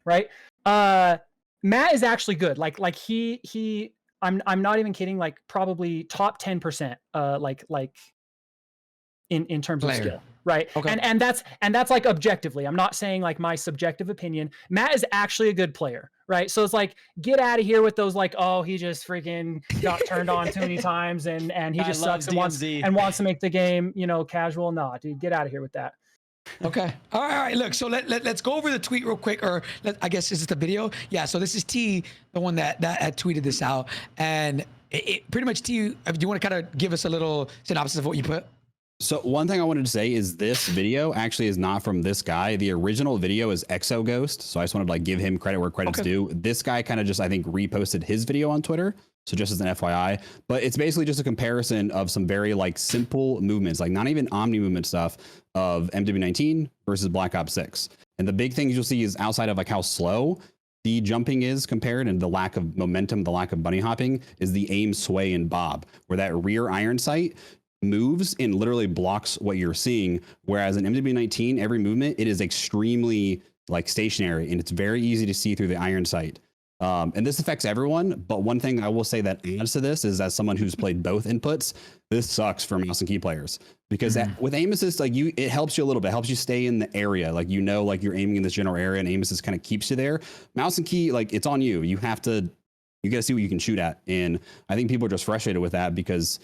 right? Matt is actually good. Like he I'm not even kidding, like probably top 10%, like in terms of skill, right? Okay. And that's like objectively. I'm not saying like my subjective opinion. Matt is actually a good player, right? So it's like, get out of here with those like, oh, he just freaking got turned on too many times and he just sucks and wants to make the game, you know, casual. Nah, dude, get out of here with that. Okay. All right. Look, so let's go over the tweet real quick, or I guess is it the video? Yeah. So this is T, the one that had tweeted this out, and it pretty much T. Do you want to kind of give us a little synopsis of what you put? So one thing I wanted to say is this video actually is not from this guy. The original video is Exo Ghost. So I just wanted to like give him credit where credit's due. This guy kind of just, I think, reposted his video on Twitter. So just as an FYI, but it's basically just a comparison of some very like simple movements, like not even omni movement stuff of MW19 versus Black Ops 6. And the big things you'll see is outside of like how slow the jumping is compared and the lack of momentum, the lack of bunny hopping, is the aim, sway, and bob, where that rear iron sight moves and literally blocks what you're seeing. Whereas in MW19, every movement, it is extremely like stationary and it's very easy to see through the iron sight. And this affects everyone. But one thing I will say that adds to this is, as someone who's played both inputs, this sucks for mouse and key players, because with aim assist, like it helps you a little bit, helps you stay in the area. Like, like you're aiming in this general area and aim assist kind of keeps you there. Mouse and key, like it's on you. You got to see what you can shoot at. And I think people are just frustrated with that because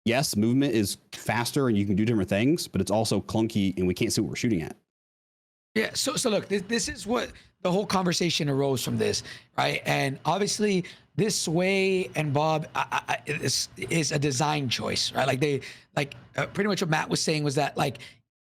yes, movement is faster and you can do different things, but it's also clunky and we can't see what we're shooting at. Yeah. So look, this is what the whole conversation arose from this, right? And obviously, this sway and bob is a design choice, right? Like pretty much what Matt was saying was that like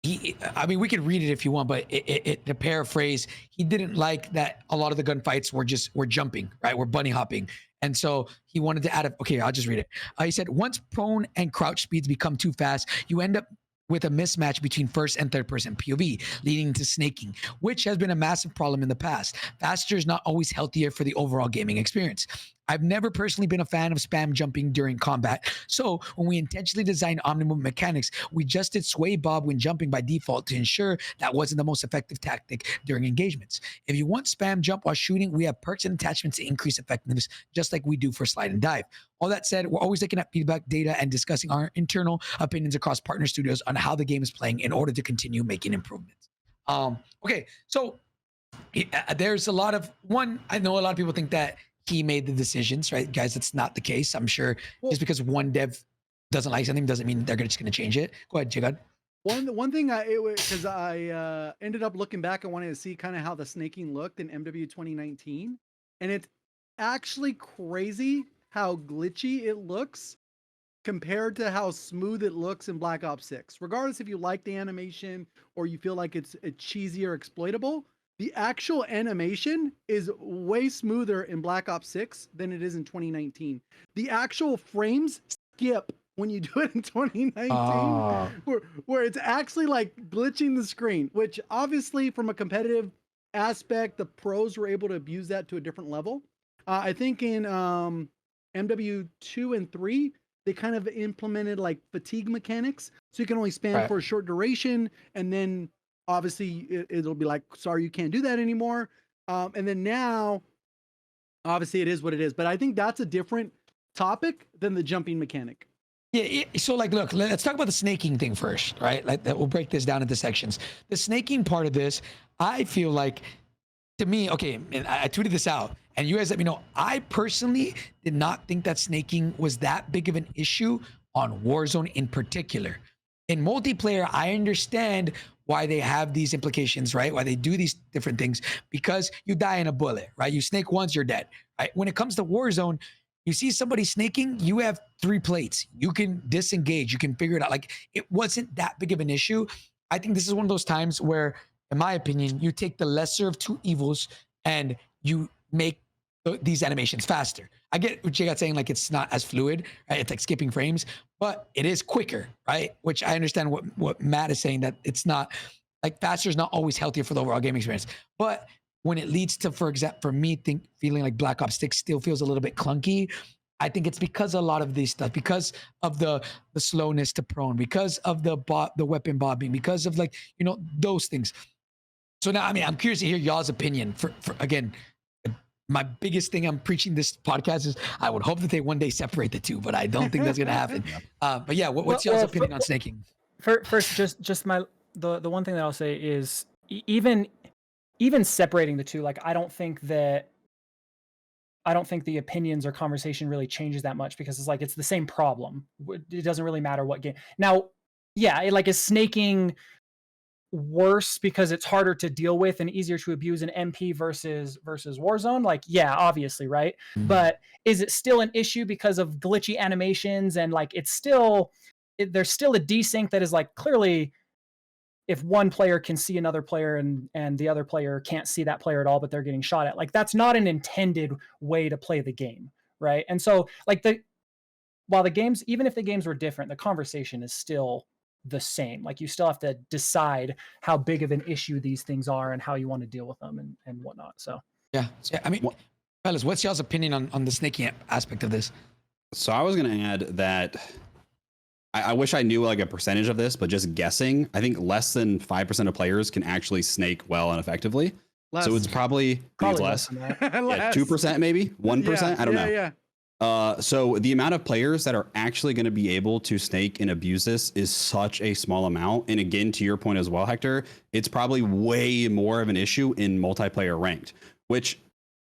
I mean, we could read it if you want, but to paraphrase, he didn't like that a lot of the gunfights were jumping, right? We're bunny hopping. And so he wanted to add okay, I'll just read it. He said, once prone and crouch speeds become too fast, you end up with a mismatch between first and third person POV, leading to snaking, which has been a massive problem in the past. Faster is not always healthier for the overall gaming experience. I've never personally been a fan of spam jumping during combat, so when we intentionally designed omni-movement mechanics, we just did sway bob when jumping by default to ensure that wasn't the most effective tactic during engagements. If you want spam jump while shooting, we have perks and attachments to increase effectiveness, just like we do for slide and dive. All that said, we're always looking at feedback data and discussing our internal opinions across partner studios on how the game is playing in order to continue making improvements. Okay, so there's a lot of I know a lot of people think that he made the decisions, right? Guys, that's not the case. I'm sure just because one dev doesn't like something doesn't mean they're just going to change it. Go ahead, JGOD. One thing because I ended up looking back and wanted to see kind of how the snaking looked in MW 2019, and it's actually crazy how glitchy it looks compared to how smooth it looks in Black Ops 6. Regardless if you like the animation or you feel like it's cheesy or exploitable, the actual animation is way smoother in Black Ops 6 than it is in 2019. The actual frames skip when you do it in 2019, where it's actually like glitching the screen, which obviously from a competitive aspect, the pros were able to abuse that to a different level. I think in MW 2 and 3, they kind of implemented like fatigue mechanics. So you can only spam for a short duration, and then obviously it'll be like, sorry, you can't do that anymore. And then now, obviously it is what it is. But I think that's a different topic than the jumping mechanic. Yeah, so like, look, let's talk about the snaking thing first, right? Like, we'll break this down into sections. The snaking part of this, I feel like, to me, okay, and I tweeted this out, and you guys let me know, I personally did not think that snaking was that big of an issue on Warzone in particular. In multiplayer, I understand why they have these implications, right? Why they do these different things, because you die in a bullet, right? You snake once, you're dead, right? When it comes to Warzone, you see somebody snaking, you have 3 plates. You can disengage, you can figure it out. Like, it wasn't that big of an issue. I think this is one of those times where, in my opinion, you take the lesser of 2 evils and you make these animations faster. I get what Jay saying, like it's not as fluid, right? It's like skipping frames, but it is quicker, right? Which I understand what Matt is saying, that it's not like faster is not always healthier for the overall game experience. But when it leads to, for example, for me, feeling like Black Ops 6 still feels a little bit clunky, I think it's because a lot of these stuff, because of the slowness to prone, because of the weapon bobbing, because of like, those things. So now, I mean, I'm curious to hear y'all's opinion for again, my biggest thing I'm preaching this podcast is I would hope that they one day separate the two, but I don't think that's going to happen. But yeah, what's y'all's opinion on snaking? First, just the one thing that I'll say is even separating the two, like I don't think the opinions or conversation really changes that much, because it's the same problem. It doesn't really matter what game. Now, yeah, like is snaking worse because it's harder to deal with and easier to abuse an MP versus Warzone? Like, yeah, obviously, right? But is it still an issue because of glitchy animations and like it's still there's still a desync that is like clearly if one player can see another player and the other player can't see that player at all, but they're getting shot at, like that's not an intended way to play the game, right? And so like while the games, even if the games were different, the conversation is still the same. Like you still have to decide how big of an issue these things are and how you want to deal with them and whatnot. So yeah. I mean, fellas, what's y'all's opinion on the snaking aspect of this? So I was going to add that I wish I knew like a percentage of this, but just guessing, I think less than 5% of players can actually snake well and effectively. Less. So it's probably less. than that. Yeah, Less. 2% maybe, 1%. I don't know. Yeah. So the amount of players that are actually going to be able to snake and abuse this is such a small amount. And again, to your point as well, Hector, it's probably way more of an issue in multiplayer ranked, which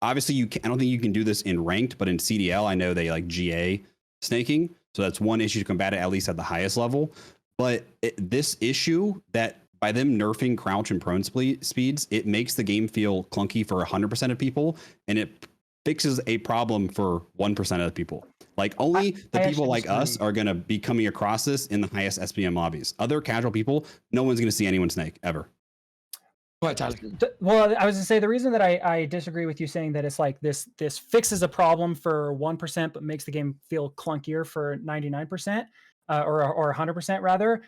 obviously I don't think you can do this in ranked, but in CDL, I know they like GA snaking. So that's one issue to combat it, at least at the highest level. But this issue that by them nerfing crouch and prone speeds, it makes the game feel clunky for 100% of people, and it fixes a problem for 1% of the people. Like only the people like us are going to be coming across this in the highest SPM lobbies. Other casual people, no one's going to see anyone snake ever. Go ahead, Tyler. Well, I was gonna say the reason that I disagree with you saying that it's like this fixes a problem for 1% but makes the game feel clunkier for 99% or 100% rather,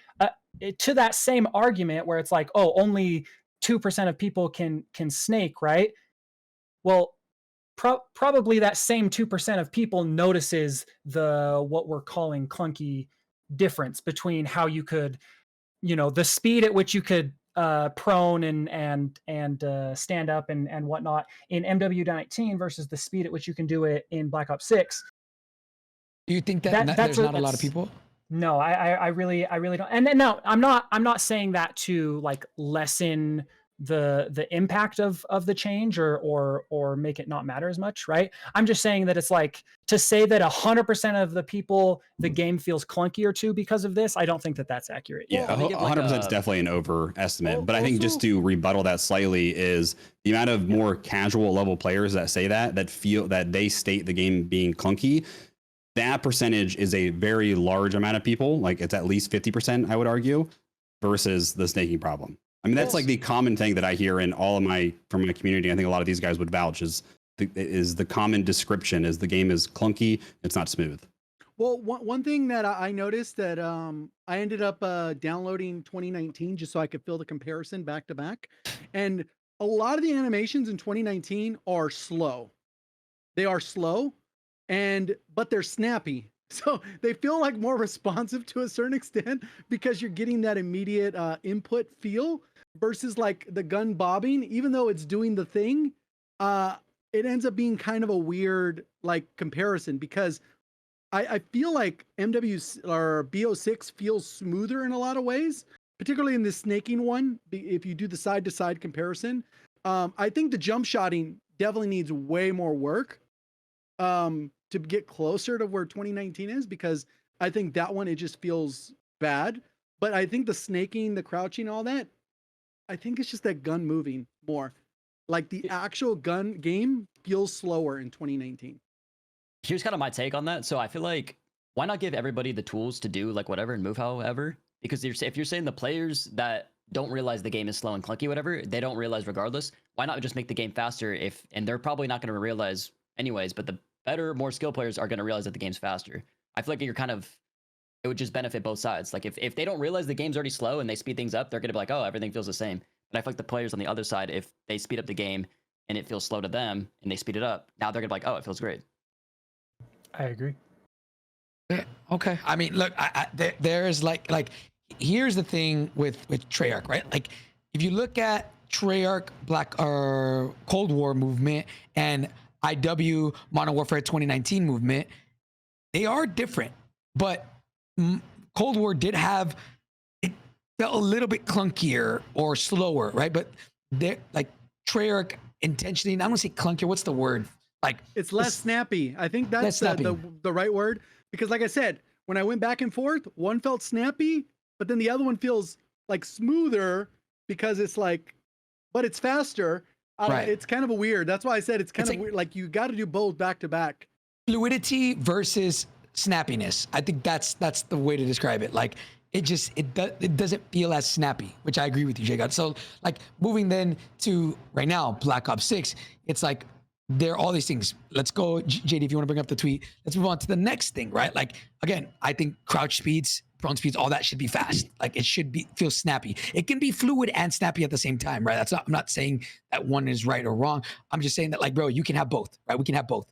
to that same argument where it's like, oh, only 2% of people can snake, right? Well, probably that same 2% of people notices the what we're calling clunky difference between how you could, the speed at which you could prone and stand up and whatnot in MW19 versus the speed at which you can do it in Black Ops 6. Do you think that there's not a lot of people? No, I really don't. And then no, I'm not saying that to like lessen the impact of the change or make it not matter as much, right? I'm just saying that it's like to say that 100% of the people the game feels clunky or two because of this. I don't think that that's accurate. Yeah, 100% is definitely an overestimate. But I think just to rebuttal that slightly is the amount of more casual level players that say that feel that they state the game being clunky. That percentage is a very large amount of people. Like it's at least 50%, I would argue, versus the snaking problem. I mean, that's like the common thing that I hear in all of from my community. I think a lot of these guys would vouch is the common description is the game is clunky. It's not smooth. Well, one thing that I noticed that I ended up downloading 2019 just so I could feel the comparison back to back. And a lot of the animations in 2019 are slow. They are slow, but they're snappy. So they feel like more responsive to a certain extent because you're getting that immediate input feel versus like the gun bobbing, even though it's doing the thing, it ends up being kind of a weird like comparison because I feel like MW or BO6 feels smoother in a lot of ways, particularly in the snaking one. If you do the side to side comparison, I think the jump shotting definitely needs way more work. To get closer to where 2019 is, because I think that one, it just feels bad. But I think the snaking, the crouching, all that, I think it's just that gun moving more. Like the actual gun game feels slower in 2019. Here's kind of my take on that. So I feel like, why not give everybody the tools to do like whatever and move however? Because if you're saying the players that don't realize the game is slow and clunky, whatever, they don't realize regardless, why not just make the game faster and they're probably not going to realize anyways, but the better, more skilled players are going to realize that the game's faster. I feel like it would just benefit both sides. Like if they don't realize the game's already slow and they speed things up, they're going to be like, oh, everything feels the same. But I feel like the players on the other side, if they speed up the game and it feels slow to them and they speed it up, now they're going to be like, oh, it feels great. I agree. Yeah, okay. I mean, look, there is like here's the thing with Treyarch, right? Like if you look at Treyarch Cold War movement and IW Modern Warfare 2019 movement, they are different, but Cold War did have, it felt a little bit clunkier or slower, right? But they're like Treyarch intentionally, I don't want to say clunkier, what's the word? Like it's less snappy. I think that's the right word, because like I said, when I went back and forth, one felt snappy, but then the other one feels like smoother because it's like, but it's faster. Right. It's kind of a weird. That's why I said it's kind It's of weird. Like you got to do both back to back. Fluidity versus snappiness. I think that's the way to describe it. Like it doesn't feel as snappy, which I agree with you, JGOD. So like moving then to right now, Black Ops 6, it's like there are all these things. Let's go, JD, if you want to bring up the tweet. Let's move on to the next thing, right? Like again, I think crouch speeds, prone speeds, all that should be fast. Like it should feel snappy. It can be fluid and snappy at the same time, right? I'm not saying that one is right or wrong. I'm just saying that like, bro, you can have both, right? We can have both.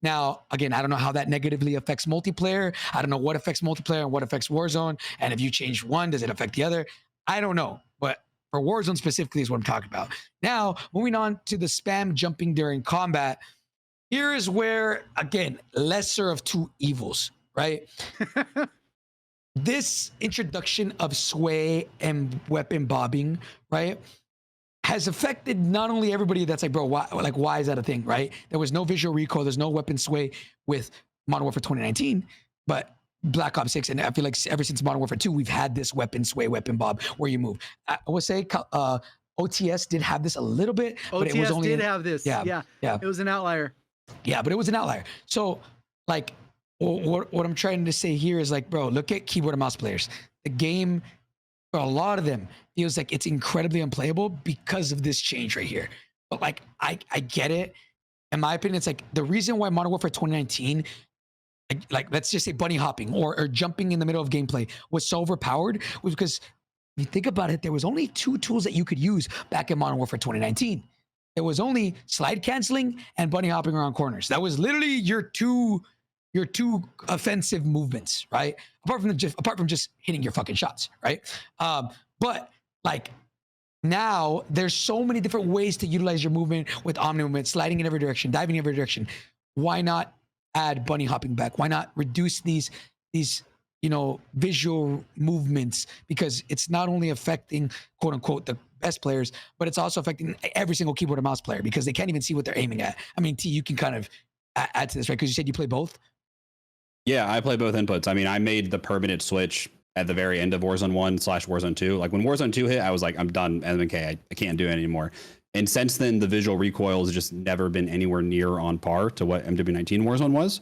Now, again, I don't know how that negatively affects multiplayer. I don't know what affects multiplayer and what affects Warzone. And if you change one, does it affect the other? I don't know. But for Warzone specifically is what I'm talking about. Now, moving on to the spam jumping during combat. Here is where, again, lesser of two evils, right? This introduction of sway and weapon bobbing, right, has affected not only everybody that's like, bro, why is that a thing, right? There was no visual recoil, there's no weapon sway with Modern Warfare 2019, but Black Ops 6, and I feel like ever since Modern Warfare 2, we've had this weapon sway, weapon bob, where you move. I would say OTS did have this a little bit, but OTS it was only have this. Yeah. It was an outlier. Yeah, but it was an outlier. So, like, what I'm trying to say here is like, bro, look at keyboard and mouse players. The game, for a lot of them, feels like it's incredibly unplayable because of this change right here. But like, I get it. In my opinion, it's like the reason why Modern Warfare 2019, like let's just say bunny hopping or jumping in the middle of gameplay was so overpowered was because if you think about it, there was only two tools that you could use back in Modern Warfare 2019. There was only slide canceling and bunny hopping around corners. That was literally your two offensive movements, right? Apart from just hitting your fucking shots, right? But like now there's so many different ways to utilize your movement with omni movement, sliding in every direction, diving in every direction. Why not add bunny hopping back? Why not reduce these visual movements? Because it's not only affecting quote unquote the best players, but it's also affecting every single keyboard and mouse player because they can't even see what they're aiming at. I mean, T, you can kind of add to this, right? Because you said you play both. Yeah, I play both inputs. I mean, I made the permanent switch at the very end of Warzone 1/Warzone 2. Like when Warzone 2 hit, I was like, I'm done. MK, I can't do it anymore. And since then, the visual recoil has just never been anywhere near on par to what MW19 Warzone was.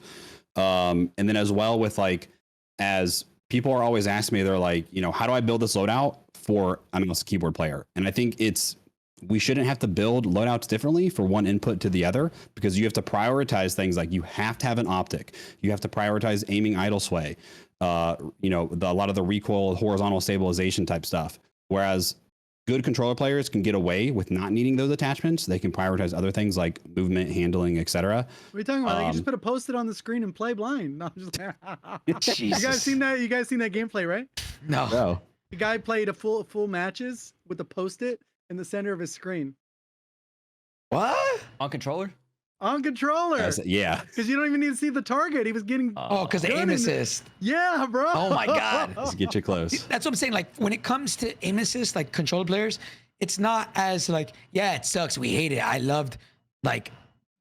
And then as well with like, as people are always asking me, they're like, how do I build this loadout for a mouse keyboard player? And I think we shouldn't have to build loadouts differently for one input to the other because you have to prioritize things like you have to have an optic. You have to prioritize aiming idle sway, a lot of the recoil, horizontal stabilization type stuff. Whereas good controller players can get away with not needing those attachments. They can prioritize other things like movement, handling, etc. What are you talking about? They can just put a post-it on the screen and play blind. No, I'm just You guys seen that? You guys seen that gameplay, right? No. The guy played a full matches with a post-it in the center of his screen. What? On controller? On controller. Yeah. Because you don't even need to see the target. He was getting. Because the aim assist. Yeah, bro. Oh my God. Just get you close. That's what I'm saying. Like when it comes to aim assist, like controller players, it's not as like, yeah, it sucks. We hate it. I loved like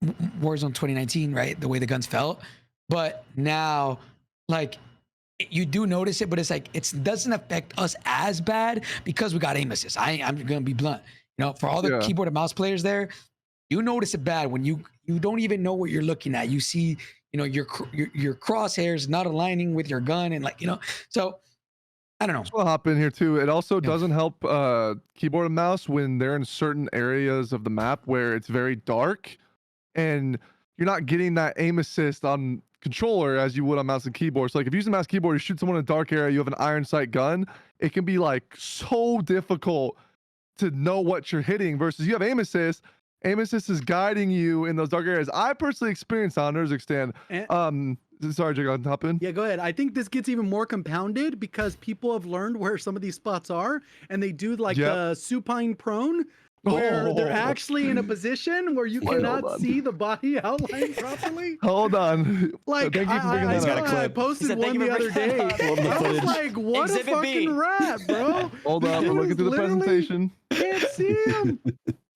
Warzone 2019, right? The way the guns felt. But now, like, you do notice it, but it's like it doesn't affect us as bad because we got aim assist. I'm gonna be blunt. For all the keyboard and mouse players there, you notice it bad when you don't even know what you're looking at. You see, your crosshairs not aligning with your gun, and so I don't know. I'll hop in here too. It also doesn't help keyboard and mouse when they're in certain areas of the map where it's very dark, and you're not getting that aim assist on controller as you would on mouse and keyboard. So like if you use a mouse keyboard, you shoot someone in a dark area, you have an iron sight gun, it can be like so difficult to know what you're hitting versus you have aim assist. Aim assist is guiding you in those dark areas. I personally experienced on Nerd's sorry, Jake, hop in. Yeah, go ahead. I think this gets even more compounded because people have learned where some of these spots are, and they do like the supine prone, where they're actually in a position where you cannot see the body outline properly. Hold on. Like, thank you for bringing that up. I posted one the other day. I was like, what Exhibit a fucking rat, bro. Hold on, we're looking through the presentation. Can't see him.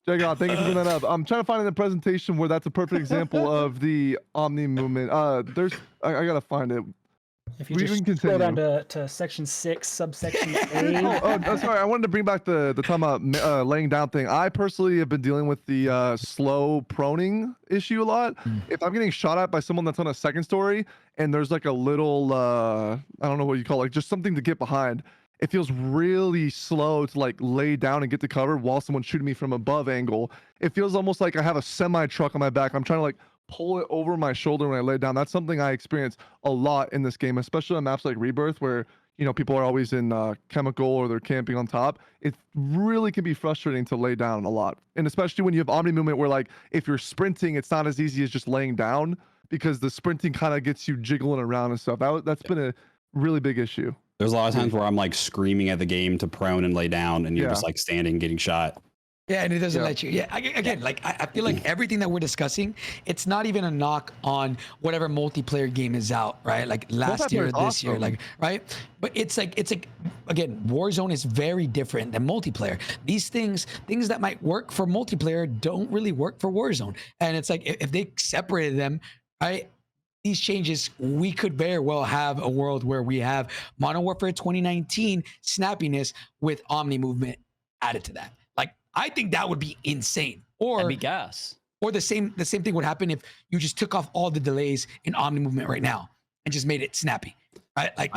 JGOD, thank you for bringing that up. I'm trying to find in the presentation where that's a perfect example of the omni movement. I gotta find it. If you We just can scroll down continue. to section 6, subsection A. Sorry. I wanted to bring back the talking about laying down thing. I personally have been dealing with the slow proning issue a lot. If I'm getting shot at by someone that's on a second story and there's like a little I don't know what you call it, like just something to get behind, it feels really slow to like lay down and get to cover while someone's shooting me from above angle. It feels almost like I have a semi truck on my back. I'm trying to like pull it over my shoulder when I lay down. That's something I experience a lot in this game, especially on maps like Rebirth, where people are always in chemical or they're camping on top. It really can be frustrating to lay down a lot, and especially when you have omni movement, where like if you're sprinting, it's not as easy as just laying down because the sprinting kind of gets you jiggling around and stuff. That's been a really big issue. There's a lot of times where I'm like screaming at the game to prone and lay down, and you're just like standing getting shot. Yeah, and it doesn't let you. Yeah, again, like I feel like everything that we're discussing, it's not even a knock on whatever multiplayer game is out, right? Like last year, this year, like right. But it's like again, Warzone is very different than multiplayer. These things that might work for multiplayer don't really work for Warzone, and it's like if they separated them, right? These changes, we could very well have a world where we have Modern Warfare 2019 snappiness with Omni movement added to that. Like, I think that would be insane. Or That'd be gas. Or the same thing would happen if you just took off all the delays in Omni movement right now and just made it snappy. Right? Like,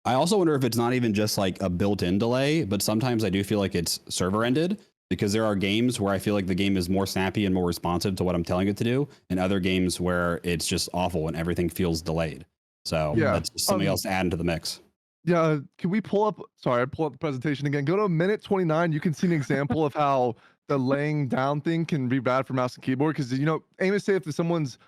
I also wonder if it's not even just like a built-in delay, but sometimes I do feel like it's server ended, because there are games where I feel like the game is more snappy and more responsive to what I'm telling it to do, and other games where it's just awful and everything feels delayed. So that's just something else to add into the mix. Yeah, can we pull up? Sorry, I pull up the presentation again. Go to minute 29. You can see an example of how the laying down thing can be bad for mouse and keyboard. Because aim assist, if someone's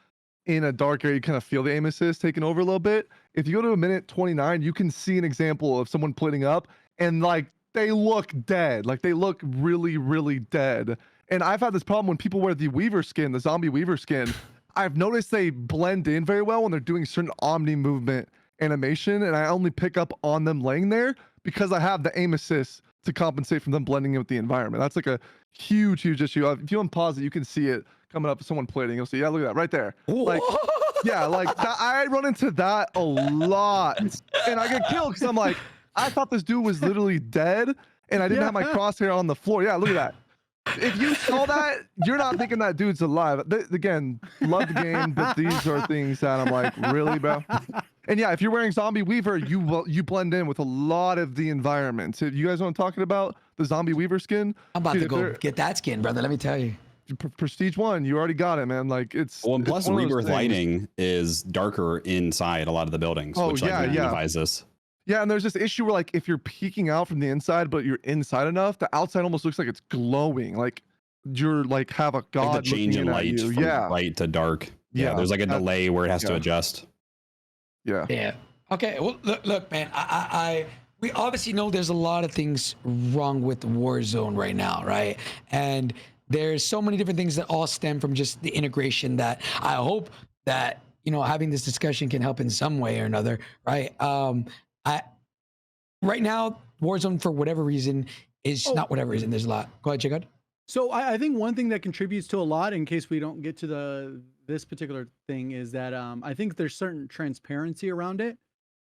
in a dark area, you kind of feel the aim assist taking over a little bit. If you go to a minute 29, you can see an example of someone plating up and like they look dead. Like they look really, really dead. And I've had this problem when people wear the Weaver skin, the zombie Weaver skin. I've noticed they blend in very well when they're doing certain Omni movement animation, and I only pick up on them laying there because I have the aim assist to compensate from them blending in with the environment. That's like a huge issue. If you unpause it, you can see it coming up with someone plating. You'll see, yeah, look at that right there. Like, yeah, like that, I run into that a lot, and I get killed because I'm like, I thought this dude was literally dead, and I didn't have my crosshair on the floor. Yeah, look at that. If you saw that, you're not thinking that dude's alive. Again, love the game, but these are things that I'm like, really, bro? And yeah, if you're wearing Zombie Weaver, you blend in with a lot of the environment. So you guys know what I'm talking about? The Zombie Weaver skin? I'm about to go get that skin, brother. Let me tell you. Prestige 1, you already got it, man. Like it's and it's plus Rebirth lighting is darker inside a lot of the buildings, which magnifies this. Yeah, and there's this issue where like if you're peeking out from the inside, but you're inside enough, the outside almost looks like it's glowing, like you're like have a god like the change in light from light to dark. Yeah, there's like a delay where it has to adjust. Yeah. Okay. Well, look, man. We obviously know there's a lot of things wrong with Warzone right now, right? And there's so many different things that all stem from just the integration that I hope that having this discussion can help in some way or another, right? Right now, Warzone, for whatever reason, is not whatever reason. There's a lot. Go ahead, JGOD. So I think one thing that contributes to a lot, in case we don't get to this particular thing, is that I think there's certain transparency around it.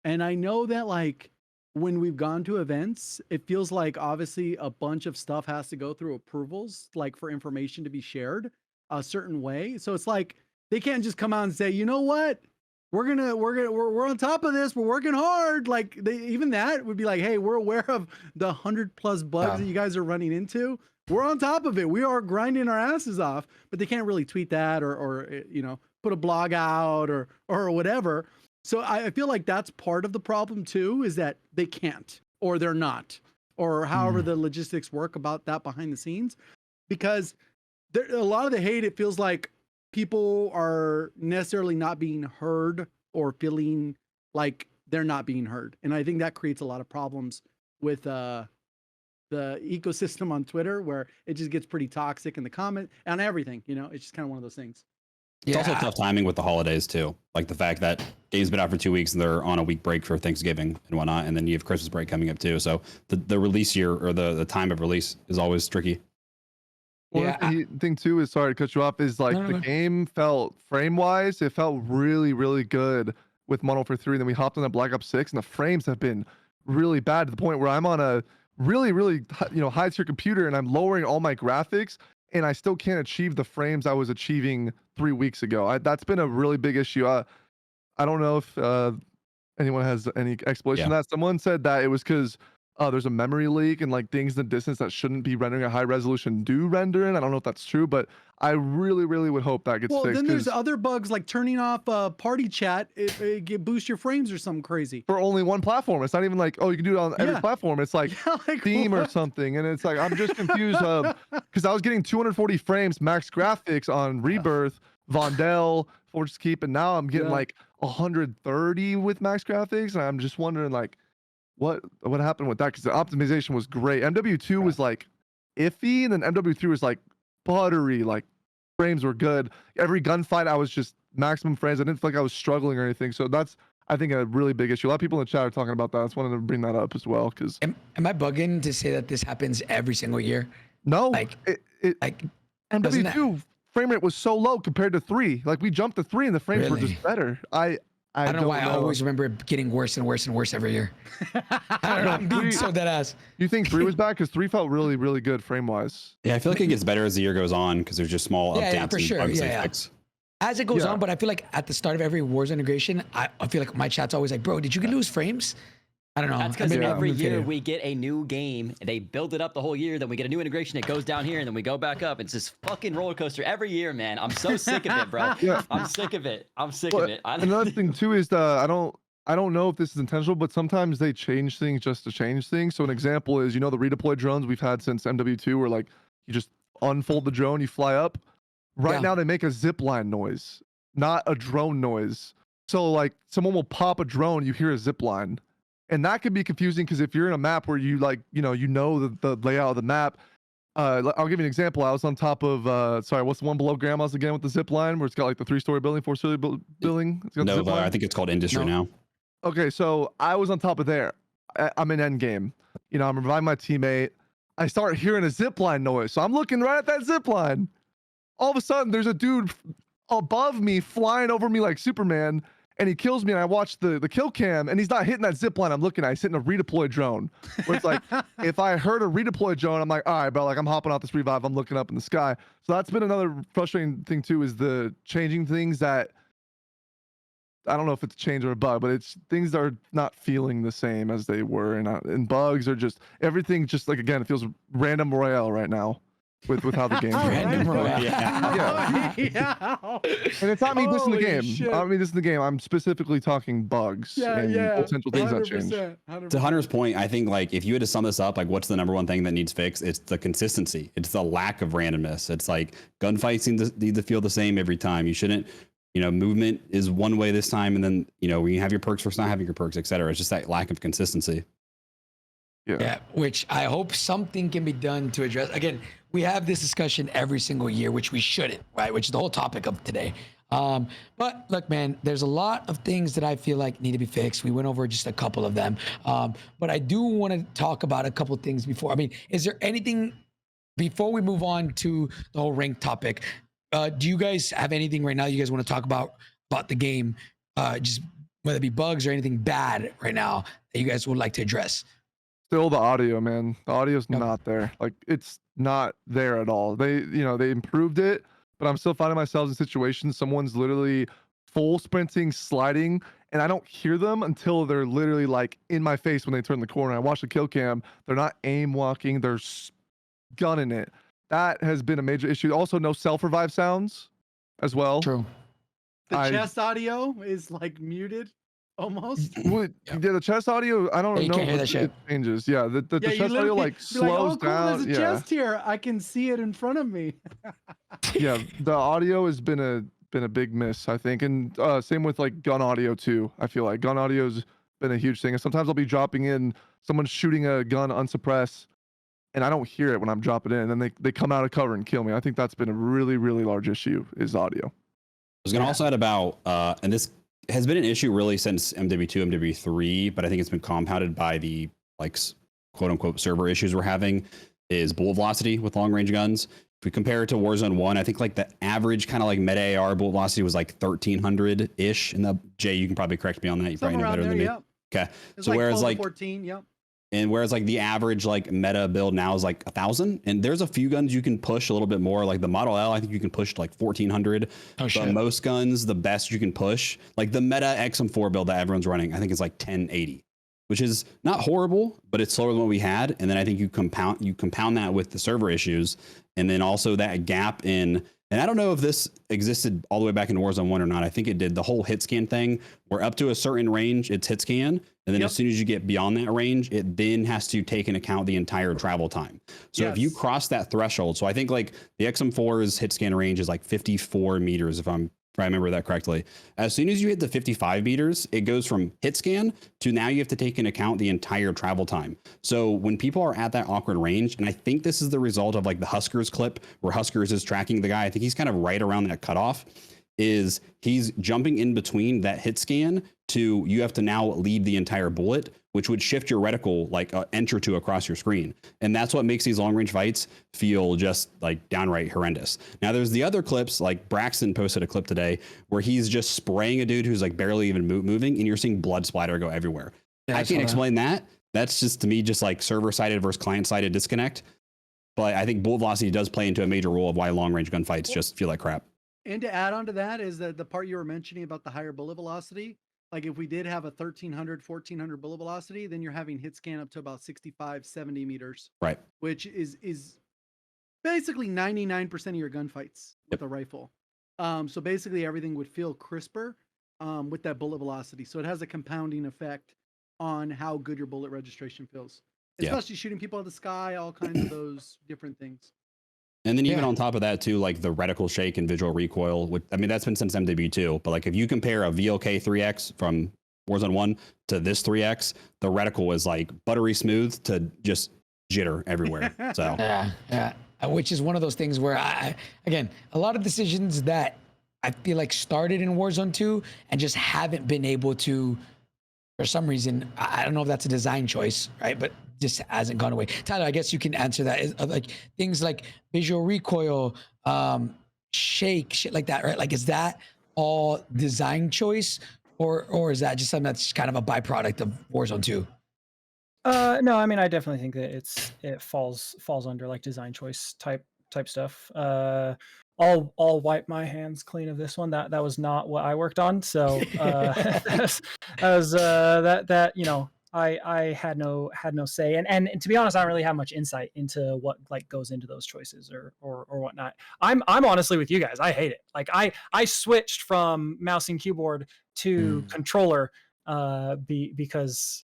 And I know that like when we've gone to events, it feels like obviously a bunch of stuff has to go through approvals, like for information to be shared a certain way. So it's like they can't just come out and say, you know what? We're on top of this. We're working hard. Like even that would be like, hey, we're aware of the 100+ bugs that you guys are running into. We're on top of it. We are grinding our asses off, but they can't really tweet that or put a blog out or whatever. So I feel like that's part of the problem too, is that they can't, or they're not, or however the logistics work about that behind the scenes, because a lot of the hate, it feels like people are necessarily not being heard or feeling like they're not being heard. And I think that creates a lot of problems with the ecosystem on Twitter, where it just gets pretty toxic in the comment and everything, it's just kind of one of those things. It's also tough timing with the holidays too. Like the fact that game's been out for 2 weeks and they're on a week break for Thanksgiving and whatnot. And then you have Christmas break coming up too. So the release year or the time of release is always tricky. One thing too is, sorry to cut you off, is like the game felt frame wise, it felt really, really good with Modern Warfare 3, and then we hopped on Black Ops 6, and the frames have been really bad to the point where I'm on a really, really, high tier computer, and I'm lowering all my graphics, and I still can't achieve the frames I was achieving 3 weeks ago. That's been a really big issue. I don't know if anyone has any explanation of that. Someone said that it was because there's a memory leak and like things in the distance that shouldn't be rendering a high resolution do render in. I don't know if that's true, but I really, really would hope that gets fixed. Well, then there's other bugs like turning off party chat. It boosts your frames or something crazy. For only one platform. It's not even like, oh, you can do it on every platform. It's like, Steam or something. And it's like, I'm just confused because I was getting 240 frames max graphics on Rebirth, Vondel, Fortress Keep, and now I'm getting like 130 with max graphics. And I'm just wondering like, what happened with that? Because the optimization was great. MW2 was like iffy, and then MW3 was like buttery, like frames were good. Every gunfight I was just maximum frames. I didn't feel like I was struggling or anything. So that's, I think, a really big issue. A lot of people in the chat are talking about that. I just wanted to bring that up as well. Because am I bugging to say that this happens every single year? No, like MW2 frame rate was so low compared to 3. Like we jumped to 3 and the frames were just better. I don't know why I always remember it getting worse and worse and worse every year. I don't know. I'm being so dead ass. You think 3 was bad? Because 3 felt really, really good frame wise. Yeah, I feel like it gets better as the year goes on because there's just small updates. Yeah, for sure. As it goes on, but I feel like at the start of every Warzone integration, I feel like my chat's always like, bro, did you lose frames? I don't know. That's because every year we get a new game. They build it up the whole year. Then we get a new integration. It goes down here, and then we go back up. It's this fucking roller coaster every year, man. I'm so sick of it, bro. I'm sick of it. I'm sick of it. Another thing too is I don't know if this is intentional, but sometimes they change things just to change things. So an example is, the redeploy drones we've had since MW2, where like you just unfold the drone, you fly up. Right now they make a zip line noise, not a drone noise. So like someone will pop a drone, you hear a zip line. And that can be confusing because if you're in a map where you like, the layout of the map, I'll give you an example. I was on top of, what's the one below Grandma's again with the zip line where it's got like the 3-story building, 4-story building? Nova, I think it's called Industry now. Okay, so I was on top of there. I'm in endgame. I'm reviving my teammate. I start hearing a zip line noise. So I'm looking right at that zip line. All of a sudden, there's a dude above me flying over me like Superman. And he kills me, and I watch the kill cam, and he's not hitting that zip line I'm looking at. He's hitting a redeploy drone. Where it's like, if I heard a redeploy drone, I'm like, all right, bro, like I'm hopping off this revive, I'm looking up in the sky. So that's been another frustrating thing too, is the changing things that, I don't know if it's a change or a bug, but it's things that are not feeling the same as they were. And bugs are just, everything just like, again, it feels random royale right now. With how the game's random royale. And it's not me dissing the game. I don't mean dissing the game. I'm specifically talking bugs and potential things that change. 100%. To Hunter's point, I think like if you had to sum this up, like what's the number one thing that needs fixed? It's the consistency. It's the lack of randomness. It's like gunfights need to feel the same every time. You shouldn't, movement is one way this time, and then when you have your perks versus not having your perks, etc. It's just that lack of consistency. Yeah, which I hope something can be done to address. Again, we have this discussion every single year, which we shouldn't, right? Which is the whole topic of today. But look, man, there's a lot of things that I feel like need to be fixed. We went over just a couple of them. But I do want to talk about a couple of things before. I mean, is there anything, before we move on to the whole ranked topic, do you guys have anything right now you guys want to talk about the game? Just whether it be bugs or anything bad right now that you guys would like to address? Still the audio, man. The audio's not there. Like it's not there at all. They improved it, but I'm still finding myself in situations someone's literally full sprinting, sliding, and I don't hear them until they're literally like in my face when they turn the corner. I watch the kill cam. They're not aim walking. They're gunning it. That has been a major issue. Also, no self-revive sounds as well. True. The chest audio is like muted. Almost. The chest audio, I don't know. Can't hear that it shit. Changes. Yeah, the chest audio like slows like, cool, down. There's a chest here. I can see it in front of me. Yeah, the audio has been a big miss, I think, and same with like gun audio too. I feel like gun audio's been a huge thing. And sometimes I'll be dropping in, someone's shooting a gun unsuppressed, and I don't hear it when I'm dropping in, and then they come out of cover and kill me. I think that's been a really, really large issue, is audio. I was gonna also add about, and this has been an issue really since MW2, MW3, but I think it's been compounded by the like quote unquote server issues we're having, is bullet velocity with long range guns. we compare it to Warzone 1, I think like the average kind of like meta AR bullet velocity was like 1300 ish. And the Jay, you can probably correct me on that. You probably know better than me. Yeah. Okay. It's So like whereas 12 to like 14, yep. And whereas like the average like meta build now is like 1,000, and there's a few guns you can push a little bit more. Like the Model L, I think you can push to like 1,400. Oh, shit. But most guns, the best you can push, like the meta XM4 build that everyone's running, I think is like 1080, which is not horrible, but it's slower than what we had. And then I think you compound that with the server issues, and then also that gap in. And I don't know if this existed all the way back in Warzone 1 or not. I think it did. The whole hit scan thing, where up to a certain range, it's hit scan. And then as soon as you get beyond that range, it then has to take into account the entire travel time. So if you cross that threshold, so I think like the XM4's hit scan range is like 54 meters, if I remember that correctly. As soon as you hit the 55 meters, it goes from hit scan to now you have to take into account the entire travel time. So when people are at that awkward range, and I think this is the result of like the Huskers clip where Huskers is tracking the guy, I think he's kind of right around that cutoff, is he's jumping in between that hit scan to you have to now lead the entire bullet, which would shift your reticle like enter to across your screen. And that's what makes these long range fights feel just like downright horrendous. Now there's the other clips, like Braxton posted a clip today where he's just spraying a dude who's like barely even moving, and you're seeing blood splatter go everywhere. Yeah, I can't explain that. That's just to me just like server sided versus client sided disconnect. But I think bullet velocity does play into a major role of why long range gunfights just feel like crap. And to add on to that is that the part you were mentioning about the higher bullet velocity, like if we did have a 1300, 1400 bullet velocity, then you're having hit scan up to about 65, 70 meters. Right. Which is basically 99% of your gunfights with a rifle. So basically everything would feel crisper with that bullet velocity. So it has a compounding effect on how good your bullet registration feels. Especially shooting people out of the sky, all kinds of those different things. And then even on top of that too, like the reticle shake and visual recoil, which, I mean, that's been since MW2, but like if you compare a VLK 3X from Warzone 1 to this 3X, the reticle is like buttery smooth to just jitter everywhere. So yeah, which is one of those things where again, a lot of decisions that I feel like started in Warzone 2 and just haven't been able to, for some reason, I don't know if that's a design choice, right? But just hasn't gone away. Tyler, I guess you can answer that. Is like things like visual recoil, shake, shit like that, right? Like, is that all design choice, or is that just something that's kind of a byproduct of Warzone 2? No, I mean, I definitely think that it falls under like design choice type stuff. I'll wipe my hands clean of this one. That was not what I worked on. So that you know, I had no say, and to be honest, I don't really have much insight into what like goes into those choices or whatnot. I'm honestly with you guys. I hate it. Like I switched from mouse and keyboard to controller because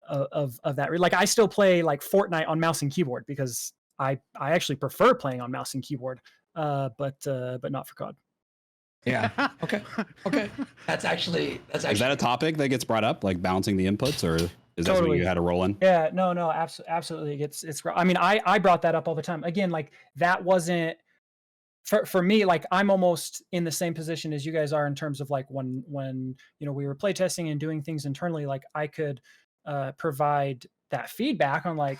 of that. Like I still play like Fortnite on mouse and keyboard because I actually prefer playing on mouse and keyboard. But not for COD. Yeah. Okay. That's actually. is that a topic that gets brought up, like balancing the inputs, or is that something you had to roll in? Yeah, no, absolutely. It's. I mean, I brought that up all the time. Again, like that wasn't for me. Like I'm almost in the same position as you guys are in terms of like when you know we were playtesting and doing things internally. Like I could provide that feedback on like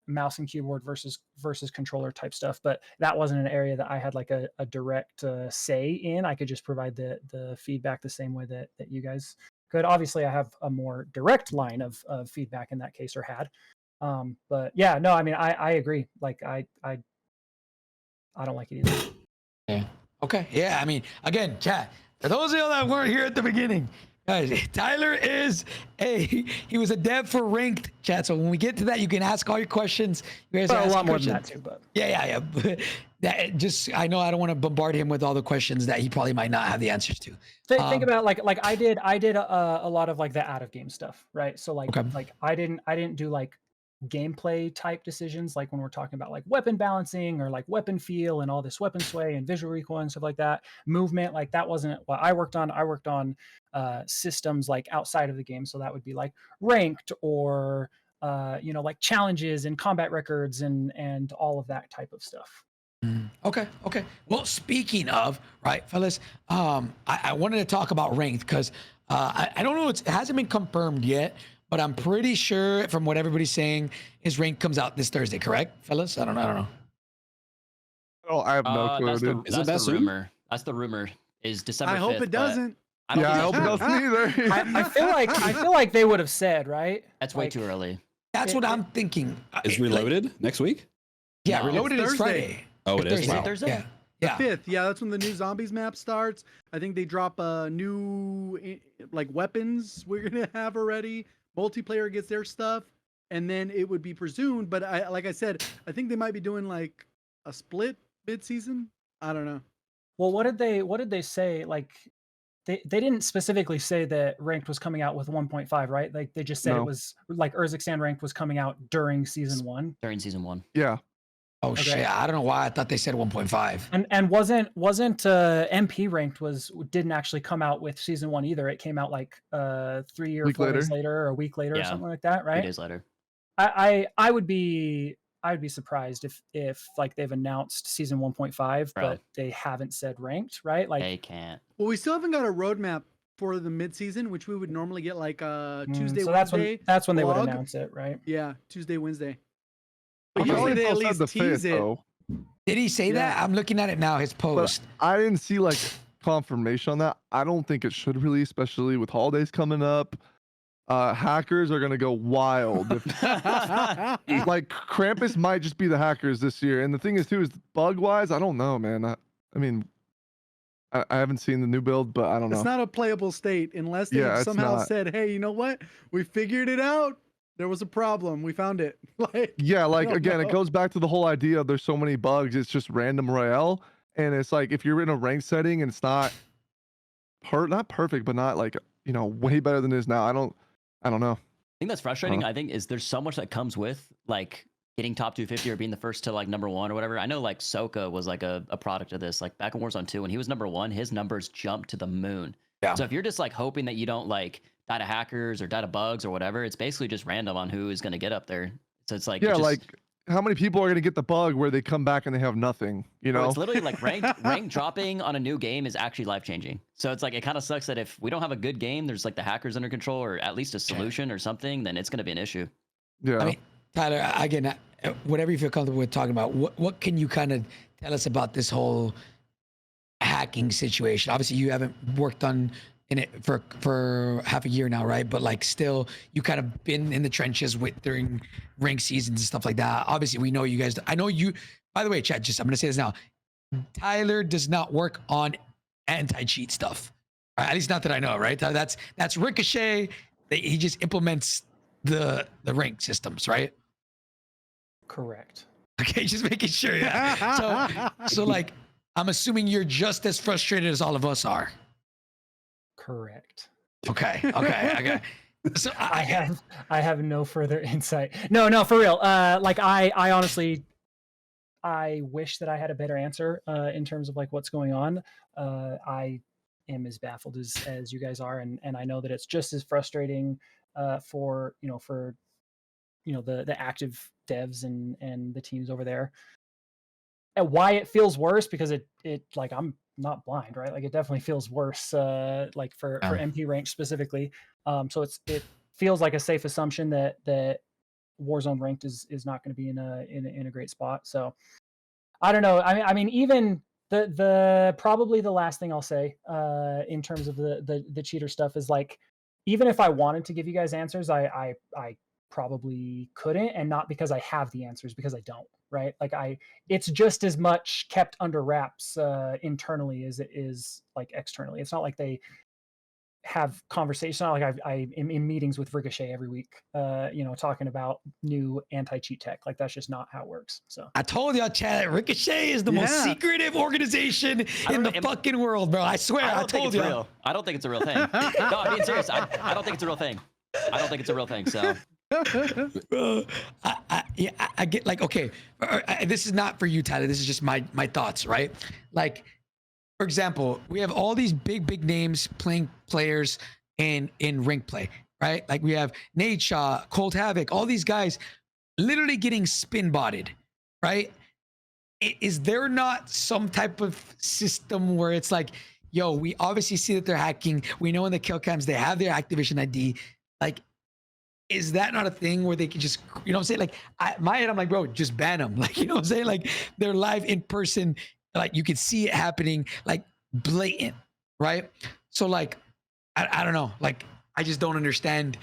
mouse and keyboard versus controller type stuff, but that wasn't an area that I had like a direct say in. I could just provide the feedback the same way that you guys could. Obviously I have a more direct line of feedback in that case, or had, but yeah, no, I mean I agree. Like I don't like it either. Yeah. Okay. Yeah. I mean, again, chat, for those of you that weren't here at the beginning, guys, Tyler he was a dev for Ranked, chat. So when we get to that, you can ask all your questions. You guys a lot more questions. than that too, but yeah. That just, I know I don't want to bombard him with all the questions that he probably might not have the answers to. Think about like I did a lot of like the out of game stuff, right? So like like I didn't do like gameplay type decisions, like when we're talking about like weapon balancing or like weapon feel and all this weapon sway and visual recoil and stuff like that, movement, like that wasn't what I worked on. I worked on systems like outside of the game, so that would be like ranked or you know, like challenges and combat records and all of that type of stuff. Okay. Well, speaking of, right, fellas, I wanted to talk about Ranked because I don't know, it hasn't been confirmed yet, but I'm pretty sure from what everybody's saying is Ranked comes out this Thursday, correct, fellas? I don't know. Oh, I have no clue, That's the dude. Is it that's that the soon? rumor. That's the rumor. Is December 5th. I hope it but doesn't. I don't Yeah, I hope think it it's doesn't either. I feel like they would have said, right? That's way Like, too early. That's what I'm thinking. Is Like, Reloaded next week? yeah, No. Reloaded It's is Thursday. Friday. Oh, it is. Is it Wow. Thursday? Yeah. The Yeah. 5th, yeah, that's when the new zombies map starts. I think they drop new like weapons we're gonna have already. Multiplayer gets their stuff, and then it would be presumed. But like I said, I think they might be doing like a split mid-season. I don't know. well, what did they say? Like, they didn't specifically say that Ranked was coming out with 1.5, right? Like, they just said it No. was like Urzikstan Ranked was coming out during season 1. During season 1. Yeah. Oh Okay. shit! I don't know why I thought they said 1.5. And wasn't MP Ranked didn't actually come out with season 1 either. It came out like 3 or Week 4 days later. later or a week later or Yeah. something like that, 3 right? days later. I would be surprised if like they've announced season 1.5 Right. but they haven't said Ranked, right? Like, They can't. Well, we still haven't got a roadmap for the mid-season, which we would normally get like Tuesday, so Wednesday. that's when they would vlog. announce it, right? Yeah, Tuesday, Wednesday. I But thought usually they at Info said least the tease 5th, it. though. Did he say that? Yeah. I'm looking at it now. His But post. I didn't see like confirmation on that. I don't think it should release, especially with holidays coming up. Hackers are gonna go wild. Like Krampus might just be the hackers this year. And the thing is too is bug wise, I don't know, man. I mean, I haven't seen the new build, but I don't know. It's not a playable state unless they Yeah, have it's somehow not. said, "Hey, you know what? We figured it out. There was a problem. We found it." Like, Yeah, like don't again, know. it goes back to the whole idea of there's so many bugs. It's just random royale, and it's like if you're in a ranked setting and it's not not perfect, but not like way better than it is now. I don't know. I think that's frustrating. I think is there's so much that comes with like getting top 250 or being the first to like number 1 or whatever. I know like Soka was like a product of this. Like back in Warzone 2 when he was number 1, his numbers jumped to the moon. Yeah. So if you're just like hoping that you don't like die to hackers or die to bugs or whatever, it's basically just random on who is going to get up there. So it's like Yeah, it just, like how many people are gonna get the bug where they come back and they have nothing? bro, it's literally like rank dropping on a new game is actually life changing. So it's like it kind of sucks that if we don't have a good game, there's like the hackers under control or at least a solution or something, then it's going to be an issue. Yeah. I mean, Tyler, again, whatever you feel comfortable with talking about, what can you kind of tell us about this whole hacking situation? Obviously, you haven't worked in it for half a year now, right? But like, still, you kind of been in the trenches during rank seasons and stuff like that. Obviously, we know you guys. I know you. By the way, chat. I'm gonna say this now. Tyler does not work on anti-cheat stuff. At least not that I know, right? That's Ricochet. He just implements the rank systems, right? Correct. Okay, just making sure. Yeah. So like, I'm assuming you're just as frustrated as all of us are. Correct. Okay. So I have no further insight. No, for real. Like I honestly, I wish that I had a better answer in terms of like what's going on. I am as baffled as you guys are, and I know that it's just as frustrating for the active devs and the teams over there. And why it feels worse, because it like, I'm not blind, right? Like it definitely feels worse like for MP rank specifically. So it feels like a safe assumption that Warzone ranked is not going to be in a great spot. So I don't know. I mean even the probably the last thing I'll say in terms of the cheater stuff is like, even if I wanted to give you guys answers, I probably couldn't, and not because I have the answers, because I don't, right? Like it's just as much kept under wraps internally as it is like externally. It's not like they have conversations. Not like I am in meetings with Ricochet every week, talking about new anti-cheat tech. Like that's just not how it works. So I told y'all, Chad, Ricochet is the most secretive organization in the fucking world, bro. I swear, I told you. I don't think it's a real thing. No, I'm being serious. I don't think it's a real thing. I don't think it's a real thing. So. Bro, I get like, okay, this is not for you, Tyler. This is just my thoughts, right? Like, for example, we have all these big names playing players in rank play, right? Like we have Nate Shaw, Cold Havoc, all these guys literally getting spin botted, right? Is there not some type of system where it's like, yo, we obviously see that they're hacking. We know in the kill cams they have their Activision ID. Like, is that not a thing where they can just, you know what I'm saying? Like, my head, I'm like, bro, just ban them. Like, you know what I'm saying? Like, they're live in person. Like, you can see it happening, like, blatant, right? So, like, I don't know. Like, I just don't understand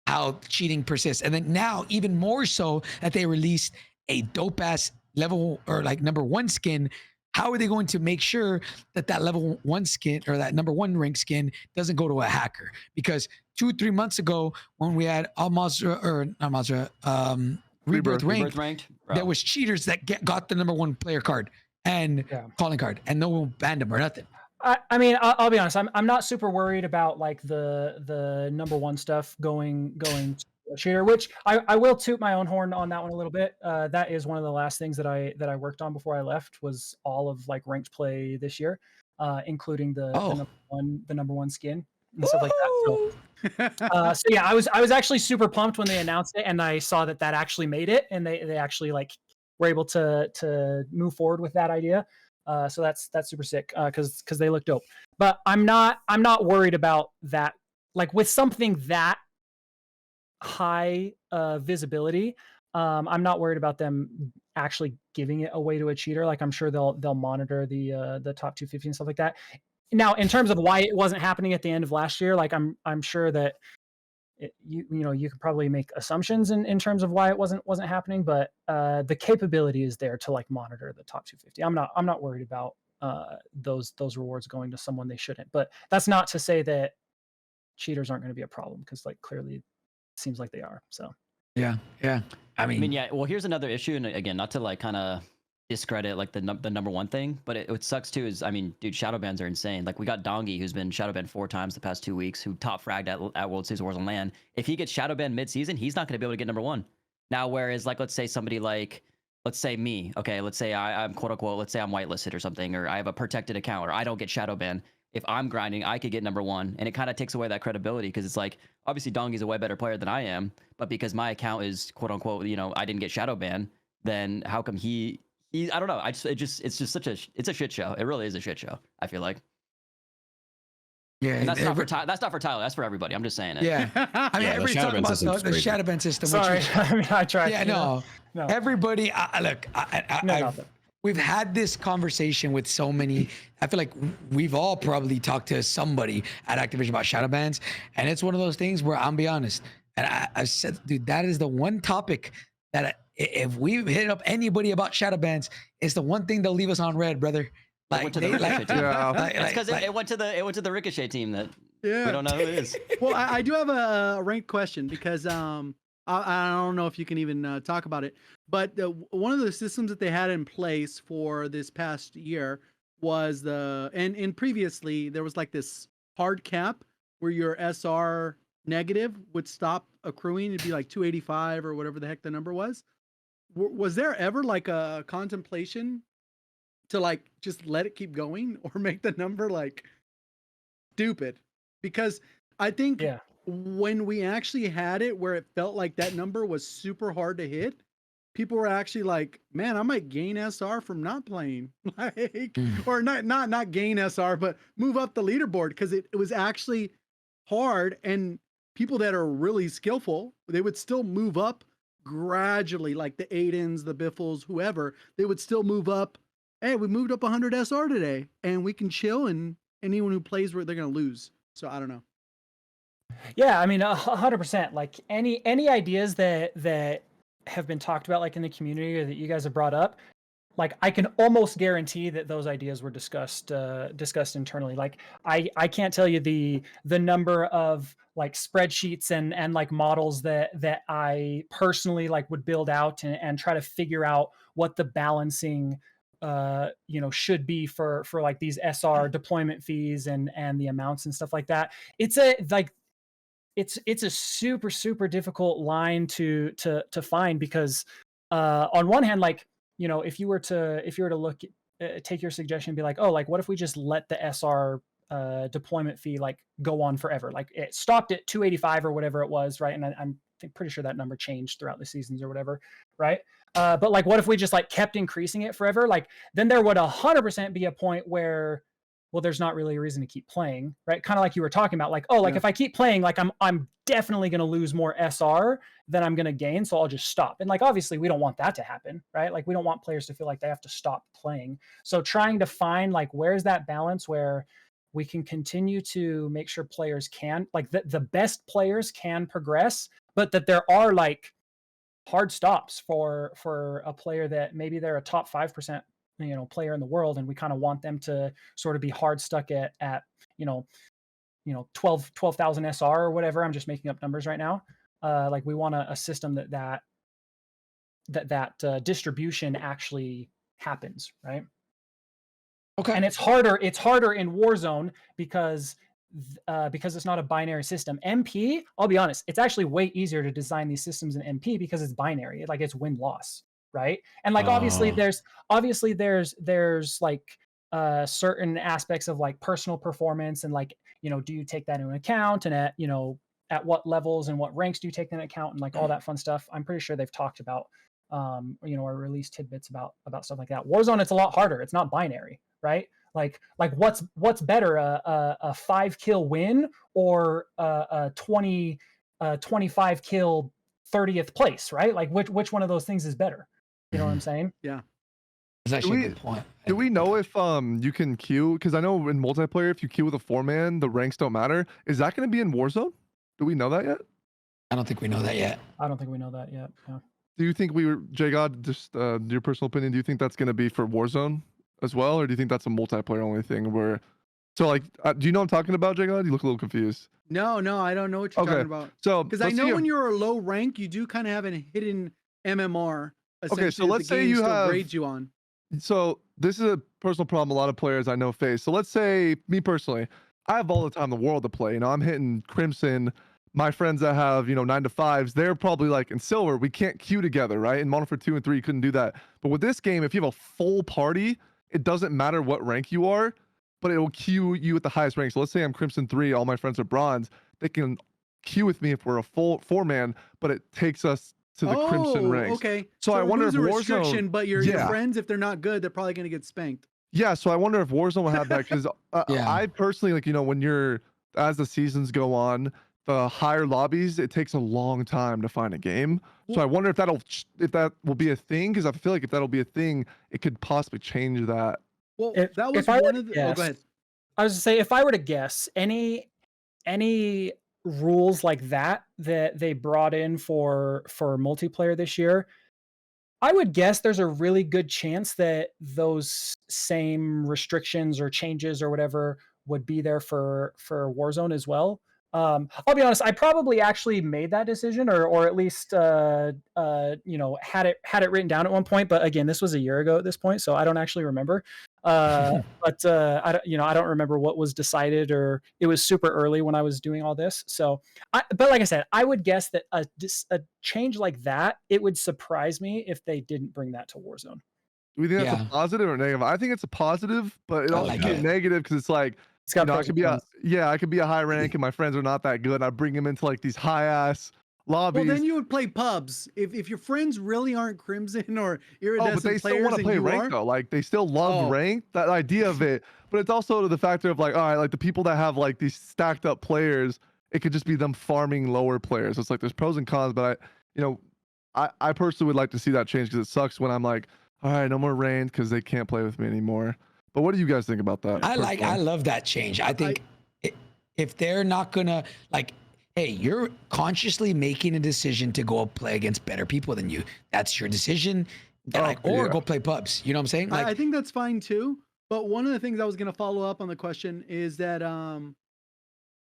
how cheating persists. And then now, even more so that they released a dope ass level or like number one skin. How are they going to make sure that that level one skin or that number one rank skin doesn't go to a hacker? Because 2-3 months ago, when we had Al-Mazra or not Mazra, Rebirth Rebirth ranked, ranked. there was cheaters that got the number one player card and calling card, and no one banned them or nothing. I mean, I'll be honest. I'm not super worried about like the number one stuff going to a cheater. Which I will toot my own horn on that one a little bit. That is one of the last things that I worked on before I left was all of like ranked play this year, including the number one skin and stuff like that. So yeah, I was actually super pumped when they announced it, and I saw that actually made it, and they actually like were able to move forward with that idea. So that's super sick because they look dope. But I'm not worried about that. Like with something that high visibility, I'm not worried about them actually giving it away to a cheater. Like I'm sure they'll monitor the top 250 and stuff like that. Now, in terms of why it wasn't happening at the end of last year, like I'm sure that you could probably make assumptions in terms of why it wasn't happening, but the capability is there to like monitor the top 250. I'm not worried about those rewards going to someone they shouldn't. But that's not to say that cheaters aren't going to be a problem, because like clearly it seems like they are. So yeah. I mean, yeah. Well, here's another issue, and again, not to like kind of discredit like the number one thing, but what sucks too is, I mean, dude, shadow bans are insane. Like we got Dongi, who's been shadow banned 4 times the past 2 weeks, who top fragged at World Series Warzone LAN. If he gets shadow banned mid-season, he's not going to be able to get number one. Now, whereas like let's say somebody like, let's say me, okay, let's say I'm quote unquote, let's say I'm whitelisted or something, or I have a protected account, or I don't get shadow banned. If I'm grinding, I could get number one, and it kind of takes away that credibility, because it's like, obviously Dongi's a way better player than I am, but because my account is quote unquote, I didn't get shadow banned, then how come I don't know. It's just such a shit show. It really is a shit show, I feel like. Yeah, and that's not for Tyler. That's for everybody. I'm just saying it. Yeah, I mean, everybody talking about the shadow ban system. Sorry, I mean, I tried. Yeah, no. Everybody, look, we've had this conversation with so many. I feel like we've all probably talked to somebody at Activision about shadow bans, and it's one of those things where I'm be honest, and I said, dude, that is the one topic that if we hit up anybody about shadow bans, it's the one thing they'll leave us on red, brother. Like, it's because it went to the Ricochet team that we don't know who it is. Well, I do have a ranked question, because I don't know if you can even talk about it, but one of the systems that they had in place for this past year was and previously there was like this hard cap where your SR negative would stop accruing. It'd be like 285 or whatever the heck the number was. Was there ever like a contemplation to like just let it keep going, or make the number like stupid? Because I think when we actually had it where it felt like that number was super hard to hit, people were actually like, man, I might gain SR from not playing, like, or not gain SR, but move up the leaderboard, because it was actually hard. And people that are really skillful, they would still move up gradually, like the Aidens, the Biffles, whoever, they would still move up. Hey, we moved up 100 SR today, and we can chill, and anyone who plays where they're going to lose. So I don't know. Yeah, I mean, 100%. Like any ideas that have been talked about, like in the community, or that you guys have brought up, like I can almost guarantee that those ideas were discussed internally. Like I can't tell you the number of like spreadsheets and like models that I personally like would build out and try to figure out what the balancing should be for like these SR deployment fees and the amounts and stuff like that. It's a super, super difficult line to find, because on one hand, like, if you were to look take your suggestion and be like, oh, like what if we just let the SR deployment fee like go on forever? Like it stopped at 285 or whatever it was, right? And I'm pretty sure that number changed throughout the seasons or whatever, right? But like, what if we just like kept increasing it forever? Like then there would 100% be a point where well, there's not really a reason to keep playing, right? Kind of like you were talking about, like, oh, like if I keep playing, like I'm definitely going to lose more SR than I'm going to gain, so I'll just stop. And like obviously we don't want that to happen, right? Like we don't want players to feel like they have to stop playing. So trying to find like where's that balance where we can continue to make sure players can, like the best players can progress, but that there are like hard stops for a player that maybe they're a top 5% player in the world, and we kind of want them to sort of be hard stuck at 12,000 SR or whatever. I'm just making up numbers right now. Like we want a system that distribution actually happens, right? Okay. And it's harder in Warzone because it's not a binary system. MP, I'll be honest, it's actually way easier to design these systems in MP because it's binary. Like it's win-loss, right? And like obviously there's like certain aspects of like personal performance and like, do you take that into account, and at what levels and what ranks do you take that into account, and like all that fun stuff. I'm pretty sure they've talked about or released tidbits about stuff like that. Warzone, it's a lot harder. It's not binary, right? Like what's better, a 5 kill win or a 25 kill 30th place, right? Like which one of those things is better? You know what I'm saying? Yeah. That's actually a good point. Do we know if you can queue? Because I know in multiplayer, if you queue with a 4-man, the ranks don't matter. Is that going to be in Warzone? Do we know that yet? I don't think we know that yet. I don't think we know that yet. Yeah. Do you think JGOD, just your personal opinion, do you think that's going to be for Warzone as well? Or do you think that's a multiplayer only thing where, so like, do you know what I'm talking about, JGOD? You look a little confused. No, I don't know what you're talking about. So, because I know when you're a low rank, you do kind of have a hidden MMR. Okay, so let's say you have grades you on. So this is a personal problem a lot of players I know face. So let's say me personally, I have all the time in the world to play. I'm hitting Crimson. My friends that have 9 to 5s, they're probably like in silver. We can't queue together, right? In Modern Warfare 2 and 3, you couldn't do that. But with this game, if you have a full party, it doesn't matter what rank you are, but it will queue you at the highest rank. So let's say I'm Crimson 3, all my friends are bronze. They can queue with me if we're a full 4-man, but it takes us to the Crimson ranks. Okay. So I wonder if Warzone, but your friends, if they're not good, they're probably going to get spanked. Yeah, so I wonder if Warzone will have that, because I personally, like, when as the seasons go on, the higher lobbies, it takes a long time to find a game. So I wonder if that will be a thing, because I feel like if that'll be a thing, it could possibly change that. Well, that was one of the. Oh, go ahead. I was to say, if I were to guess, any rules like that they brought in for multiplayer this year, I would guess there's a really good chance that those same restrictions or changes or whatever would be there for Warzone as well. I'll be honest, I probably actually made that decision, or at least had it written down at one point. But again, this was a year ago at this point, so I don't actually remember. But I don't remember what was decided, or it was super early when I was doing all this. So, but like I said, I would guess that a change like that, it would surprise me if they didn't bring that to Warzone. Do we think that's a positive or negative? I think it's a positive, but it also like could be it. negative, because it's like, It's got I could be I could be a high rank and my friends are not that good. I bring them into like these high ass lobbies. Well, then you would play pubs if your friends really aren't Crimson or iridescent but they still players, want to play ranked though. Like they still love ranked, that idea of it. But it's also the factor of like, all right, like the people that have like these stacked up players, it could just be them farming lower players. It's like there's pros and cons, but I personally would like to see that change, because it sucks when I'm like, all right, no more ranked because they can't play with me anymore. But what do you guys think about that? I love that change. I think if they're not gonna, like, hey, you're consciously making a decision to go play against better people than you. That's your decision. Or go play pubs. You know what I'm saying? Like, I think that's fine too. But one of the things I was going to follow up on the question is that,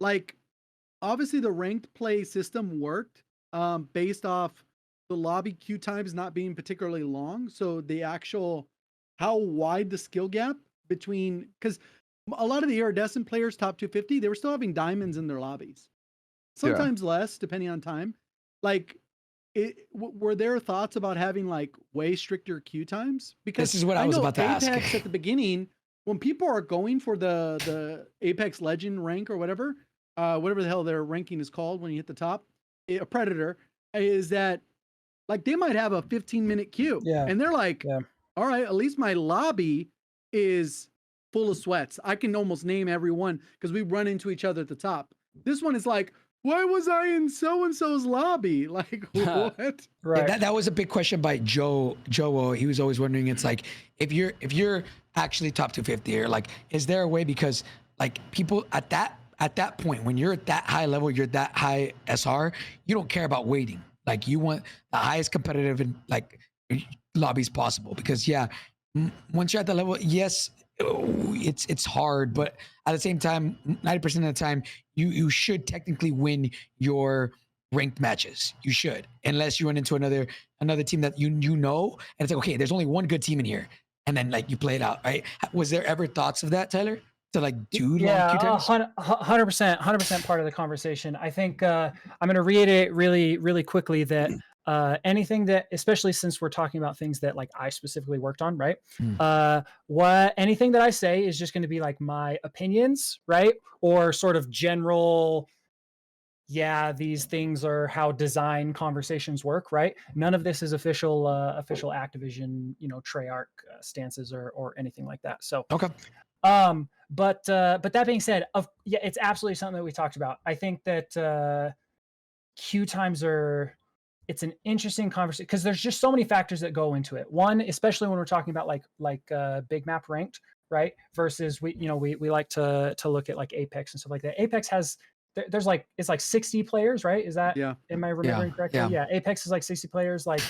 like, obviously the ranked play system worked based off the lobby queue times not being particularly long. So the actual, how wide the skill gap between, because a lot of the iridescent players, top 250, they were still having diamonds in their lobbies. Sometimes less, depending on time. Like, were there thoughts about having like way stricter queue times? Because this is what I was about to ask. Apex at the beginning, when people are going for the Apex Legend rank or whatever the hell their ranking is called when you hit the top, a Predator, is that like they might have a 15-minute queue. Yeah. And they're like, all right, at least my lobby is full of sweats. I can almost name every one because we run into each other at the top. This one is like, why was I in so-and-so's lobby? Like, what? Right. That was a big question by Joe. He was always wondering. It's like if you're actually top 250, or like, is there a way, because like people at that point, when you're at that high level, you're that high SR, you don't care about waiting. Like you want the highest competitive and like lobbies possible, because once you're at that level, yes, it's hard, but at the same time, 90% of the time, you should technically win your ranked matches. You should, unless you run into another team that you know, and it's like, okay, there's only one good team in here, and then like you play it out, right? Was there ever thoughts of that, Tyler? To like do long queue times? 100% part of the conversation. I think I'm going to reiterate really quickly that anything that, especially since we're talking about things that like I specifically worked on, right? Anything that I say is just going to be like my opinions, right? Or sort of general, these things are how design conversations work, right? None of this is official Activision, Treyarch stances or anything like that. So Okay. But that being said, it's absolutely something that we talked about. I think that queue times it's an interesting conversation because there's just so many factors that go into it. One, especially when we're talking about like big map ranked, right? Versus we like to look at like Apex and stuff like that. Apex has there's like, it's like 60 players, right? Is that, am I remembering correctly? Yeah. Apex is like 60 players. Like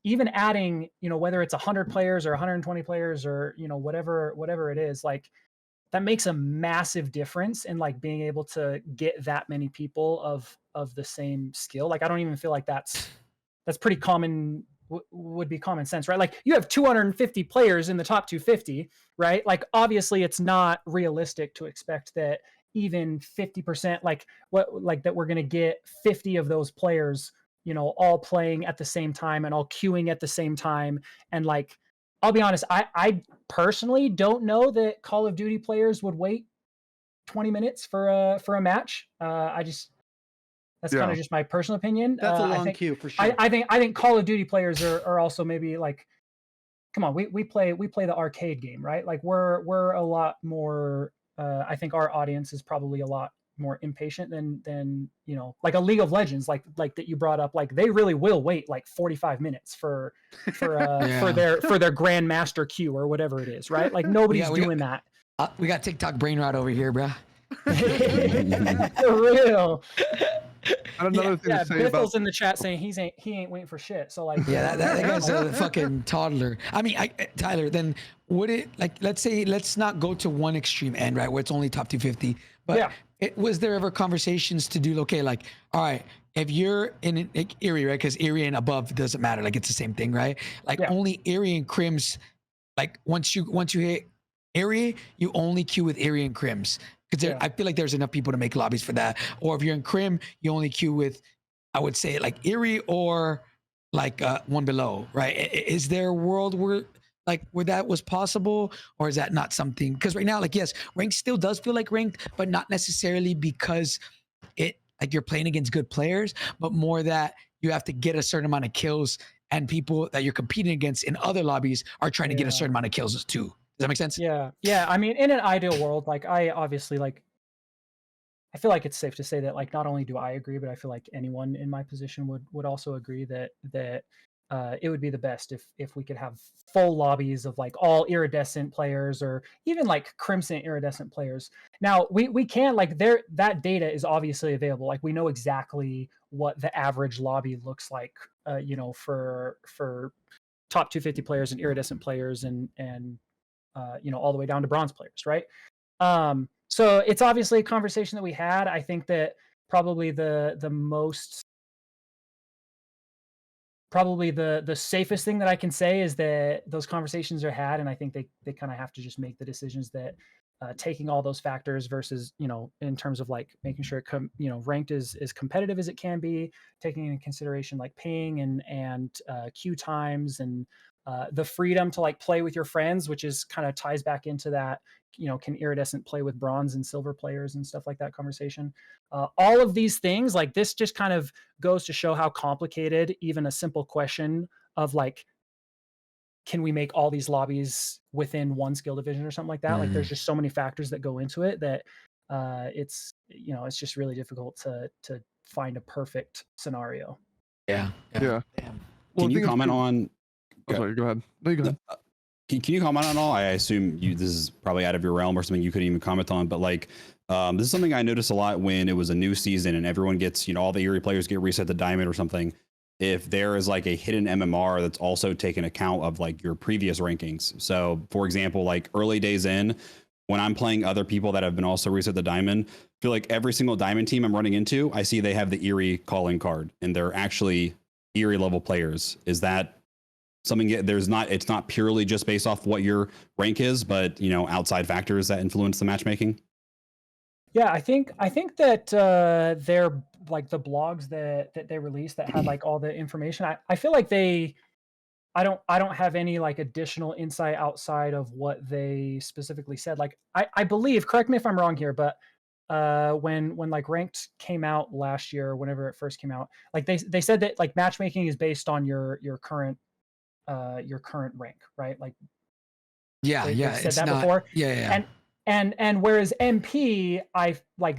even adding, whether it's 100 players or 120 players or, whatever it is, like that makes a massive difference in like being able to get that many people of the same skill. Like, I don't even feel like that's pretty common, would be common sense, right? Like you have 250 players in the top 250, right? Like obviously it's not realistic to expect that even 50%, like that we're going to get 50 of those players, all playing at the same time and all queuing at the same time. And like, I'll be honest, I personally don't know that Call of Duty players would wait 20 minutes for a match. That's kind of just my personal opinion. That's a long queue for sure. I think Call of Duty players are also maybe like, come on, we play the arcade game, right? Like we're a lot more, I think our audience is probably a lot more impatient than like a League of Legends, like that you brought up. Like they really will wait like 45 minutes for their grandmaster queue or whatever it is, right? Like nobody's doing that. We got TikTok brain rot over here, bro. For real. Another thing to say Biffle's about in the chat saying he ain't waiting for shit. So like, that guy's a fucking toddler. I mean, Tyler, then would it, like, let's not go to one extreme end, right, where it's only top 250, but was there ever conversations to do, okay, like, all right, if you're in like, Erie, right, because Erie and above doesn't matter, like it's the same thing, right? Like only Erie and Crims, like once you hit Erie, you only queue with Erie and Crims. Because I feel like there's enough people to make lobbies for that. Or if you're in Crim, you only queue with, I would say, like Erie or like one below, right? Is there a world where that was possible, or is that not something? Because right now, like, yes, ranked still does feel like ranked, but not necessarily because it like you're playing against good players, but more that you have to get a certain amount of kills, and people that you're competing against in other lobbies are trying to get a certain amount of kills too. Does that make sense? Yeah. I mean, in an ideal world, like I obviously like, I feel like it's safe to say that like not only do I agree, but I feel like anyone in my position would also agree that it would be the best if we could have full lobbies of like all iridescent players, or even like crimson iridescent players. Now we can like that data is obviously available. Like we know exactly what the average lobby looks like, for top 250 players and iridescent players and all the way down to bronze players, right? So it's obviously a conversation that we had. I think that probably the safest thing that I can say is that those conversations are had, and I think they kind of have to just make the decisions that taking all those factors versus, in terms of like making sure ranked is as competitive as it can be, taking into consideration like ping and queue times and the freedom to like play with your friends, which is kind of ties back into that, can iridescent play with bronze and silver players and stuff like that conversation. All of these things, like this just kind of goes to show how complicated even a simple question of like can we make all these lobbies within one skill division or something like that? Like there's just so many factors that go into it that it's it's just really difficult to find a perfect scenario. Yeah. Can you comment on? Oh, sorry, go ahead. No, you go ahead. Can you comment on all? I assume this is probably out of your realm or something you couldn't even comment on, but like this is something I noticed a lot when it was a new season and everyone gets, all the Eerie players get reset to diamond or something. If there is like a hidden MMR that's also taken account of like your previous rankings. So for example, like early days in, when I'm playing other people that have been also reset to diamond, I feel like every single diamond team I'm running into, I see they have the Eerie calling card and they're actually Eerie level players. Is that something it's not purely just based off what your rank is, but outside factors that influence the matchmaking? Yeah, I think that they're like the blogs that they released that had like all the information. I feel like I don't have any like additional insight outside of what they specifically said. Like I believe, correct me if I'm wrong here, but when like Ranked came out last year, whenever it first came out, like they said that like matchmaking is based on your current rank, right? Like they said that before. Yeah. And whereas MP,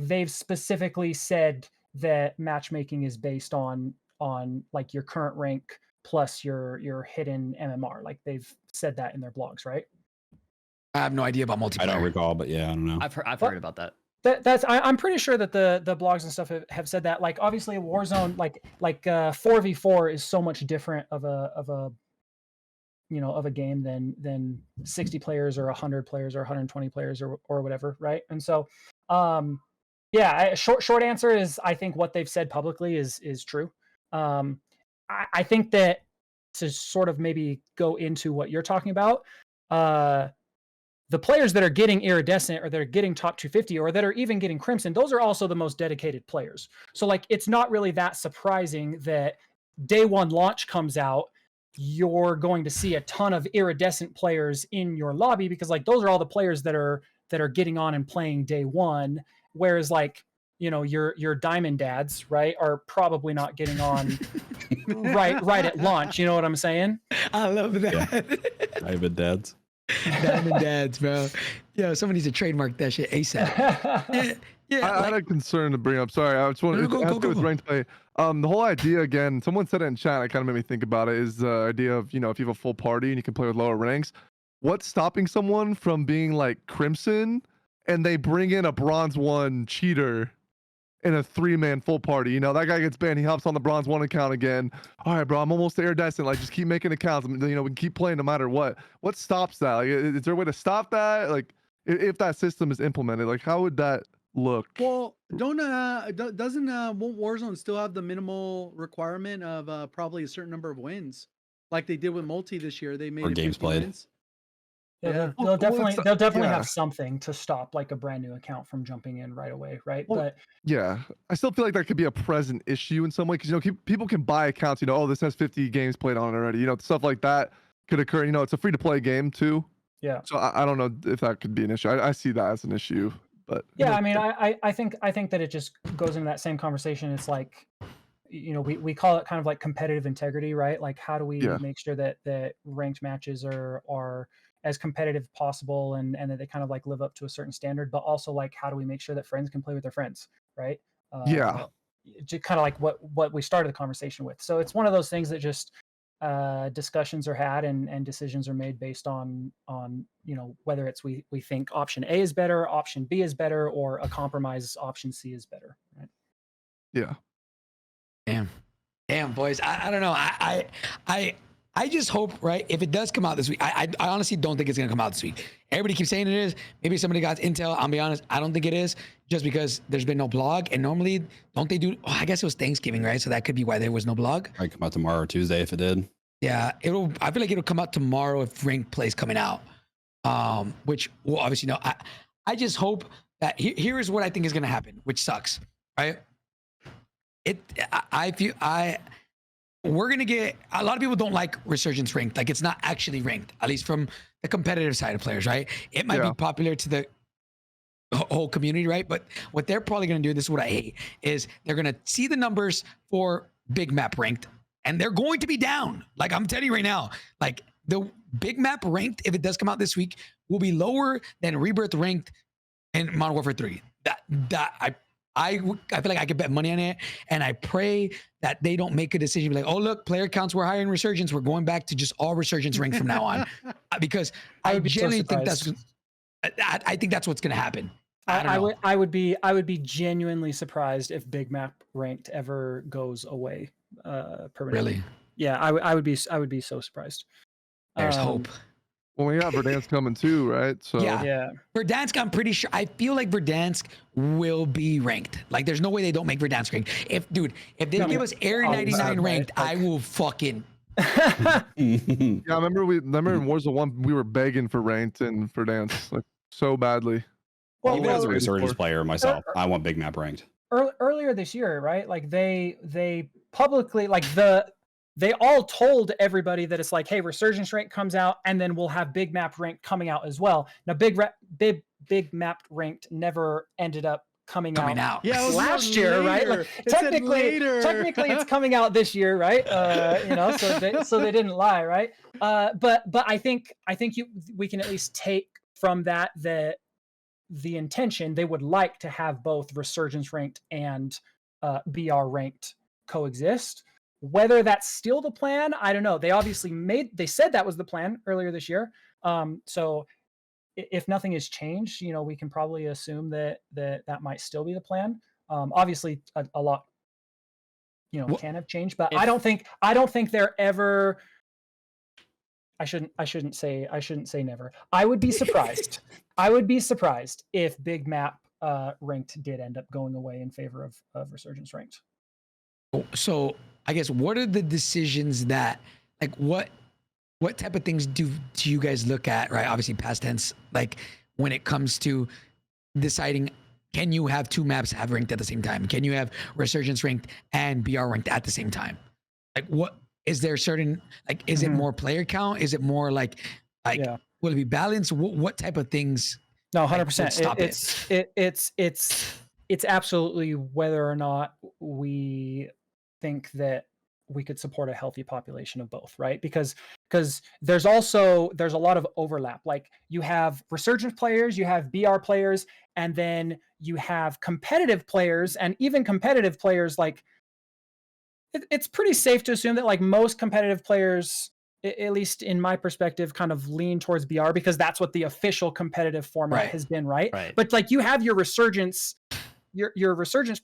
they've specifically said that matchmaking is based on like your current rank plus your hidden MMR. Like they've said that in their blogs, right? I have no idea about multiplayer. I don't recall, but yeah, I don't know. I've heard about that. I'm pretty sure that the blogs and stuff have said that. Like obviously Warzone, like 4v4 is so much different of a game than 60 players or 100 players or 120 players or whatever, right? And so short answer is I think what they've said publicly is true. I think that to sort of maybe go into what you're talking about, the players that are getting iridescent or that are getting top 250 or that are even getting crimson, those are also the most dedicated players. So like it's not really that surprising that day one launch comes out, you're going to see a ton of iridescent players in your lobby because like those are all the players that are getting on and playing day one, whereas like your diamond dads, right, are probably not getting on right at launch. You know what I'm saying? I love that. Yeah. Diamond dads. Diamond dads, bro. Yo, someone needs to trademark that shit ASAP. I had a concern to bring up. Sorry, I just wanted to ask with ranked play. The whole idea, again, someone said it in chat, it kind of made me think about it, is the idea of, if you have a full party and you can play with lower ranks, what's stopping someone from being like Crimson and they bring in a Bronze 1 cheater in a 3-man full party? That guy gets banned, he hops on the Bronze 1 account again. All right, bro, I'm almost iridescent. Like, just keep making accounts. We can keep playing no matter what. What stops that? Like, is there a way to stop that? Like, if that system is implemented, like, how would that look? Well, doesn't Warzone still have the minimal requirement of probably a certain number of wins, like they did with multi this year? They made Or it games 50 played. wins. Yeah, they'll definitely have something to stop like a brand new account from jumping in right away, right? Well, but yeah, I still feel like that could be a present issue in some way because people can buy accounts. Oh, this has 50 games played on it already. Stuff like that could occur. It's a free to play game too. Yeah. So I don't know if that could be an issue. I see that as an issue, but yeah, I mean, I think that it just goes into that same conversation. It's like, we call it kind of like competitive integrity, right? Like, how do we make sure that ranked matches are as competitive as possible and that they kind of like live up to a certain standard, but also like, how do we make sure that friends can play with their friends, right? Just kind of like what we started the conversation with. So it's one of those things that just discussions are had and decisions are made based on whether it's we think option A is better, option B is better, or a compromise option C is better, right? Yeah. Damn, boys. I don't know. I just hope, right, if it does come out this week, I honestly don't think it's gonna come out this week. Everybody keeps saying it is. Maybe somebody got intel. I'll be honest, I don't think it is, just because there's been no blog. And normally, don't they do? Oh, I guess it was Thanksgiving, right? So that could be why there was no blog. Might come out tomorrow or Tuesday if it did. Yeah, I feel like it'll come out tomorrow if Ranked Play's coming out. Which we'll obviously know. I just hope that here is what I think is gonna happen, which sucks, right? We're gonna get a lot of people don't like Resurgence Ranked. Like, it's not actually ranked, at least from the competitive side of players, right? It might be popular to the whole community, right? But what they're probably gonna do, this is what I hate, is they're gonna see the numbers for big map ranked and they're going to be down. Like, I'm telling you right now, like Big Map Ranked, if it does come out this week, will be lower than Rebirth Ranked in Modern Warfare 3. I feel like I could bet money on it, and I pray that they don't make a decision like, oh look, player counts were higher in Resurgence. We're going back to just all Resurgence ranked from now on, because I would be so genuinely think surprised. I think that's what's going to happen. I would be genuinely surprised if Big Map Ranked ever goes away permanently. Really, Yeah, I would be so surprised. there's hope. Well, we got Verdansk coming too, right? So Yeah. Yeah. Verdansk, I'm pretty sure. I feel like Verdansk will be ranked. Like, there's no way they don't make Verdansk ranked. If they give us Area 99 ranked, I will fucking. yeah, I remember in Warzone 1 we were begging for ranked and Verdansk like so badly. Even as a Resurgence player myself, I want Big Map Ranked. Earlier this year, right? Like they publicly, like they all told everybody that it's like, hey, Resurgence Ranked comes out, and then we'll have Big Map Ranked coming out as well. Now, Big Map Ranked never ended up coming out. Yeah, last year, right? Like, technically it's coming out this year, right? So they didn't lie, right? But I think we can at least take from that the intention. They would like to have both Resurgence Ranked and BR Ranked coexist. Whether that's still the plan, I don't know. They obviously they said that was the plan earlier this year. So if nothing has changed, we can probably assume that might still be the plan. Obviously a lot, can have changed, but I don't think they're ever. I shouldn't say never. I would be surprised. I would be surprised if Big Map Ranked did end up going away in favor of Resurgence Ranked. So I guess, what are the decisions that, like, what type of things do you guys look at, right? Obviously past tense, like when it comes to deciding, can you have two maps have ranked at the same time? Can you have Resurgence Ranked and BR Ranked at the same time? Like, what is there certain, like, is it more player count? Is it more like will it be balanced? What type of things? No, 100%. Like, stop It's absolutely whether or not we think that we could support a healthy population of both, right? Because there's a lot of overlap. Like, you have Resurgence players, you have BR players, and then you have competitive players, and even competitive players, like, it's pretty safe to assume that, like, most competitive players, at least in my perspective, kind of lean towards BR because that's what the official competitive format has been, right? But, like, you have your Resurgence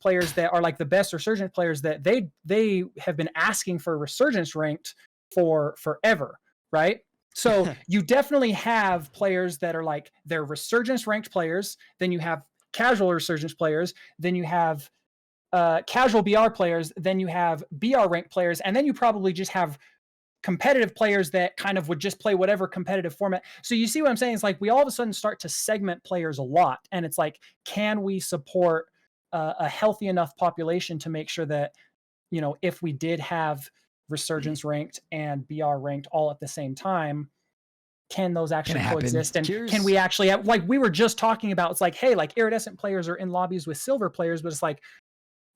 players that are, like, the best Resurgence players that they have been asking for Resurgence Ranked for forever, right? So you definitely have players that are, like, they're Resurgence Ranked players, then you have casual Resurgence players, then you have casual BR players, then you have BR Ranked players, and then you probably just have competitive players that kind of would just play whatever competitive format. So you see what I'm saying? It's like we all of a sudden start to segment players a lot, and it's like, can we support a healthy enough population to make sure that, if we did have Resurgence Ranked and BR Ranked all at the same time, can those actually coexist? And can we actually have, like we were just talking about, it's like, hey, like, iridescent players are in lobbies with silver players, but it's like,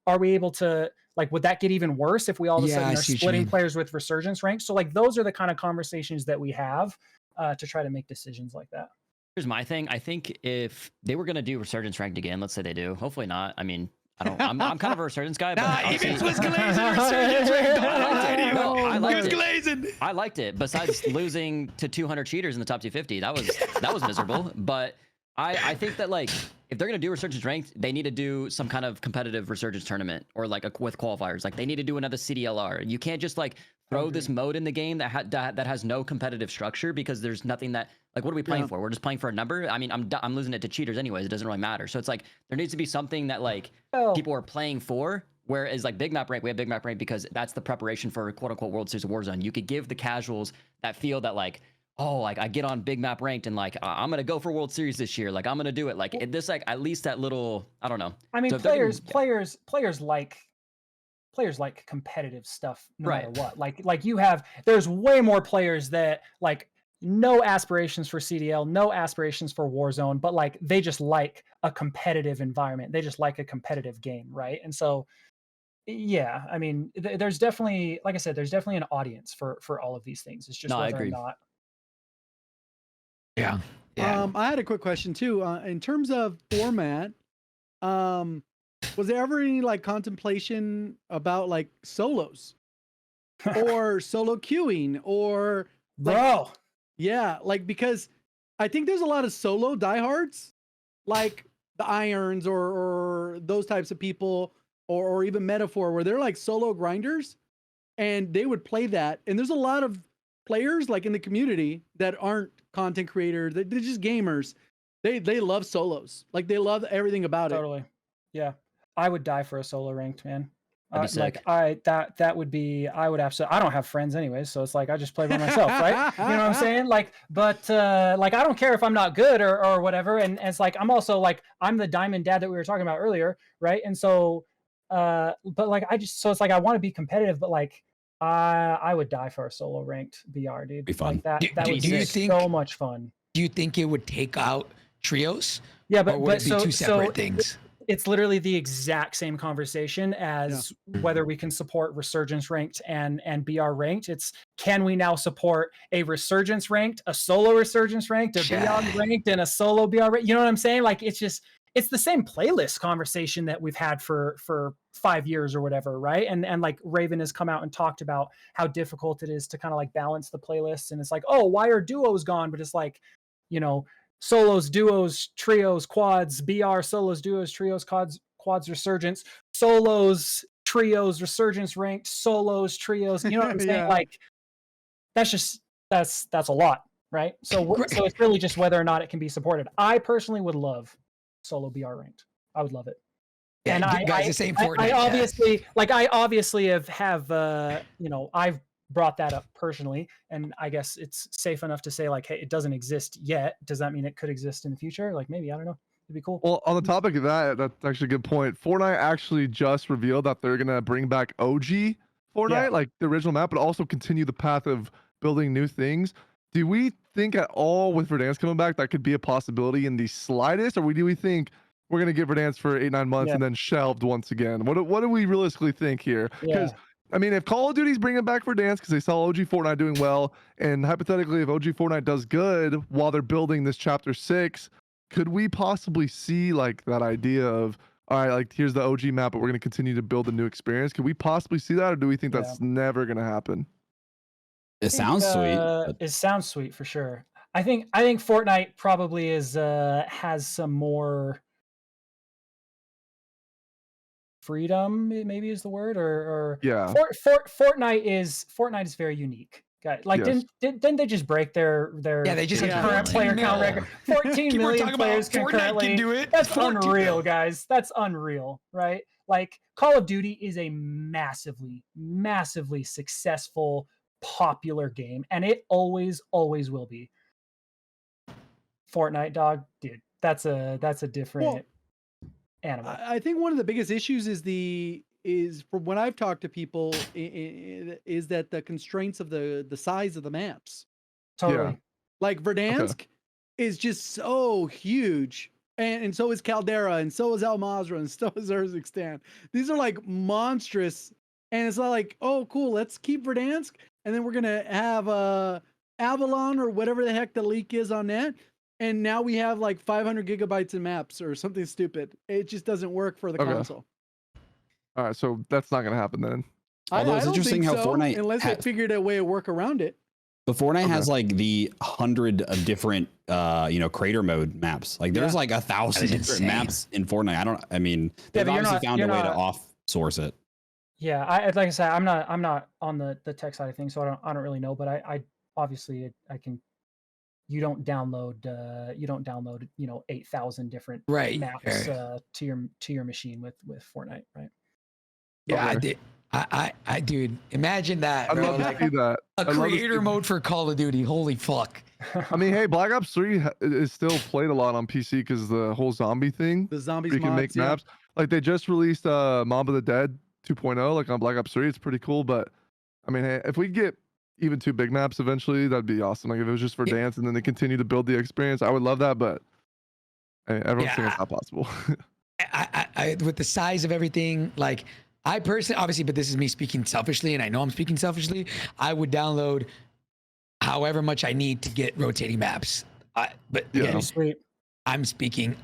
are we able to, like, would that get even worse if we all of a sudden are splitting players with Resurgence Ranked? So, like, those are the kind of conversations that we have to try to make decisions like that. Here's my thing. I think if they were going to do Resurgence Ranked again, let's say they do, hopefully not. I mean, I'm kind of a Resurgence guy, but even was glazing Resurgence Ranked. I liked it. Besides losing to 200 cheaters in the top 250, that was miserable. But I think that, like, if they're going to do Resurgence Ranked, they need to do some kind of competitive Resurgence tournament, or like with qualifiers. Like, they need to do another CDLR. You can't just, like, throw this mode in the game that has no competitive structure, because there's nothing that, like, what are we playing for? We're just playing for a number. I mean, I'm losing it to cheaters anyways. It doesn't really matter. So it's like, there needs to be something that, like, people are playing for. Whereas, like, Big Map Rank, we have Big Map Rank because that's the preparation for quote unquote World Series of Warzone. You could give the casuals that feel that, like, oh, like, I get on Big Map Ranked and, like, I'm gonna go for World Series this year. Like, I'm gonna do it. Like, this, like, at least that little, I don't know. I mean, players like competitive stuff no matter what. Like there's way more players that, like, no aspirations for CDL, no aspirations for Warzone, but, like, they just like a competitive environment. They just like a competitive game, right? And so, yeah, I mean, there's definitely, like I said, there's definitely an audience for all of these things. It's just whether or not Yeah. Yeah. I had a quick question too. In terms of format, was there ever any like contemplation about like solos or solo queuing or like, Bro, yeah, like because I think there's a lot of solo diehards, like the Irons or those types of people, or even Metaphor, where they're like solo grinders, and they would play that. And there's a lot of players like in the community that aren't content creators; they're just gamers. They love solos, like they love everything about it. totally. Yeah, I would die for a solo ranked, man. That'd be Like sick. that would be, I would absolutely. I don't have friends anyways, so it's like I just play by myself, right? You know what I'm saying? Like, but like I don't care if I'm not good or whatever. And it's like I'm also like I'm the diamond dad that we were talking about earlier, right? And so, but like I just so it's like I want to be competitive, but like I would die for a solo ranked BR, dude. Be fun. Like that Do- that do would you be think- so much fun. Do you think it would take out trios? Yeah, Or would it be so two separate things? it's literally the exact same conversation as whether we can support Resurgence ranked and BR ranked. It's can we now support a Resurgence ranked, a solo Resurgence ranked, a Yeah. BR ranked, and a solo BR ranked? You know what I'm saying? Like it's the same playlist conversation that we've had for 5 years or whatever, right? And like Raven has come out and talked about how difficult it is to kind of like balance the playlists. And it's like, oh, why are duos gone? But it's like, you know, solos, duos, trios, quads, BR, solos, duos, trios, quads, Resurgence, solos, trios, Resurgence ranked, solos, trios. You know what I'm saying? Yeah. Like that's a lot, right? So it's really just whether or not it can be supported. I personally would love solo BR ranked. I would love it. Yeah, And you guys are saying Fortnite. I chat. obviously have you know, I've brought that up personally, and I guess it's safe enough to say like, hey, it doesn't exist yet. Does that mean it could exist in the future? Like maybe, I don't know. It'd be cool. Well, on the topic of that, that's actually a good point. Fortnite actually just revealed that they're gonna bring back OG Fortnite, like the original map, but also continue the path of building new things. Do we think at all with Verdansk coming back that could be a possibility in the slightest, or do we think we're gonna get Verdansk for 8-9 months and then shelved once again? What do we realistically think here? Because I mean, if Call of Duty's bringing back Verdansk because they saw OG Fortnite doing well, and hypothetically, if OG Fortnite does good while they're building this Chapter 6, could we possibly see like that idea of, all right, like here's the OG map, but we're going to continue to build a new experience? Could we possibly see that, or do we think that's never going to happen? It sounds sweet. But It sounds sweet for sure. I think Fortnite probably has some more freedom, maybe is the word, or Yeah. Fortnite is very unique. Guys, like Yes. didn't they just break their Yeah, they just concurrent player count record? 14 Keep million talking about players Fortnite concurrently. can do it. That's 14 unreal, mil. guys. That's unreal, right? Like Call of Duty is a massively successful, popular game, and it always will be. Fortnite, dog, dude, that's a different animal. I think one of the biggest issues is from when I've talked to people is that the constraints of the size of the maps. Totally. Like Verdansk is just so huge. And so is Caldera, and so is Al Mazrah, and so is Urzikstan. These are like monstrous. And it's not like, oh, cool, let's keep Verdansk, and then we're gonna have Avalon or whatever the heck the leak is on that. And now we have like 500 gigabytes in maps or something stupid. It just doesn't work for the console. All right, so that's not going to happen then. Although I it's don't interesting think how so, Fortnite unless they has- figured a way to work around it. But Fortnite has like the 100 of different, creator mode maps. Like there's like 1,000 That is different insane. maps in Fortnite. They've but you're obviously not- found a you're way to not- off source it. Yeah, like I said, I'm not on the tech side of things, so I don't really know. But I obviously I can. You don't download 8,000 different maps to your machine with Fortnite, right? Yeah, I did. I dude, imagine that. I'd Bro. love to Like see that. a I'd love to creator see- mode for Call of Duty. Holy fuck. I mean, hey, Black Ops 3 is still played a lot on PC because the whole zombie thing. The zombies You can mods, make maps. Like they just released Mob of the Dead 2.0, like on Black Ops 3. It's pretty cool. But I mean, hey, if we get even 2 big maps eventually, that'd be awesome. Like if it was just for dance and then they continue to build the experience, I would love that. But hey, everyone's saying it's not possible. I with the size of everything, like I personally, obviously, but this is me speaking selfishly, and I know I'm speaking selfishly. I would download however much I need to get rotating maps. But Yeah. again, Sweet. I'm speaking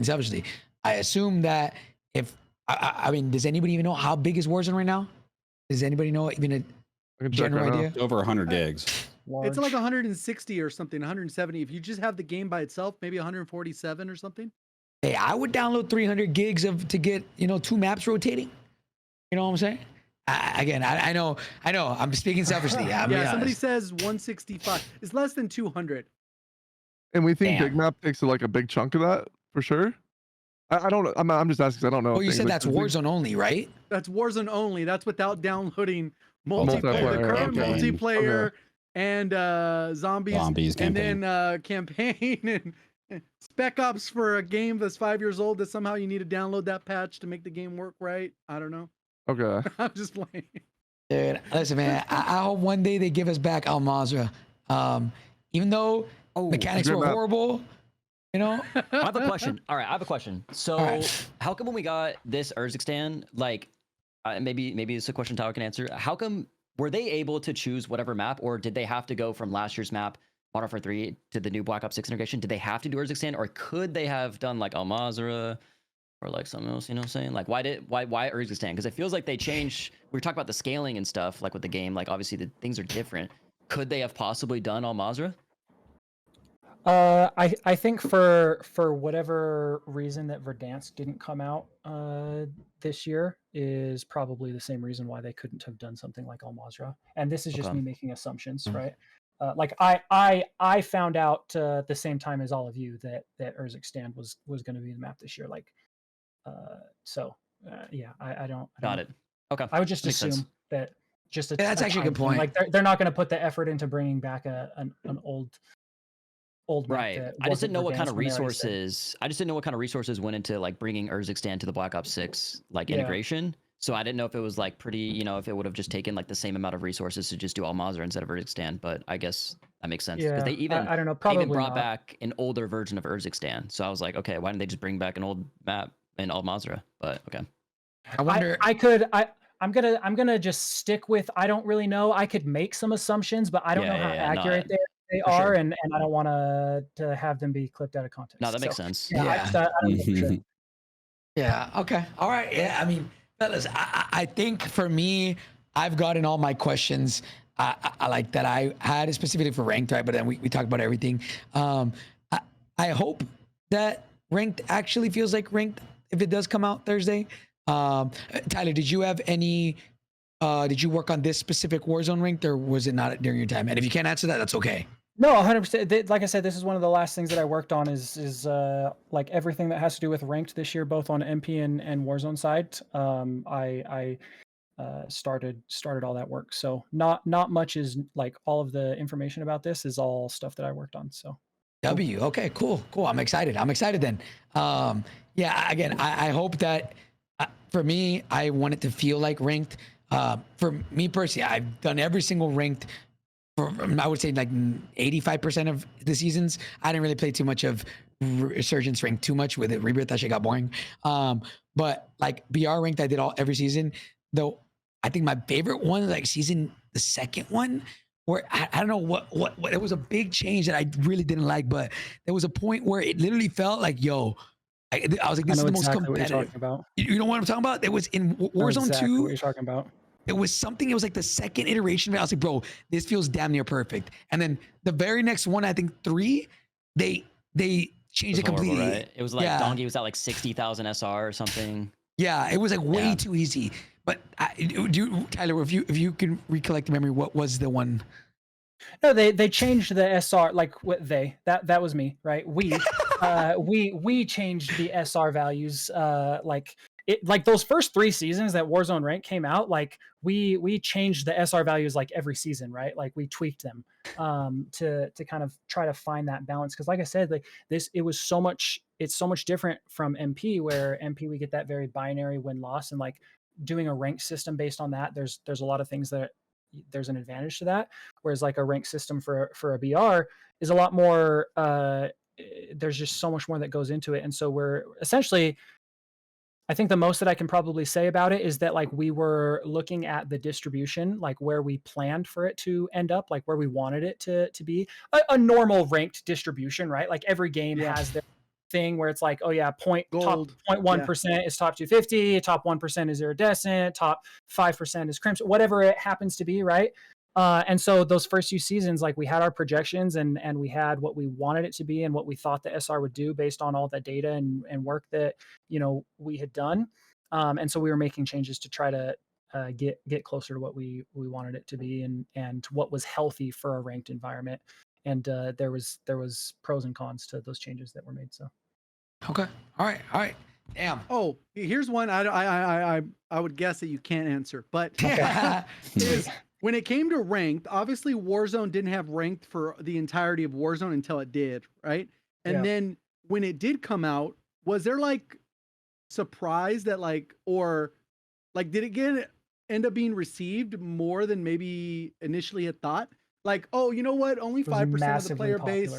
selfishly. I assume that if I mean, does anybody even know how big is Warzone right now? Does anybody know even a I can check general right now. idea? It's over 100 gigs. It's like Large. 160 or something, 170. If you just have the game by itself, maybe 147 or something. Hey, I would download 300 gigs to get 2 maps rotating. You know what I'm saying? I know. I'm speaking selfishly. Yeah, somebody says 165. It's less than 200. And we think Damn. Big Map takes like a big chunk of that for sure. I don't know. I'm just asking 'cause I don't know. Oh, if you things said like that's this- Warzone only, right? That's Warzone only. That's without downloading the Multiplayer, current okay. multiplayer and zombies, Zombies and campaign. then campaign and Spec Ops for a game that's 5 years old that somehow you need to download that patch to make the game work right. I don't know. Okay. I'm just playing. Dude, listen, man. I hope one day they give us back Al Mazrah. Even though mechanics great were map. horrible, I have a question. All right, I have a question. So, right. how come when we got this Urzikstan, like, maybe it's a question Tyler can answer. How come were they able to choose whatever map, or did they have to go from last year's map, Modern Warfare 3, to the new Black Ops 6 integration? Did they have to do Urzikstan, or could they have done like Al Mazrah or like something else? You know what I'm saying? Like, why Urzikstan? Because it feels like they changed. We were talking about the scaling and stuff, like with the game. Like, obviously the things are different. Could they have possibly done Al Mazrah? I think for whatever reason that Verdansk didn't come out this year is probably the same reason why they couldn't have done something like Al Mazrah. And this is just Okay. me making assumptions, right? Like I found out the same time as all of you that Urzikstan was going to be the map this year. Like, yeah, I don't. Got it. Okay. I would just Makes sense. assume that just a, Yeah, that's a actually a time good thing. point. Like they're not going to put the effort into bringing back an old map Right. that I just didn't wasn't know what kind Verdansk of when they already said- resources. I just didn't know what kind of resources went into like bringing Urzikstan to the Black Ops 6 like Yeah. integration. So I didn't know if it was like pretty, if it would have just taken like the same amount of resources to just do Al Mazrah instead of Urzikstan. But I guess that makes sense because Yeah, they even I don't know. they Probably even brought not. back an older version of Urzikstan. So I was like, okay, why didn't they just bring back an old map in Al Mazrah? But okay. I wonder. I'm gonna just stick with I don't really know. I could make some assumptions, but I don't know how Yeah, no, accurate they for are, sure. and I don't want to have them be clipped out of context. No, that makes So, sense. Yeah, Yeah. I don't know for sure. Yeah. Okay. All right. Yeah. I mean, fellas, I think for me, I've gotten all my questions. I like that I had specifically for ranked, right? But then we talked about everything. I hope that ranked actually feels like ranked if it does come out Thursday. Tyler, did you have any? Did you work on this specific Warzone ranked, or was it not during your time? And if you can't answer that, that's okay. No, 100%. Like I said, this is one of the last things that I worked on is like everything that has to do with ranked this year, both on MP and Warzone side. I started all that work. So not much is like all of the information about this is all stuff that I worked on. So W. Okay, cool. I'm excited then. Yeah, again, I hope that for me, I want it to feel like ranked. For me personally, I've done every single ranked for, I would say like 85% of the seasons. I didn't really play too much of Resurgence ranked too much with it. Rebirth, that shit got boring. But like BR ranked, I did every season. Though I think my favorite one is like the second one, where I don't know what it was a big change that I really didn't like, but there was a point where it literally felt like, yo, I was like, this is the most exactly what you're competitive. talking about. You know what I'm talking about? It was in I know Warzone exactly 2. what you're talking about. It was something, it was like the second iteration of it. I was like, bro, this feels damn near perfect. And then the very next one, I think 3, they changed it completely. Horrible, right? It was like Yeah. Dongi was at like 60,000 SR or something. Yeah, it was like way Yeah. too easy. But Tyler, if you can recollect the memory, what was the one? No, they changed the SR, like what that was me, right? We changed the SR values, like those first 3 seasons that Warzone Rank came out, like we changed the SR values like every season, right? Like we tweaked them to kind of try to find that balance. Because like I said, like it's so much different from MP, where MP we get that very binary win-loss, and like doing a rank system based on that, there's a lot of things that there's an advantage to that. Whereas like a rank system for a BR is a lot more, there's just so much more that goes into it. And so we're essentially I think the most that I can probably say about it is that like we were looking at the distribution, like where we planned for it to end up, like where we wanted it to be a normal ranked distribution, right? Like every game has their thing where it's like, oh yeah, top Gold. 0.1% is top 250, top 1% is iridescent, top 5% is crimson, whatever it happens to be, right? And so those first few seasons, like we had our projections and we had what we wanted it to be and what we thought the SR would do based on all the data and work that, you know, we had done. And so we were making changes to try to get closer to what we wanted it to be and what was healthy for a ranked environment. And there was pros and cons to those changes that were made. So. Okay. All right. Damn. Oh, here's one I would guess that you can't answer, but is when it came to ranked, obviously Warzone didn't have ranked for the entirety of Warzone until it did, right? And then when it did come out, was there like surprise that like, or like, did it end up being received more than maybe initially had thought? Like, oh, you know what? Only 5% of the player base.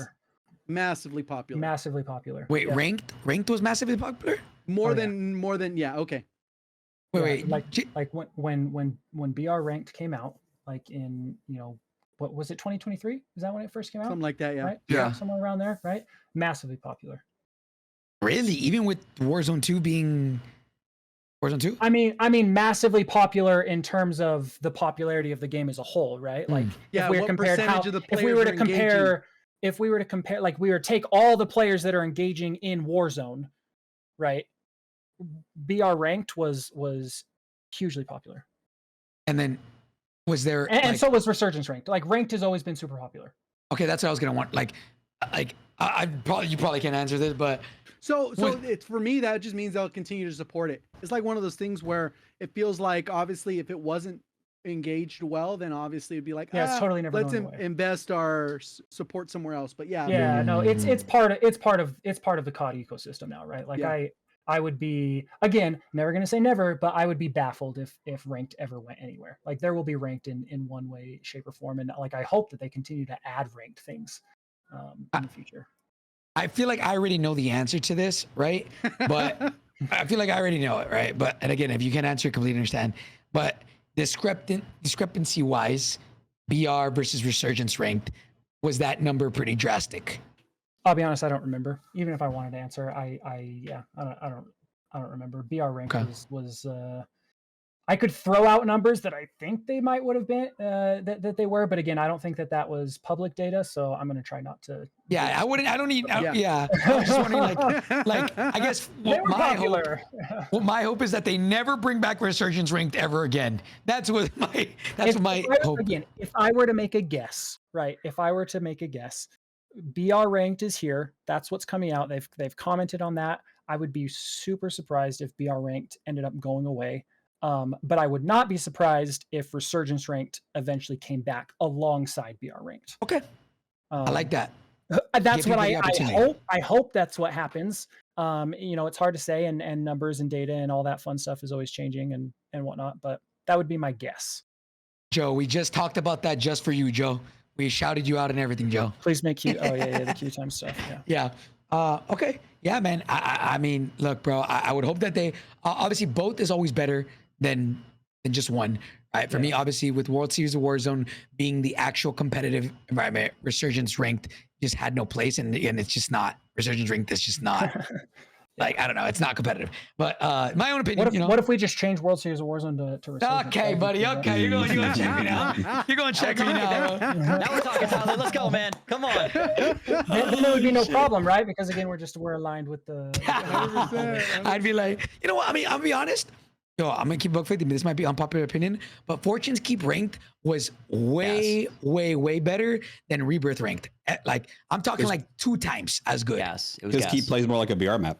Massively popular. Wait, ranked was massively popular? More than yeah, okay. Wait. Like when BR Ranked came out, like in, you know, what was it, 2023? Is that when it first came out? Something like that, yeah. Right? Yeah. Somewhere around there, right? Massively popular. Really? Even with Warzone 2 being Warzone 2? I mean massively popular in terms of the popularity of the game as a whole, right? Like if we were to compare, like we were to take all the players that are engaging in Warzone, right? BR Ranked was hugely popular. And then was there and so was Resurgence Ranked. Like Ranked has always been super popular. Okay, that's what I was gonna want. Like you probably can't answer this, but so it's, for me, that just means they'll continue to support it. It's like one of those things where it feels like, obviously, if it wasn't engaged well, then obviously it'd be like, it's totally never let's going away. invest our support somewhere else. But no, it's part of the COD ecosystem now, right? Like I would be, again, never going to say never, but I would be baffled if ranked ever went anywhere. Like there will be ranked in one way, shape, or form, and like I hope that they continue to add ranked things in the future. I feel like I already know the answer to this, right? But I feel like I already know it, right? But and again, if you can't answer, completely understand. But discrepancy wise, BR versus Resurgence Ranked, was that number pretty drastic? I'll be honest, I don't remember. Even if I wanted to answer, I don't remember. BR Ranked was I could throw out numbers that I think they might would have been that they were, but again, I don't think that was public data, so I'm going to try not to. Yeah, I wouldn't. I don't need. Yeah, I was just wondering, like I guess what my hope is that they never bring back Resurgence Ranked ever again. That's what my hope. Again, if I were to make a guess, right? If I were to make a guess, BR Ranked is here. That's what's coming out. They've commented on that. I would be super surprised if BR Ranked ended up going away. But I would not be surprised if Resurgence Ranked eventually came back alongside BR Ranked. Okay, I like that. That's what I hope. I hope that's what happens. You know, it's hard to say, and numbers and data and all that fun stuff is always changing and whatnot. But that would be my guess. Joe, we just talked about that just for you, Joe. We shouted you out and everything, Joe. Please make Q. Oh yeah, the Q time stuff. Yeah. Okay. Yeah, man. I mean, look, bro. I would hope that they obviously both is always better than just one. Right. For me, obviously, with World Series of Warzone being the actual competitive environment, Resurgence Ranked just had no place, and it's just not. Resurgence Ranked is just not. Like, I don't know, it's not competitive. But my own opinion, what if we just change World Series of Warzone to Resurgence? Okay, buddy. Okay, you're going to check me now. You're going to check me now. Now we're talking, Tyler. Let's go, man. Come on. Then there would be no problem, right? Because again, we're aligned with the. I'd be like, you know what? I mean, I'll be honest. Yo, I'm gonna keep buck 50, but this might be unpopular opinion. But Fortune's Keep Ranked was way better than Rebirth Ranked. Like, I'm talking like 2 times as good. Yes, it was because Keep plays more like a BR map.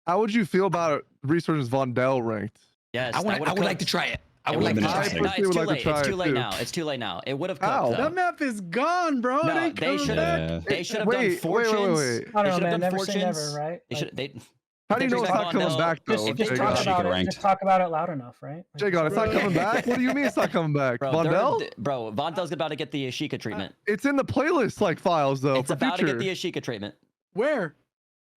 How would you feel about Resurgence Vondel Ranked? Yes, I would like to try it. I would like to try it. No, it's too late. It's too late now. It's too late now. It would have cooked. That map is gone, bro. No, they should have done Fortunes. Wait. I don't know, man. Never say never, right? They should. How do you know it's not coming back, though? Just talk about it loud enough, right? JGOD, it's not coming back? What do you mean it's not coming back? Vondel? Bro, Vondel's about to get the Ashika treatment. It's in the playlist files, though. It's about to get the Ashika treatment. Where?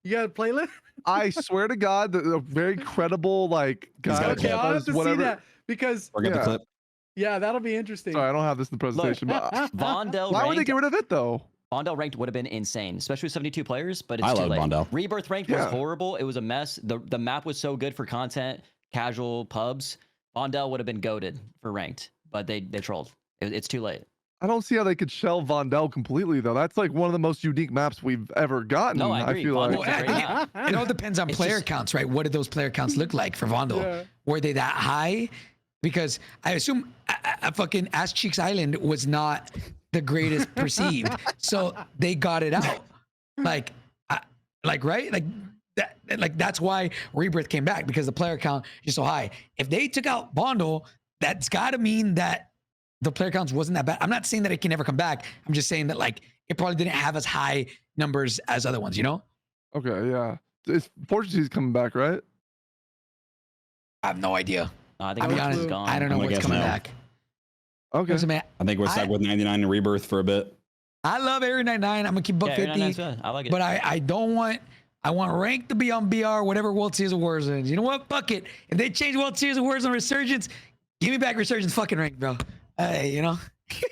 You got a playlist? I swear to God, a very credible like got guy a Okay, clip. that I'll have does to see whatever. that because Forget the Yeah. clip. yeah, that'll be interesting. Sorry, I don't have this in the presentation. But Vondel why would they ranked, get rid of it though? Vondel ranked would have been insane, especially with 72 players, but it's I too love late. Vondel. Rebirth ranked was Yeah. horrible. It was a mess. The map was so good for content, casual pubs. Vondel would have been goated for ranked, but they trolled. It's too late. I don't see how they could shelve Vondel completely though. That's like one of the most unique maps we've ever gotten. No, I agree. feel Vondel's like. a great map. It all depends on It's player just- counts, right? What did those player counts look like for Vondel? Yeah. Were they that high? Because I assume a fucking Ass Cheeks Island was not the greatest perceived, so they got it out. Right? That's why Rebirth came back, because the player count is so high. If they took out Vondel, that's got to mean that the player counts wasn't that bad. I'm not saying that it can never come back. I'm just saying that like it probably didn't have as high numbers as other ones, you know? Okay, yeah. It's Fortune's coming back, right? I have no idea. I think I'll be Rebirth is honest. gone. I don't know I'm gonna what's guess coming no. back. Okay. Listen, man, I think we're stuck with 99 and Rebirth for a bit. I love Area 99. I'm gonna keep buck Yeah, 50, 99's good. I like it. but I don't want. I want rank to be on BR, whatever World Series of Warzone. You know what? Fuck it. If they change World Series of Warzone Resurgence, give me back Resurgence fucking rank, bro. Hey, you know.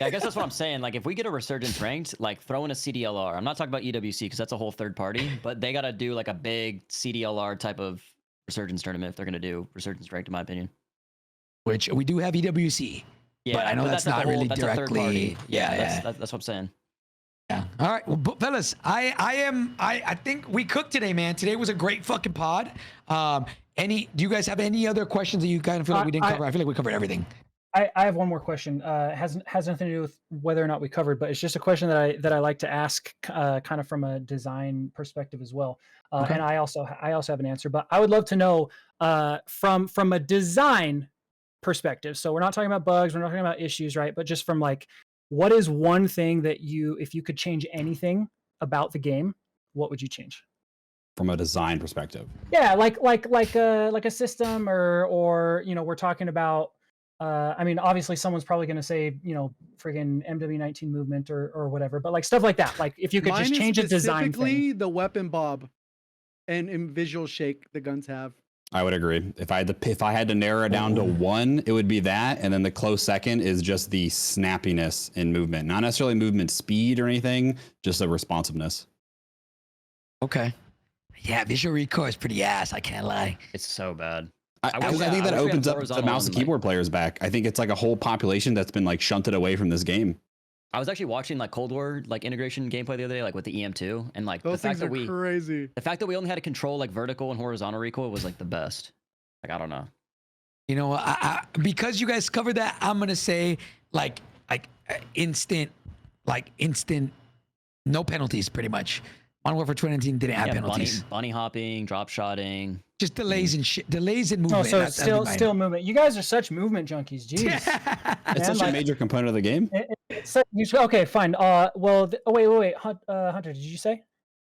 Yeah, I guess that's what I'm saying. Like, if we get a Resurgence ranked, like throw in a CDLR. I'm not talking about EWC because that's a whole third party, but they got to do like a big CDLR type of Resurgence tournament if they're going to do Resurgence ranked, in my opinion. Which we do have EWC. Yeah, But I know that's at the not really that's a third directly- party. yeah, That's what I'm saying. Yeah. All right. Well, fellas, I think we cooked today, man. Today was a great fucking pod. Do you guys have any other questions that you kind of feel like we didn't cover? I feel like we covered everything. I have one more question. Has nothing to do with whether or not we covered, but it's just a question that I like to ask, kind of from a design perspective as well. Okay. And I also have an answer, but I would love to know from a design perspective. So we're not talking about bugs, we're not talking about issues, right? But just from like, what is one thing that if you could change anything about the game, what would you change? From a design perspective. Yeah, like a system or we're talking about. I mean, obviously, someone's probably going to say, friggin' MW19 movement or whatever, but like stuff like that. Like, if you could Mine just is change a design specifically thing. the weapon bob and visual shake the guns have. I would agree. If I had to narrow it down to one, it would be that, and then the close second is just the snappiness in movement, not necessarily movement speed or anything, just the responsiveness. Okay. Yeah, visual recoil is pretty ass. I can't lie. It's so bad. I wish- think that I wish we had opens up the horizontal mouse and and, like- keyboard players back. I think it's like a whole population that's been like shunted away from this game. I was actually watching like Cold War like integration gameplay the other day, like with the EM2, and like Those the fact things that are crazy. the fact that we only had to control like vertical and horizontal recoil was like the best. Like, I don't know. You know, because you guys covered that, I'm gonna say like instant, no penalties, pretty much. Modern Warfare 2019 didn't have Yeah, penalties. bunny hopping, drop shotting. Just delays and shit. Delays in Oh, movement. so That'd be mine. still movement. You guys are such movement junkies. Jeez. It's Man, such a like- major component of the game. Okay, fine. Wait. Hunter, did you say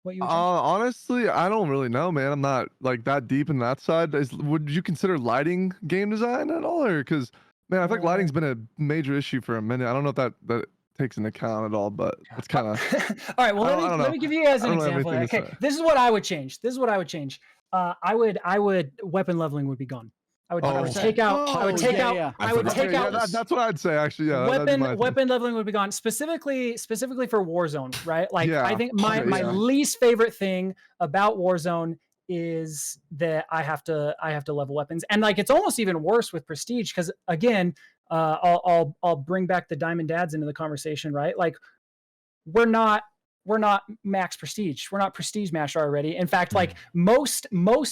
what you would change? Honestly, I don't really know, man. I'm not like that deep in that side. Would you consider lighting game design at all, or because man, I think lighting's been a major issue for a minute. I don't know if that takes into account at all, but it's kind of All right, well, I don't let know. me give you guys an I don't have example. anything to Okay, say. this is what I would change. I would weapon leveling would be gone. I would Oh. take out. I would Oh, take yeah, out. yeah. I would forgot. take Okay, yeah, out. that's what I'd say actually. Yeah, that'd be my thing. Weapon leveling would be gone specifically for Warzone, right? Like Yeah, I think my okay, yeah. least favorite thing about Warzone is that I have to level weapons, and like it's almost even worse with Prestige because again, I'll bring back the Diamond Dads into the conversation, right? Like we're not max prestige. We're not prestige master already. In fact, like most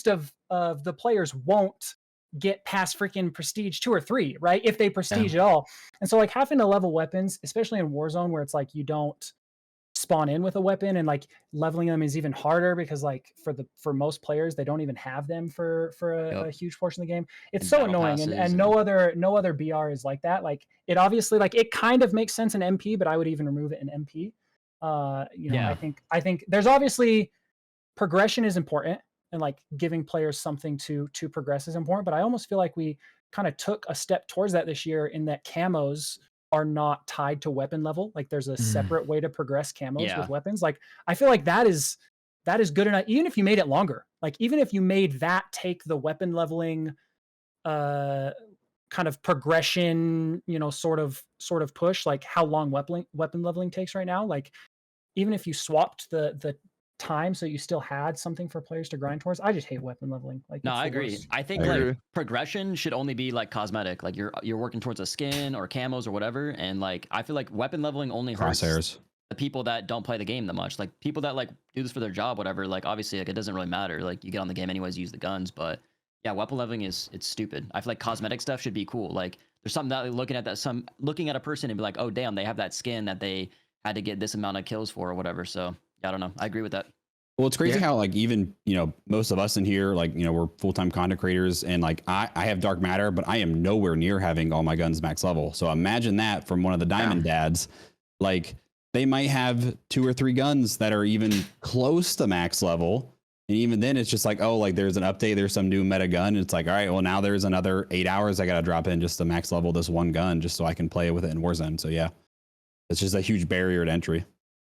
of the players won't get past freaking prestige 2 or 3, right? If they prestige at all. And so like having to level weapons, especially in Warzone where it's like you don't spawn in with a weapon and like leveling them is even harder because like for most players they don't even have them for a huge portion of the game. It's And so battle annoying passes and no other BR is like that. Like it obviously like it kind of makes sense in MP, but I would even remove it in MP. Yeah. I think there's obviously progression is important and like giving players something to progress is important, but I almost feel like we kind of took a step towards that this year in that camos are not tied to weapon level. Like there's a separate way to progress camos with weapons. Like I feel like that is that is good enough. Even if you made it longer, like even if you made that take the weapon leveling kind of progression, you know, sort of push, like how long weapon leveling takes right now. Like even if you swapped the time so you still had something for players to grind towards. I just hate weapon leveling. Like No, it's I the agree. worst. I think I like agree. progression should only be like cosmetic. Like you're working towards a skin or camos or whatever. And like I feel like weapon leveling only hurts Crosshairs. the people that don't play the game that much. Like people that like do this for their job, whatever. Like obviously, like it doesn't really matter. Like you get on the game anyways, you use the guns. But yeah, weapon leveling it's stupid. I feel like cosmetic stuff should be cool. Like there's something that looking at a person and be like, oh damn, they have that skin that they had to get this amount of kills for or whatever. So yeah, I don't know. I agree with that. Well, it's crazy Yeah. how like even, you know, most of us in here, like, you know, we're full-time content creators and like I have dark matter, but I am nowhere near having all my guns max level. So imagine that from one of the diamond dads. Like they might have 2 or 3 guns that are even close to max level. And even then it's just like, oh, like there's an update, there's some new meta gun. And it's like, all right, well now there's another 8 hours I got to drop in just to max level this one gun just so I can play with it in Warzone. So yeah, it's just a huge barrier to entry.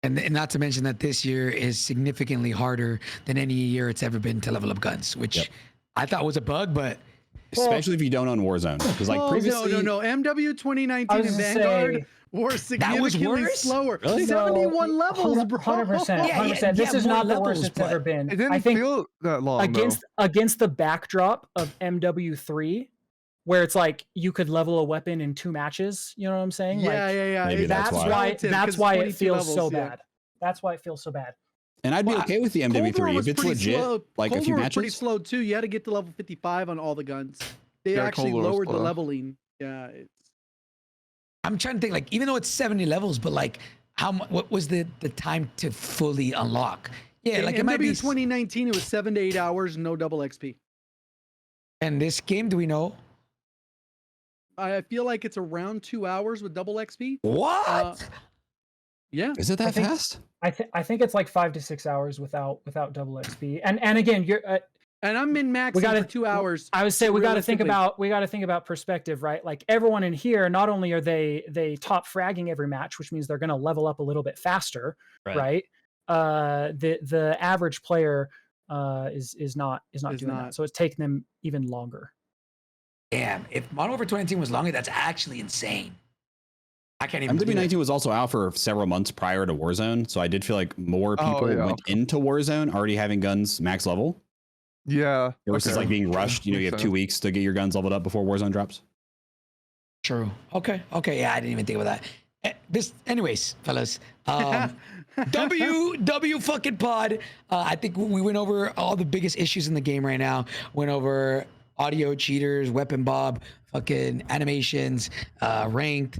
And not to mention that this year is significantly harder than any year it's ever been to level up guns, which I thought was a bug, but Especially if you don't own Warzone. Because like previously. No. MW I 2019 was and gonna Vanguard say- were significantly worse? slower. Really? 71 levels, bro. 100%. Yeah, 100%. This yeah, is more not the worst levels, it's but ever been. It didn't I think feel that long against the backdrop of MW3, where it's like you could level a weapon in 2 matches. You know what I'm saying? Yeah, like, yeah. Maybe That's why. why. Relative, That's 'cause why it 22 feels levels, so yeah. bad. That's why it feels so bad. And I'd be Well, okay with the Cold War MW3 was if it's pretty legit, slow. like Cold a few War was pretty matches. slow too. You had to get to level 55 on all the guns. They Yeah, actually Cold War was lowered the slow. leveling. Yeah, I'm trying to think, like, even though it's 70 levels, but like what was the time to fully unlock? Yeah, like in it might be. MW 2019, it was 7 to 8 hours, no double XP. And this game, do we know I feel like it's around 2 hours with double XP. what? Yeah, Is it I that think- fast? I think it's like 5 to 6 hours without double XP. And again, you're. and I'm min maxing We gotta- for 2 hours. I would say so we got to think realistically- about perspective, right? Like everyone in here, not only are they top fragging every match, which means they're going to level up a little bit faster, right? The average player is not doing not. that, so it's taking them even longer. Damn, if Modern Warfare 2019 was longer, that's actually insane. I can't even. believe it. MW19 was also out for several months prior to Warzone, so I did feel like more people yeah. went into Warzone already having guns max level Yeah. versus okay. like being rushed. You know, you have Makes 2 sense. weeks to get your guns leveled up before Warzone drops. True. Okay. Yeah, I didn't even think of that. Anyways, fellas. W fucking pod. I think we went over all the biggest issues in the game right now. Went over audio cheaters, weapon bob, fucking animations, ranked,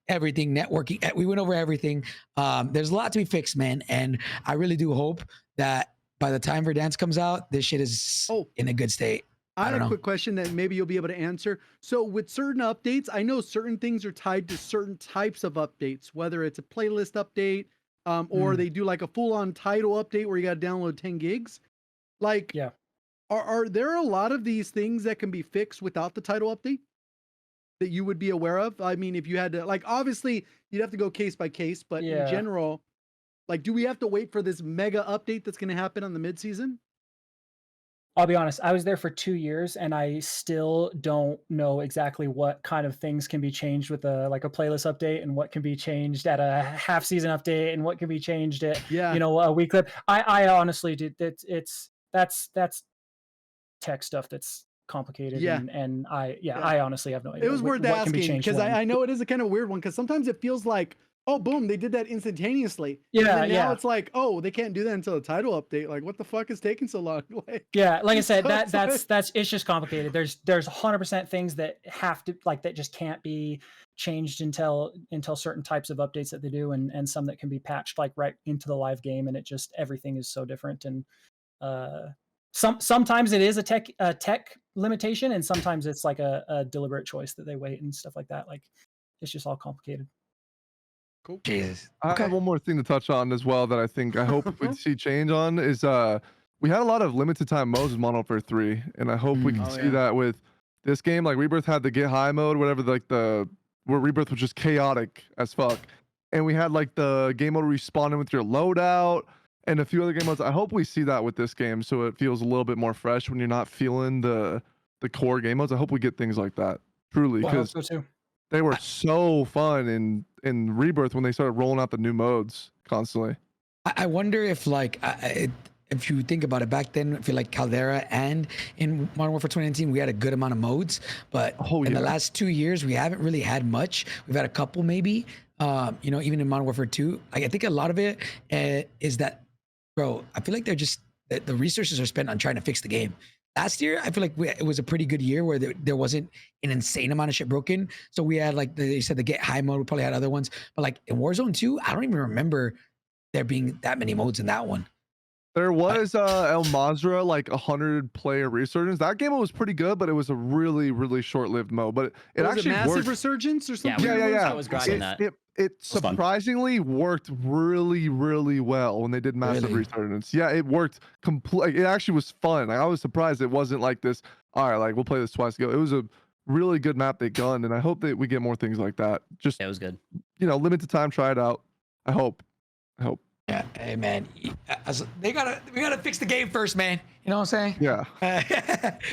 everything, networking. We went over everything. There's a lot to be fixed, man. And I really do hope that by the time Verdansk comes out, this shit is in a good state. I had don't a know. quick question that maybe you'll be able to answer. So with certain updates, I know certain things are tied to certain types of updates, whether it's a playlist update, or they do like a full-on title update where you got to download 10 gigs. Like, Yeah. Are there a lot of these things that can be fixed without the title update that you would be aware of? I mean, if you had to, like, obviously you'd have to go case by case, but in Yeah. general, like, do we have to wait for this mega update that's going to happen on the mid-season? I'll be honest, I was there for 2 years and I still don't know exactly what kind of things can be changed with a playlist update and what can be changed at a half season update and what can be changed at a week clip. I honestly did that's tech stuff that's complicated and I honestly have no idea. It was worth what can be asking changed because when. I know it is a kind of weird one because sometimes it feels like, oh, boom, they did that instantaneously. Yeah, and then now yeah. it's like, oh, they can't do that until the title update. Like, what the fuck is taking so long? Like, Yeah, like I said, So it's that's it's just complicated. There's 100% things that have to that just can't be changed until certain types of updates that they do, and some that can be patched like right into the live game, and it just everything is so different. And sometimes it is a tech limitation, and sometimes it's like a deliberate choice that they wait and stuff like that. Like it's just all complicated. cool. Jesus. I have one more thing to touch on as well that I hope we see change on is we had a lot of limited time modes in Modern Warfare 3, and I hope we can see that with this game. Like Rebirth had the get high mode, whatever, like where Rebirth was just chaotic as fuck, and we had like the game mode respawning with your loadout, and a few other game modes. I hope we see that with this game, so it feels a little bit more fresh when you're not feeling the core game modes. I hope we get things like that, truly, Well, I hope because so too. they were so fun in Rebirth when they started rolling out the new modes constantly. I wonder if like if you think about it, back then I feel like Caldera and in Modern Warfare 2019 we had a good amount of modes, but in the last 2 years we haven't really had much. We've had a couple maybe. You know, even in Modern Warfare 2, I think a lot of it is that, bro, I feel like they're just the resources are spent on trying to fix the game. Last year, I feel like it was a pretty good year where there wasn't an insane amount of shit broken. So we had like they said the get high mode. We probably had other ones, but like in Warzone 2, I don't even remember there being that many modes in that one. There was El Mazra, like 100-player resurgence. That game was pretty good, but it was a really, really short-lived mode. But it Was actually massive worked. resurgence or something? Yeah. I was grinding that. It surprisingly worked really, really well when they did massive Really? resurgence. Yeah, it worked complete. It actually was fun. Like, I was surprised it wasn't like this. All right, like we'll play this twice ago. It was a really good map they gunned, and I hope that we get more things like that. Just It was good. limited time, try it out. I hope. Yeah, hey man, we gotta fix the game first, man. You know what I'm saying? Yeah.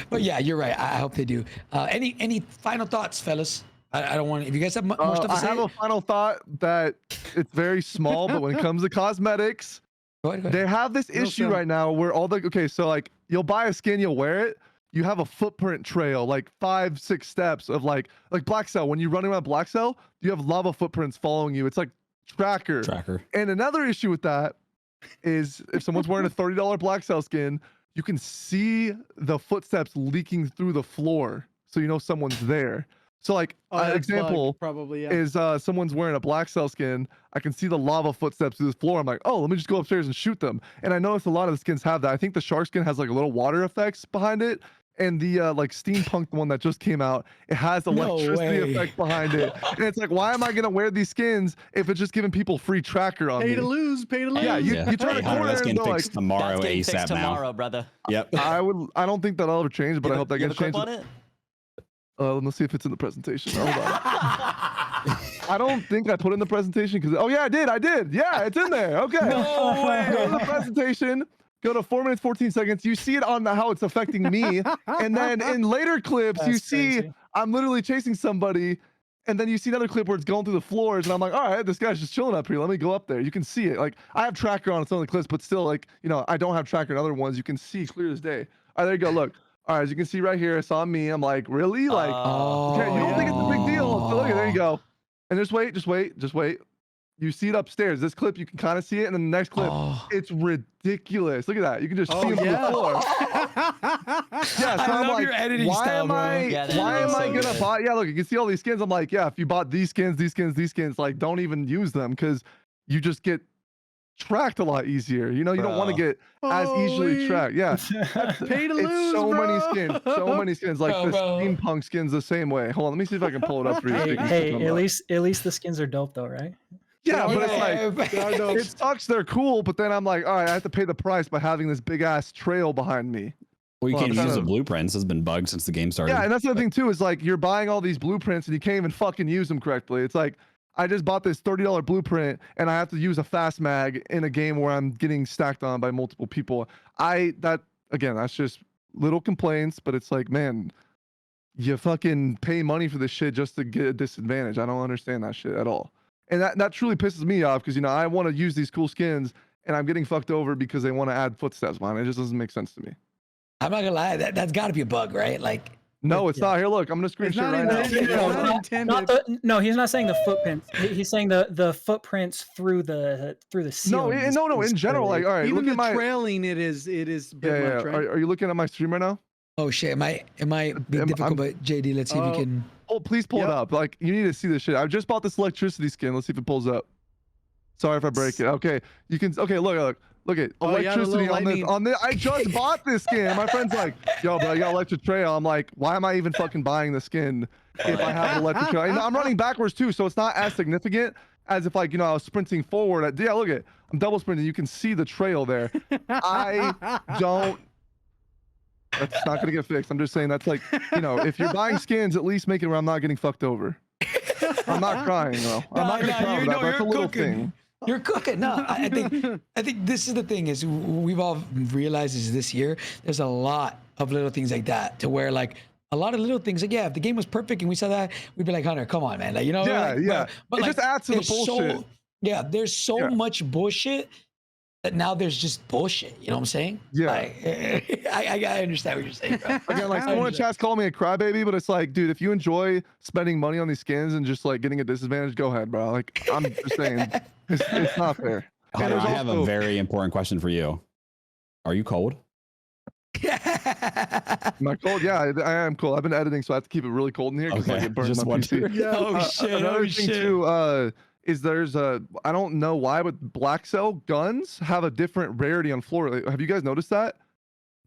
But yeah, you're right. I hope they do. Any final thoughts, fellas? I don't want. If you guys have more stuff to I say, have a final thought that it's very small, but when it comes to cosmetics, go ahead. they have this issue right now where so like you'll buy a skin, you'll wear it, you have a footprint trail, like 5-6 steps of like Black Cell. When you're running around Black Cell, you have lava footprints following you. It's like tracker. And another issue with that is if someone's wearing a $30 Black Cell skin, you can see the footsteps leaking through the floor, so you know someone's there. So like an example probably is someone's wearing a Black Cell skin. I can see the lava footsteps through the floor. I'm like, oh, let me just go upstairs and shoot them. And I noticed a lot of the skins have that. I think the shark skin has like a little water effects behind it. And the like steampunk one that just came out, it has electricity effect behind it. And it's like, why am I gonna wear these skins if it's just giving people free tracker on pay me? to lose. Yeah, you turn a corner and go like, tomorrow That's getting ASAP fixed now. tomorrow, brother. Yep. I don't think that'll ever change, but I hope that gets changed. On it? Let's see if it's in the presentation. Hold on. I don't think I put in the presentation because I did. Yeah, it's in there. Okay. No way. Go to the presentation. Go to 4 minutes 14 seconds. You see it on how it's affecting me, and then in later clips you see crazy. I'm literally chasing somebody, and then you see another clip where it's going through the floors, and I'm like, all right, this guy's just chilling up here. Let me go up there. You can see it. Like I have tracker on some of the clips, but still, like I don't have tracker in other ones. You can see clear as day. All right, there you go. Look. All right, as you can see right here, it's on me. I'm like, really? Like, okay, you don't think it's a big deal? So look, there you go. And just wait. You see it upstairs. This clip, you can kind of see it, and then the next clip, it's ridiculous. Look at that. You can just see him on the floor. Yeah, so I'm like, your editing why style, am bro. I? Yeah, Why am I so gonna good. buy? Yeah, look, you can see all these skins. I'm like, yeah, if you bought these skins, like, don't even use them because you just get tracked a lot easier. You don't want to get as easily tracked. Yeah, Pay to lose, it's so bro. many skins. Like the steampunk skins the same way. Hold on, let me see if I can pull it up for you. so you can see Hey, what I'm at talking least the skins are dope though, right? Yeah, but it's like Yeah, it sucks. They're cool, but then I'm like, all right, I have to pay the price by having this big ass trail behind me. Well, you Well, can't I'm use the trying to- blueprints. It's been bugged since the game started. Yeah, and that's the other thing too is like you're buying all these blueprints and you can't even fucking use them correctly. It's like I just bought this $30 blueprint and I have to use a fast mag in a game where I'm getting stacked on by multiple people. That's just little complaints, but it's like, man, you fucking pay money for this shit just to get a disadvantage. I don't understand that shit at all. And that truly pisses me off because I want to use these cool skins and I'm getting fucked over because they want to add footsteps behind it. It just doesn't make sense to me. I'm not gonna lie. That's got to be a bug, right? Like, No, it's not. Here, look, I'm gonna It's screenshot not right intended. now. It's not intended. No, he's not saying the footprints. He's saying the footprints through the ceiling. No, in general, like, all right, Even look the at my trailing, it is a bit much, right? Are you looking at my stream right now? oh shit, it might be difficult, but JD, let's see if you can. Oh, please pull it up. Like, you need to see this shit. I just bought this electricity skin. Let's see if it pulls up. Sorry if I break it. Okay, you can. Okay, look at Oh, yeah, the electricity little on this. lightning. On this, I just bought this skin. My friend's like, yo, bro, I got electric trail. I'm like, why am I even fucking buying the skin if I have electric trail? And I'm running backwards too, so it's not as significant as if like I was sprinting forward. Yeah, look at, I'm double sprinting. You can see the trail there. I don't. That's not gonna get fixed. I'm just saying that's like, if you're buying skins, at least make it where I'm not getting fucked over. I'm not crying though. I'm not gonna cry over that, but it's a little thing. You're cooking. No, I think this is the thing is we've all realized is this year there's a lot of little things like that to where like a lot of little things like if the game was perfect and we saw that we'd be like Hunter, come on man, like you know Yeah, like, yeah. But It like, just adds to the there's bullshit. there's so much bullshit that now there's just bullshit. You know what I'm saying? Yeah. Like, I understand what you're saying, bro. Again, like someone in chat's calling me a crybaby, but it's like, dude, if you enjoy spending money on these skins and just like getting a disadvantage, go ahead, bro. Like I'm just saying, it's not fair. Hunter, there's I have a also- very important question for you. Are you cold? Am I cold? Yeah, I am cold. I've been editing, so I have to keep it really cold in here because Okay, it burns just my PC. wondering. Yeah. Oh shit! Another Oh thing shit! too is there's a I don't know why, but black cell guns have a different rarity on floor. Like, have you guys noticed that?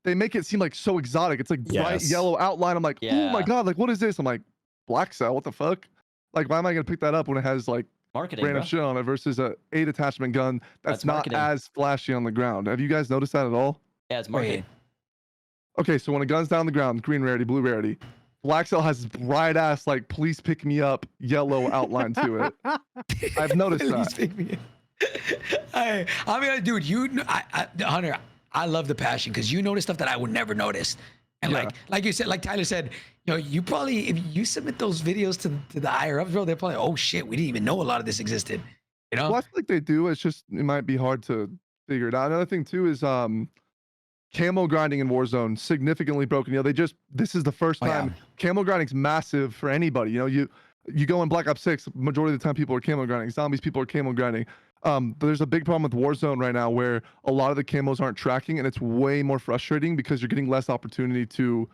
They make it seem like so exotic. It's like bright Yes. yellow outline. I'm like, oh my Yeah. god, like what is this? I'm like, black cell. What the fuck? Like, why am I gonna pick that up when it has like Marketing, random bro. shit on it versus a 8 attachment gun that's That's not marketing. as flashy on the ground? Have you guys noticed that at all? Yeah, it's Wait, marketing. Okay, so when a gun's down on the ground, green rarity, blue rarity. Black cell has bright ass like please pick me up yellow outline to it. I've noticed please that. pick me up. I mean, dude, Hunter, I love the passion because you notice stuff that I would never notice. And Yeah. like you said, like Tyler said, you know, you probably if you submit those videos to the higher ups, bro, they're probably, oh shit, we didn't even know a lot of this existed. You know? Well, I feel like they do. It's just it might be hard to figure it out. Another thing too is camo grinding in Warzone significantly broken. You know, this is the first Oh, yeah. time camo grinding's massive for anybody. You know, you go in Black Ops 6, majority of the time people are camo grinding. Zombies, people are camo grinding. But there's a big problem with Warzone right now where a lot of the camos aren't tracking, and it's way more frustrating because you're getting less opportunity to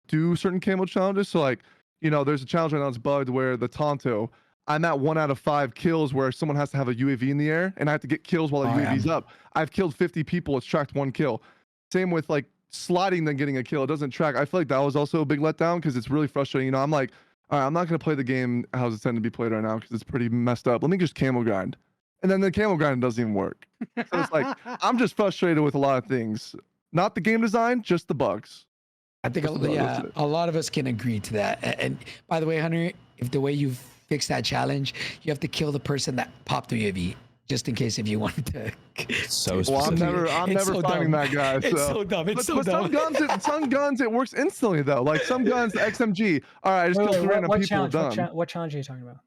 do certain camo challenges. So like, you know, there's a challenge right now that's bugged where the Tonto, I'm at 1 out of 5 kills where someone has to have a UAV in the air and I have to get kills while the Oh, yeah. UAV's up. I've killed 50 people, it's tracked 1 kill. Same with like sliding then getting a kill, it doesn't track. I feel like that was also a big letdown because it's really frustrating. You know, I'm like, all right, I'm not gonna play the game how it's intended to be played right now because it's pretty messed up. Let me just camo grind. And then the camo grind doesn't even work. So it's like I'm just frustrated with a lot of things. Not the game design, just the bugs. I think, Just about yeah, that's it. a lot of us can agree to that. And by the way, Hunter, if the way you fix that challenge, you have to kill the person that popped the UAV, just in case if you wanted to. So Well, I'm specific. never It's so finding dumb. that guy. It's so dumb. It's so but dumb. some guns, it works instantly though. Like some guns, the XMG. All right, I just Wait, killed wait, 3 random what people. challenge? Done. What challenge are you talking about?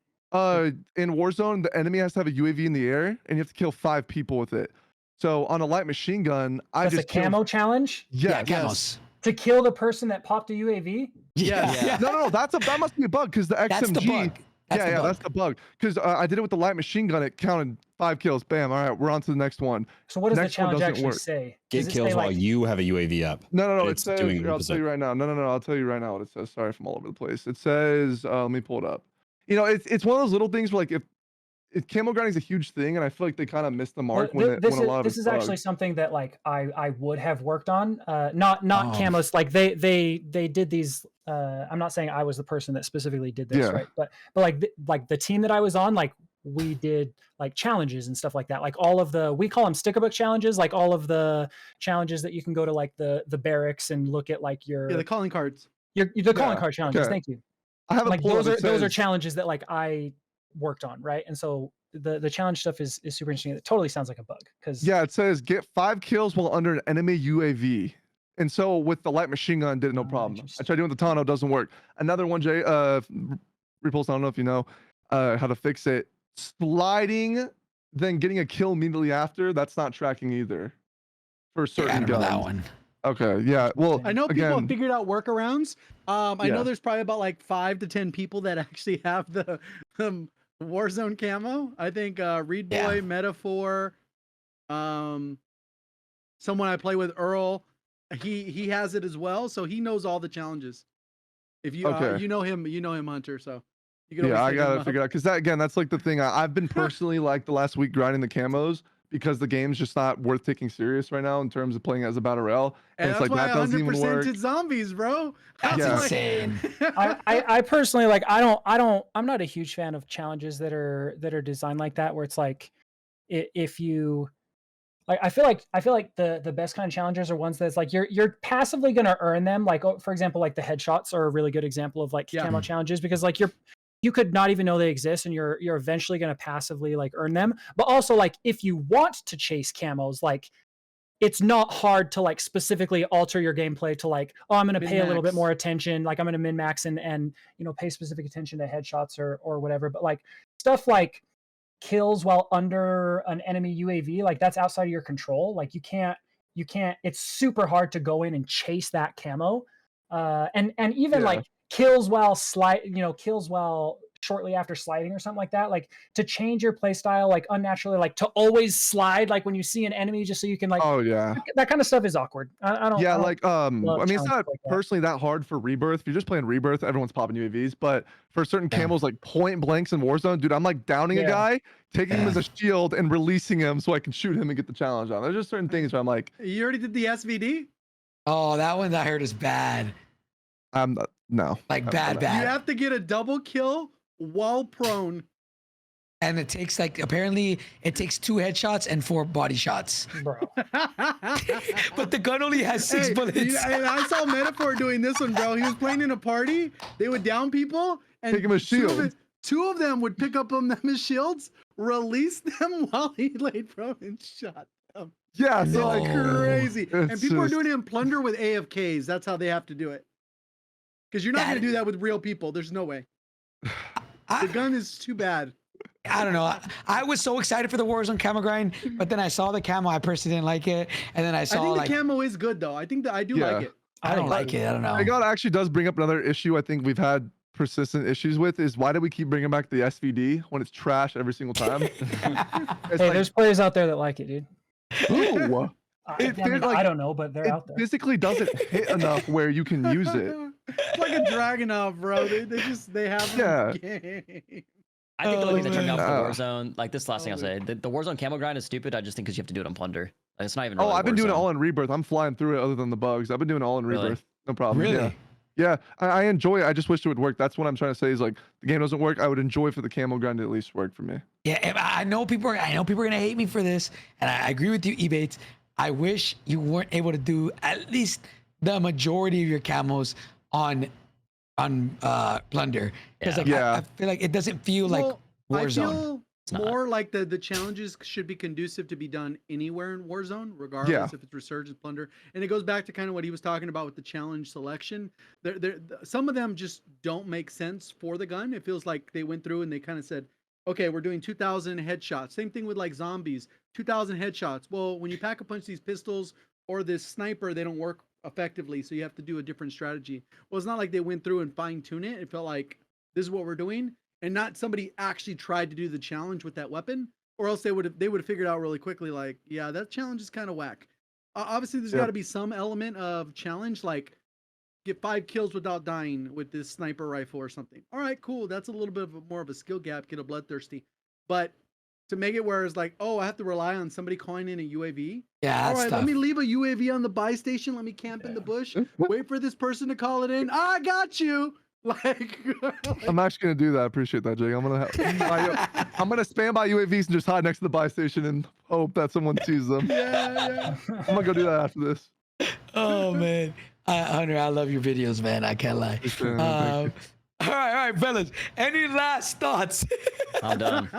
In Warzone, the enemy has to have a UAV in the air, and you have to kill 5 people with it. So on a light machine gun, I That's a just killed- camo challenge Yeah, Yes. camos. to kill the person that popped a UAV. Yeah. Yeah. No, that must be a bug because the XMG. That's the bug. That's the bug. That's the bug. Because I did it with the light machine gun. It counted 5 kills. Bam. All right, we're on to the next one. So what does Next the one challenge doesn't actually work. say? Get Does it kills say, while like, you have a UAV up. No. It It's says. doing the I'll opposite. tell you right now. No. I'll tell you right now what it says. Sorry if I'm all over the place. It says. Let me pull it up. You know, it's one of those little things where like if camo grinding is a huge thing, and I feel like they kind of missed the mark Well, when a lot of this it's is actually bugged. something that like I would have worked on. Not Oh. camos. Like they did these. I'm not saying I was the person that specifically did this, Yeah. right? But like the team that I was on, like we did like challenges and stuff like that. Like all of we call them sticker book challenges. Like all of the challenges that you can go to like the barracks and look at like your Yeah, the calling cards. the calling Yeah, card challenges. okay. Thank you. I have a Like pull up, those it are says- challenges that like I worked on, right? And so the challenge stuff is super interesting. It totally sounds like a bug because Yeah, it says get 5 kills while under an enemy UAV. And so with the light machine gun, did it no Oh, problem. I interesting. tried doing the Tano, doesn't work. Another one, Repullze, I don't know if you know how to fix it. Sliding, then getting a kill immediately after, that's not tracking either. For Yeah, I certain don't know that guns. one. Okay, yeah. Well, I know people have again, figured out workarounds. I Yeah. know there's probably about like 5 to 10 people that actually have the Warzone camo. I think Reed Yeah. Boy, Metaphor, someone I play with, Earl, he has it as well, so he knows all the challenges. If you Okay. you know him, Hunter. So you can yeah, always I hit him gotta up. figure out because that again, that's like the thing. I've been personally like the last week grinding the camos because the game's just not worth taking serious right now in terms of playing as a battle royale. And it's that's like why that doesn't even 100% work. did zombies, bro. That's Yeah. insane. I personally like I'm not a huge fan of challenges that are designed like that where it's like if you like I feel like the best kind of challenges are ones that's like you're passively going to earn them, like for example like the headshots are a really good example of like Yeah. camo challenges because like you're you could not even know they exist, and you're eventually going to passively like earn them. But also, like, if you want to chase camos, like, it's not hard to like specifically alter your gameplay to like, oh, I'm going to pay a little bit Min-max. more attention, like I'm going to min max and you know, pay specific attention to headshots or whatever. But like stuff like kills while under an enemy UAV, like that's outside of your control. Like you can't. It's super hard to go in and chase that camo, and even Yeah. like kills while kills while shortly after sliding or something like that. Like to change your play style like unnaturally, like to always slide like when you see an enemy, just so you can like. Oh yeah. That kind of stuff is awkward. I don't. Yeah, I don't like I mean, it's challenges not like that. personally that hard for Rebirth. If you're just playing Rebirth, everyone's popping UAVs. But for certain Yeah. camos like point blanks in Warzone, dude, I'm like downing a Yeah. guy, taking him Yeah. as a shield, and releasing him so I can shoot him and get the challenge on. There's just certain things where I'm like, You already did the SVD. Oh, that one I heard is bad. I'm not, no. Like I'm bad, not- bad. You have to get a double kill while prone. And it takes like apparently it takes 2 headshots and 4 body shots. Bro. But the gun only has 6 Hey, bullets. and I saw Metaphor doing this one, bro. He was playing in a party. They would down people and Take him as shield. Two of them would pick up them as shields, release them while he laid prone and shot them. Yeah, It's so like, crazy. And it's people are just- doing it in plunder with AFKs. That's how they have to do it. Because you're not That- going to do that with real people. There's no way. The I, gun is too bad. I don't know. I was so excited for the Warzone camo grind, but then I saw the camo. I personally didn't like it, and then I I saw think like the camo is good though. I think that I do Yeah. like it. I don't like it. I don't know. JGOD actually does bring up another issue I think we've had persistent issues with is why do we keep bringing back the SVD when it's trash every single time? It's Hey, like, there's players out there that like it, dude. ooh, I feels like- I don't know, but they're it out there. physically doesn't hit enough where you can use it. It's like a Dragunov, bro. They have Yeah. game. I think the only thing that turned me man. off the Warzone, like this last thing I'll say, the Warzone camo grind is stupid. I just think because you have to do it on plunder. Like, it's not even. Oh, really I've been doing it Warzone. all in Rebirth. I'm flying through it other than the bugs. I've been doing it all in Really? Rebirth. No problem. Really? Yeah. Yeah, I enjoy it. I just wish it would work. That's what I'm trying to say is like the game doesn't work. I would enjoy for the camo grind to at least work for me. Yeah, and I know people are gonna hate me for this, and I agree with you, EBatez. I wish you weren't able to do at least the majority of your camos on plunder because like Yeah. I feel like it doesn't feel like I Warzone. feel not. more like the challenges should be conducive to be done anywhere in Warzone, regardless if it's Resurgence, Plunder. And it goes back to kind of what he was talking about with the challenge selection. Some of them just don't make sense for the gun. It feels like they went through and they kind of said, okay, we're doing 2,000 headshots. Same thing with like zombies, 2,000 headshots. Well, when you pack a punch these pistols or this sniper, they don't work effectively. So you have to do a different strategy. Well, it's not like they went through and fine tune it. It felt like this is what we're doing. And not somebody actually tried to do the challenge with that weapon, or else they would have figured out really quickly, like, yeah, that challenge is kind of whack. Obviously, there's got to be some element of challenge, like get 5 kills without dying with this sniper rifle or something. All right, cool. That's a little bit of more of a skill gap, get a bloodthirsty. But to make it where it's like, oh, I have to rely on somebody calling in a UAV. Yeah, All that's right, tough. let me leave a UAV on the buy station. Let me camp in the bush. Wait for this person to call it in. I got you. Like, I'm actually gonna do that. I appreciate that, Jake. I'm gonna spam by UAVs and just hide next to the buy station and hope that someone sees them. yeah. I'm gonna go do that after this. Oh man, Hunter, I love your videos, man. I can't lie. Thank you. All right, fellas. Any last thoughts? I'm done.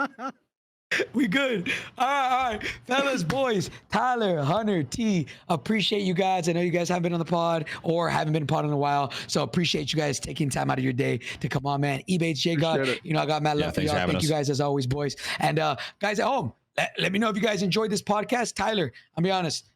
We good. All right, fellas, boys, Tyler, Hunter, T, appreciate you guys. I know you guys haven't been on the pod or haven't been pod in a while, so appreciate you guys taking time out of your day to come on, man. EBatez, Appreciate JGOD, it. you know, I got mad Yeah, love for thanks for y'all. having Thank you us. guys as always, boys. And guys at home, let me know if you guys enjoyed this podcast. Tyler, I'll be honest,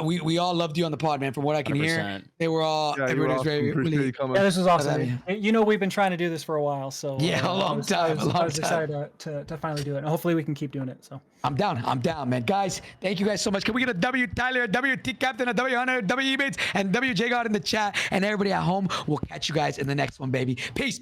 we all loved you on the pod, man. From what I can hear, 100%. they were all, Yeah, you were everybody was awesome. very, Appreciate really, you coming. Yeah, this was love awesome. You know, we've been trying to do this for a while, so Yeah, a long time, a long I was time. excited to finally do it. And hopefully, we can keep doing it. So I'm down, man. Guys, thank you guys so much. Can we get a W Tyler, a W T Captain, a W Hunter, a W EBatez, and W JGOD in the chat? And everybody at home, we'll catch you guys in the next one, baby. Peace.